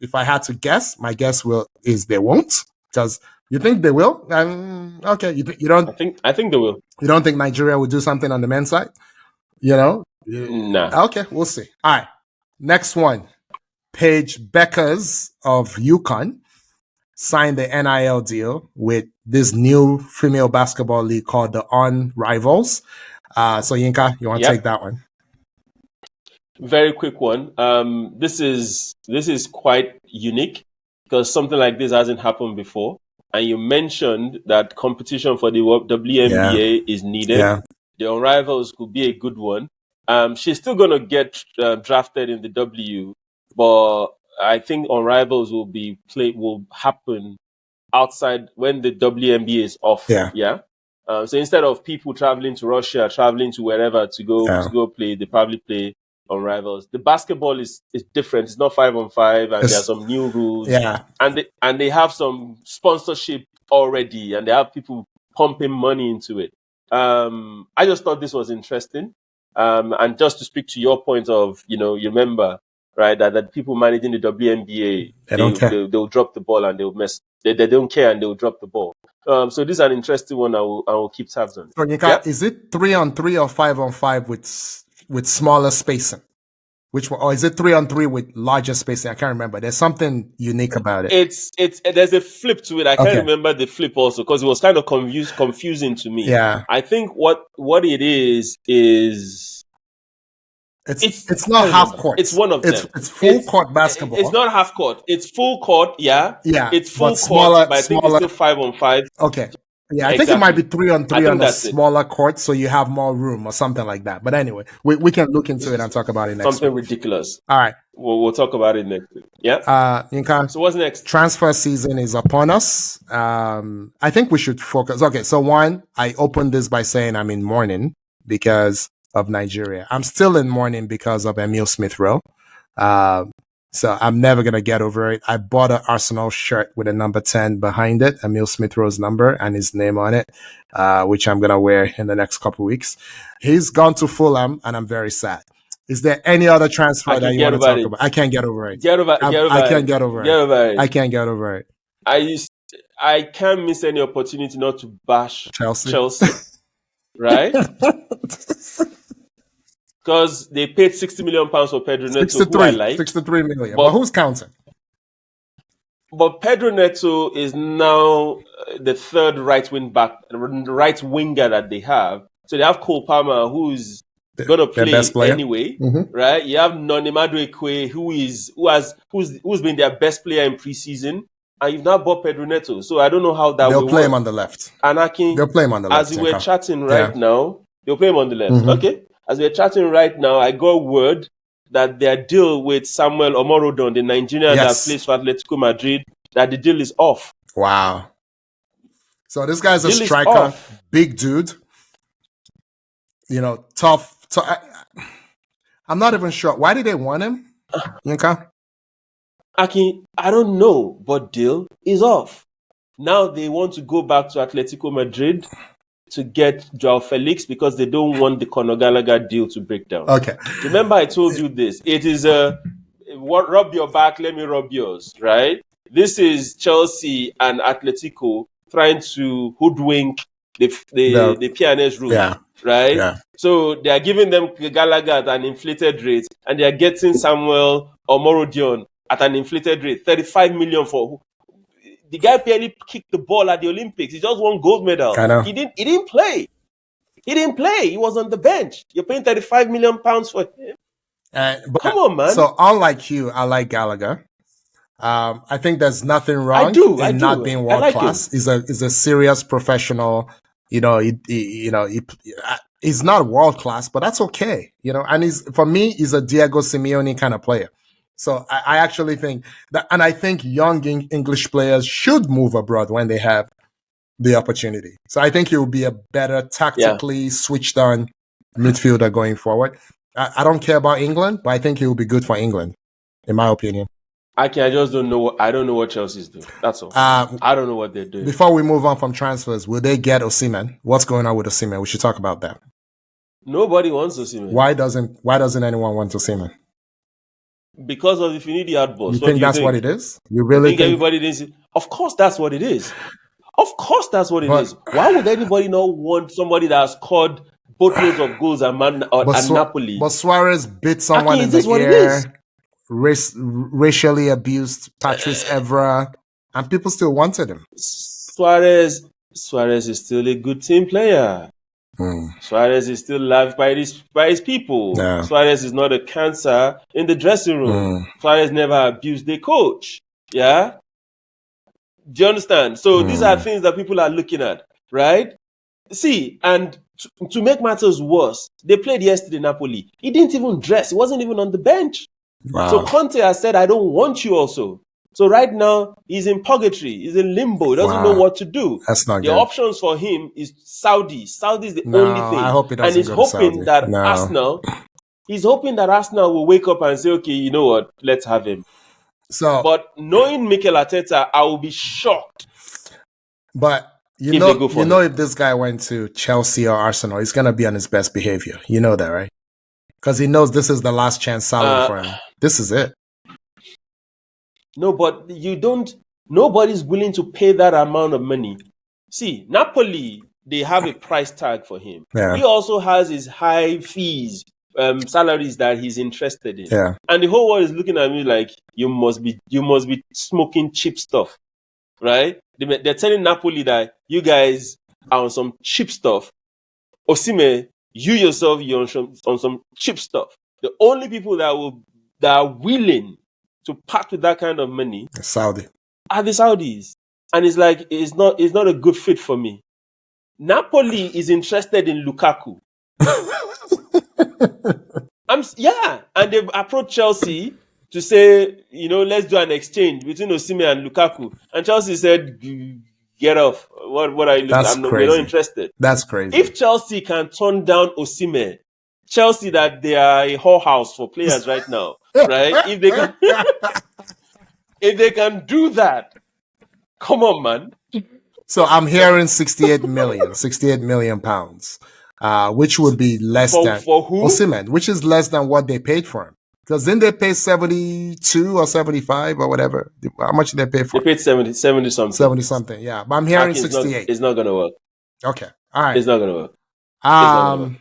If I had to guess, my guess is they won't. Because you think they will? Okay, you don't. I think they will. You don't think Nigeria will do something on the men's side? Nah. Okay, we'll see. All right, next one. Paige Beuckers of UConn signed the NIL deal with this new female basketball league called the Unrivals. So Yinka, you want to take that one? Very quick one. This is quite unique because something like this hasn't happened before. And you mentioned that competition for the WNBA is needed. Yeah. The Unrivals could be a good one. She's still going to get drafted in the W, but I think Unrivals will happen outside when the WNBA is off. Yeah. So instead of people traveling to Russia, traveling to wherever to go play, they probably play Unrivals. The basketball is different. It's not 5-on-5, and there are some new rules. Yeah. And they have some sponsorship already, and they have people pumping money into it. I just thought this was interesting. And just to speak to your point of, you remember, right, that people managing the WNBA, they'll drop the ball and they'll mess. They don't care and they'll drop the ball. So this is an interesting one. I will keep tabs on. So is it 3-on-3 or 5-on-5 with smaller spacing? Which one? Or is it 3-on-3 with larger spacing? I can't remember. There's something unique about it. There's a flip to it. I can't remember the flip also because it was kind of confusing to me. Yeah. I think what it is it's not half court. It's one of them. It's full court basketball. It's not half court. It's full court. Yeah. Yeah. It's full court, but I think it's still 5-on-5. Okay. Yeah, I think it might be 3-on-3 on a smaller court, so you have more room or something like that. But anyway, we can look into it and talk about it next Something week. ridiculous. All right. We'll talk about it next week. Yeah. Yinka, so what's next? Transfer season is upon us. I think we should focus. Okay, so one, I opened this by saying I'm in mourning because of Nigeria. I'm still in mourning because of Emile Smith-Rowe. So I'm never going to get over it. I bought an Arsenal shirt with a number 10 behind it, Emile Smith-Rowe's number and his name on it, which I'm going to wear in the next couple of weeks. He's gone to Fulham and I'm very sad. Is there any other transfer that you want to talk about? I can't get over it. I can't get over it. I can't get over it. I can't miss any opportunity not to bash Chelsea. Right? Because they paid £60 million for Pedro Neto, who I like. 63 million. But who's counting? But Pedro Neto is now the third right winger that they have. So they have Cole Palmer, who's going to play anyway, right? You have Noni Maduekwe, who's been their best player in preseason, and you've now bought Pedro Neto. So I don't know how that will work. They'll play him on the left. And Akin, they'll play him on the left. As we were chatting right now, they'll play him on the left. Okay. As we're chatting right now, I got word that their deal with Samuel Omorodon, the Nigerian that plays for Atletico Madrid, that the deal is off. Wow. So this guy's a striker, big dude. Tough. I'm not even sure. Why did they want him, Yinka? Akin, I don't know, but deal is off. Now they want to go back to Atletico Madrid to get Joao Felix because they don't want the Conor Gallagher deal to break down. Okay. Remember I told you this. It is rub your back, let me rub yours, right? This is Chelsea and Atletico trying to hoodwink the PNS rule, right? Yeah. So they are giving them Gallagher at an inflated rate and they are getting Samuel Omorodon at an inflated rate, 35 million for the guy barely kicked the ball at the Olympics. He just won gold medal. I know. He didn't play. He was on the bench. You're paying £35 million for him. Come on, man. So unlike you, I like Gallagher. I think there's nothing wrong in not being world class. He's a serious professional. He's not world class, but that's okay. And for me, he's a Diego Simeone kind of player. So I actually think that, and I think young English players should move abroad when they have the opportunity. So I think he will be a better tactically switched on midfielder going forward. I don't care about England, but I think he will be good for England, in my opinion. Akin, I just don't know. I don't know what Chelsea's doing. That's all. I don't know what they're doing. Before we move on from transfers, will they get Osimhen? What's going on with Osimhen? We should talk about that. Nobody wants Osimhen. Why doesn't anyone want Osimhen? Because of the Finidi outburst. You think that's what it is? You really think everybody didn't? Of course, that's what it is. Of course, that's what it is. Why would anybody not want somebody that has scored boatloads of goals at Napoli? But Suarez bit someone in the ear, racially abused Patrice Evra, and people still wanted him. Suarez is still a good team player. Suarez is still loved by his people. Yeah. Suarez is not a cancer in the dressing room. Suarez never abused the coach. Yeah? Do you understand? So these are things that people are looking at, right? See, and to make matters worse, they played yesterday Napoli. He didn't even dress. He wasn't even on the bench. Wow. So Conte has said, I don't want you also. So right now, he's in purgatory. He's in limbo. He doesn't know what to do. That's not the good. options for him is Saudi. Saudi is the only thing. I hope he doesn't and he's go hoping to that Arsenal will wake up and say, okay, you know what? Let's have him. But knowing Mikel Arteta, I will be shocked. But if this guy went to Chelsea or Arsenal, he's going to be on his best behavior. You know that, right? Because he knows this is the last chance salary for him. This is it. No, but nobody's willing to pay that amount of money. See, Napoli, they have a price tag for him. Yeah. He also has his high fees, salaries that he's interested in. Yeah. And the whole world is looking at me like, you must be smoking cheap stuff, right? They're telling Napoli that you guys are on some cheap stuff. Osimhen, you yourself, you're on some cheap stuff. The only people that are willing to part with that kind of money are the Saudis. And it's like, it's not a good fit for me. Napoli is interested in Lukaku. And they've approached Chelsea to say, let's do an exchange between Osimhen and Lukaku. And Chelsea said, get off. What are you looking at? We're not interested. That's crazy. If Chelsea can turn down Osimhen, Chelsea that they are a whorehouse for players right now, right? If they can do that, come on, man. So I'm hearing 68 million pounds, which would be less than for who? Osimhen, which is less than what they paid for him. Because didn't they pay 72 or 75 or whatever? How much did they pay for him? They paid 70 something. 70 something, yeah. But I'm hearing 68. It's not going to work. Okay, all right. It's not going to work.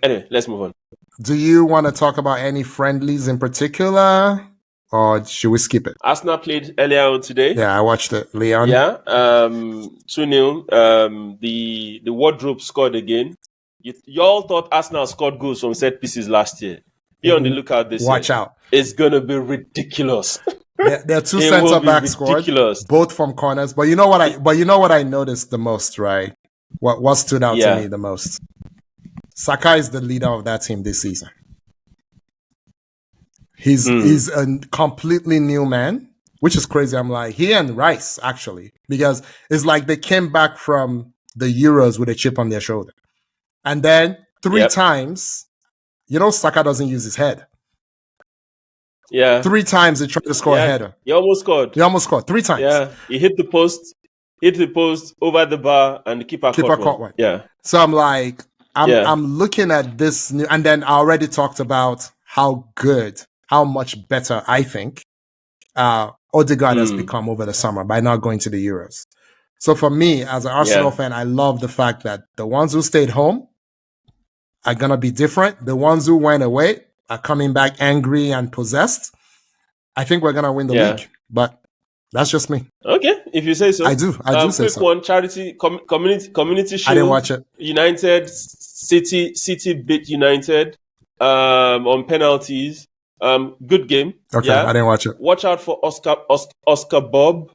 Anyway, let's move on. Do you want to talk about any friendlies in particular, or should we skip it? Arsenal played earlier on today. Yeah, I watched it. Leon. Yeah, 2-0. The wardrobe scored again. You all thought Arsenal scored goals from set pieces last year. Be on the lookout this year. Watch out. It's going to be ridiculous. There are two centre backs scored, both from corners. But you know what I noticed the most, right? What stood out to me the most? Saka is the leader of that team this season. He's a completely new man, which is crazy. I'm like, he and Rice, actually, because it's like they came back from the Euros with a chip on their shoulder. And then three times, Saka doesn't use his head. Yeah. 3 times he tried to score a header. He almost scored. 3 times. Yeah. He hit the post, over the bar, and the keeper caught one. Yeah. So I'm like, I'm looking at this new, and then I already talked about how much better I think Odegaard has become over the summer by not going to the Euros. So for me, as an Arsenal fan, I love the fact that the ones who stayed home are going to be different. The ones who went away are coming back angry and possessed. I think we're going to win the league, but that's just me. Okay, if you say so. I do say so. Quick one, charity, community shield. I didn't watch it. United, City beat United on penalties. Good game. Okay, I didn't watch it. Watch out for Oscar Bob.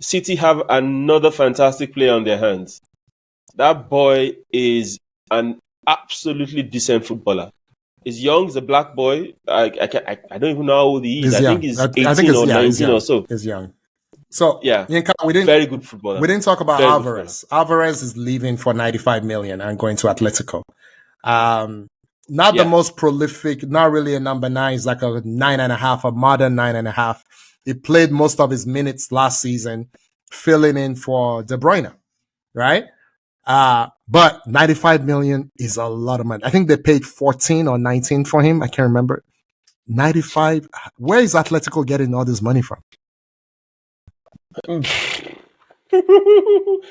City have another fantastic player on their hands. That boy is an absolutely decent footballer. He's young. He's a black boy. I don't even know how old he is. I think he's 18 or 19 or so. He's young. So very good footballer. We didn't talk about Alvarez. Alvarez is leaving for 95 million and going to Atletico. Not the most prolific. Not really a number 9. He's like a 9.5, a modern 9.5. He played most of his minutes last season, filling in for De Bruyne, right? But 95 million is a lot of money. I think they paid 14 or 19 for him. I can't remember. 95. Where is Atletico getting all this money from?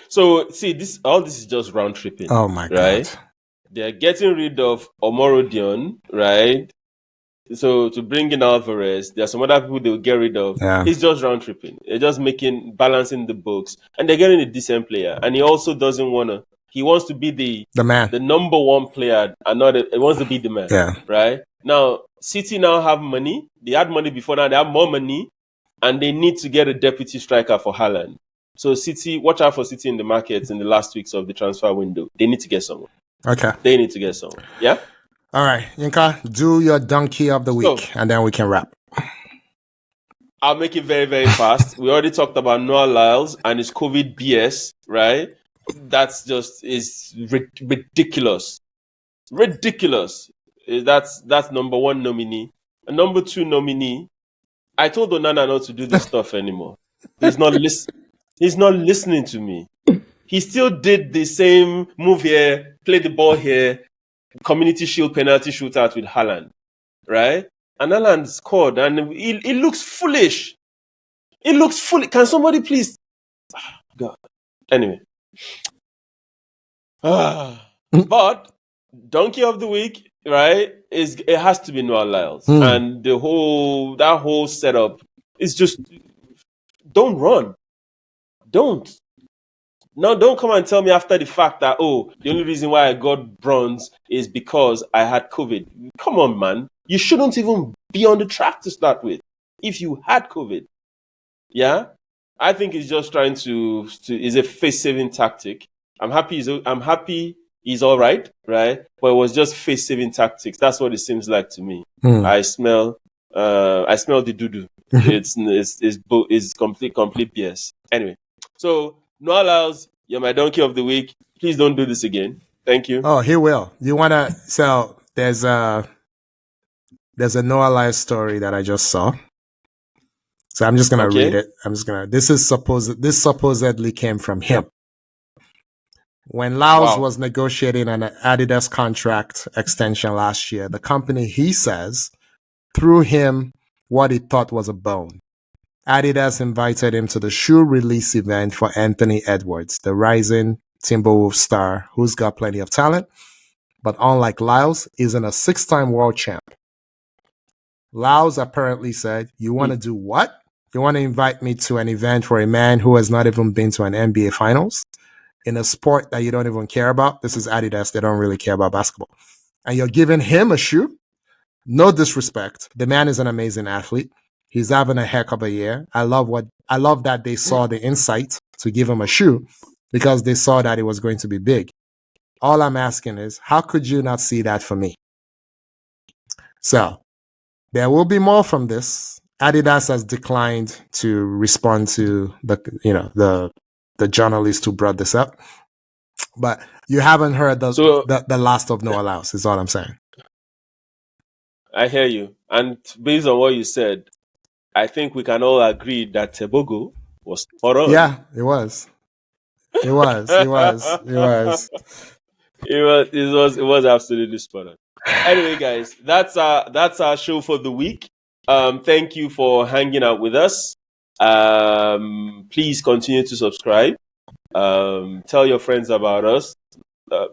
So see, all this is just round tripping. Oh my right? God. They're getting rid of Omorodion, right? So to bring in Alvarez, there are some other people they'll get rid of. Yeah. It's just round tripping. They're just balancing the books, and they're getting a decent player. And he also doesn't wanna. He wants to be the man, the number one player, and he wants to be the man. Yeah. Right now, City now have money. They had money before, now they have more money, and they need to get a deputy striker for Haaland. So City, watch out for City in the markets in the last weeks of the transfer window. They need to get someone. Okay. They need to get someone. Yeah. All right, Yinka, do your donkey of the week, and then we can wrap. I'll make it very, very fast. We already talked about Noah Lyles and his COVID BS, right? That's just is ridiculous. Ridiculous. That's number one nominee. And number two nominee, I told Onana not to do this stuff anymore. He's not listening to me. He still did the same move here, play the ball here, Community Shield penalty shootout with Haaland, right? And Haaland scored, and it looks foolish. It looks foolish. Can somebody please? God. Anyway. But donkey of the week, right? It has to be Noah Lyles, and that whole setup is just don't run, don't. No, don't come and tell me after the fact that, the only reason why I got bronze is because I had COVID. Come on, man. You shouldn't even be on the track to start with if you had COVID. Yeah? I think he's just trying to is a face-saving tactic. I'm happy he's all right? But it was just face-saving tactics. That's what it seems like to me. I smell the doo-doo. It's complete BS. Anyway, so Noah Lyles, you're my donkey of the week. Please don't do this again. Thank you. Oh, he will. You wanna? So there's a Noah Lyles story that I just saw. So I'm just gonna read it. This supposedly came from him. When Lyles was negotiating an Adidas contract extension last year, the company, he says, threw him what he thought was a bone. Adidas invited him to the shoe release event for Anthony Edwards, the rising Timberwolves star who's got plenty of talent, but unlike Lyles, isn't a 6-time world champ. Lyles apparently said, "You want to do what? You want to invite me to an event for a man who has not even been to an NBA Finals in a sport that you don't even care about?" This is Adidas. They don't really care about basketball. "And you're giving him a shoe? No disrespect. The man is an amazing athlete. He's having a heck of a year. I love that they saw the insight to give him a shoe because they saw that it was going to be big. All I'm asking is, how could you not see that for me?" So there will be more from this. Adidas has declined to respond to the journalist who brought this up, but you haven't heard the last of Noah Lyles, is all I'm saying. I hear you, and based on what you said, I think we can all agree that Tebogo was spot on. Yeah, it was. It was absolutely spot on. Anyway, guys, that's our show for the week. Thank you for hanging out with us. Please continue to subscribe. Tell your friends about us.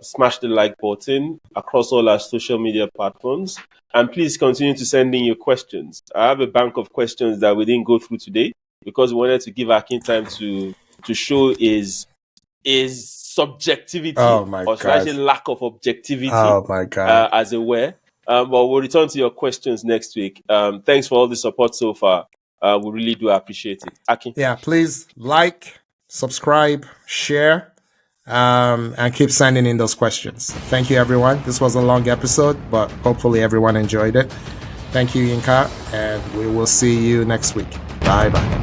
Smash the like button across all our social media platforms. And please continue to send in your questions. I have a bank of questions that we didn't go through today because we wanted to give Akin time to show his subjectivity or slightly lack of objectivity as it were. But we'll return to your questions next week. Thanks for all the support so far. We really do appreciate it. Akin? Yeah, please like, subscribe, share, and keep sending in those questions. Thank you, everyone. This was a long episode, but hopefully everyone enjoyed it. Thank you, Yinka, and we will see you next week. Bye-bye.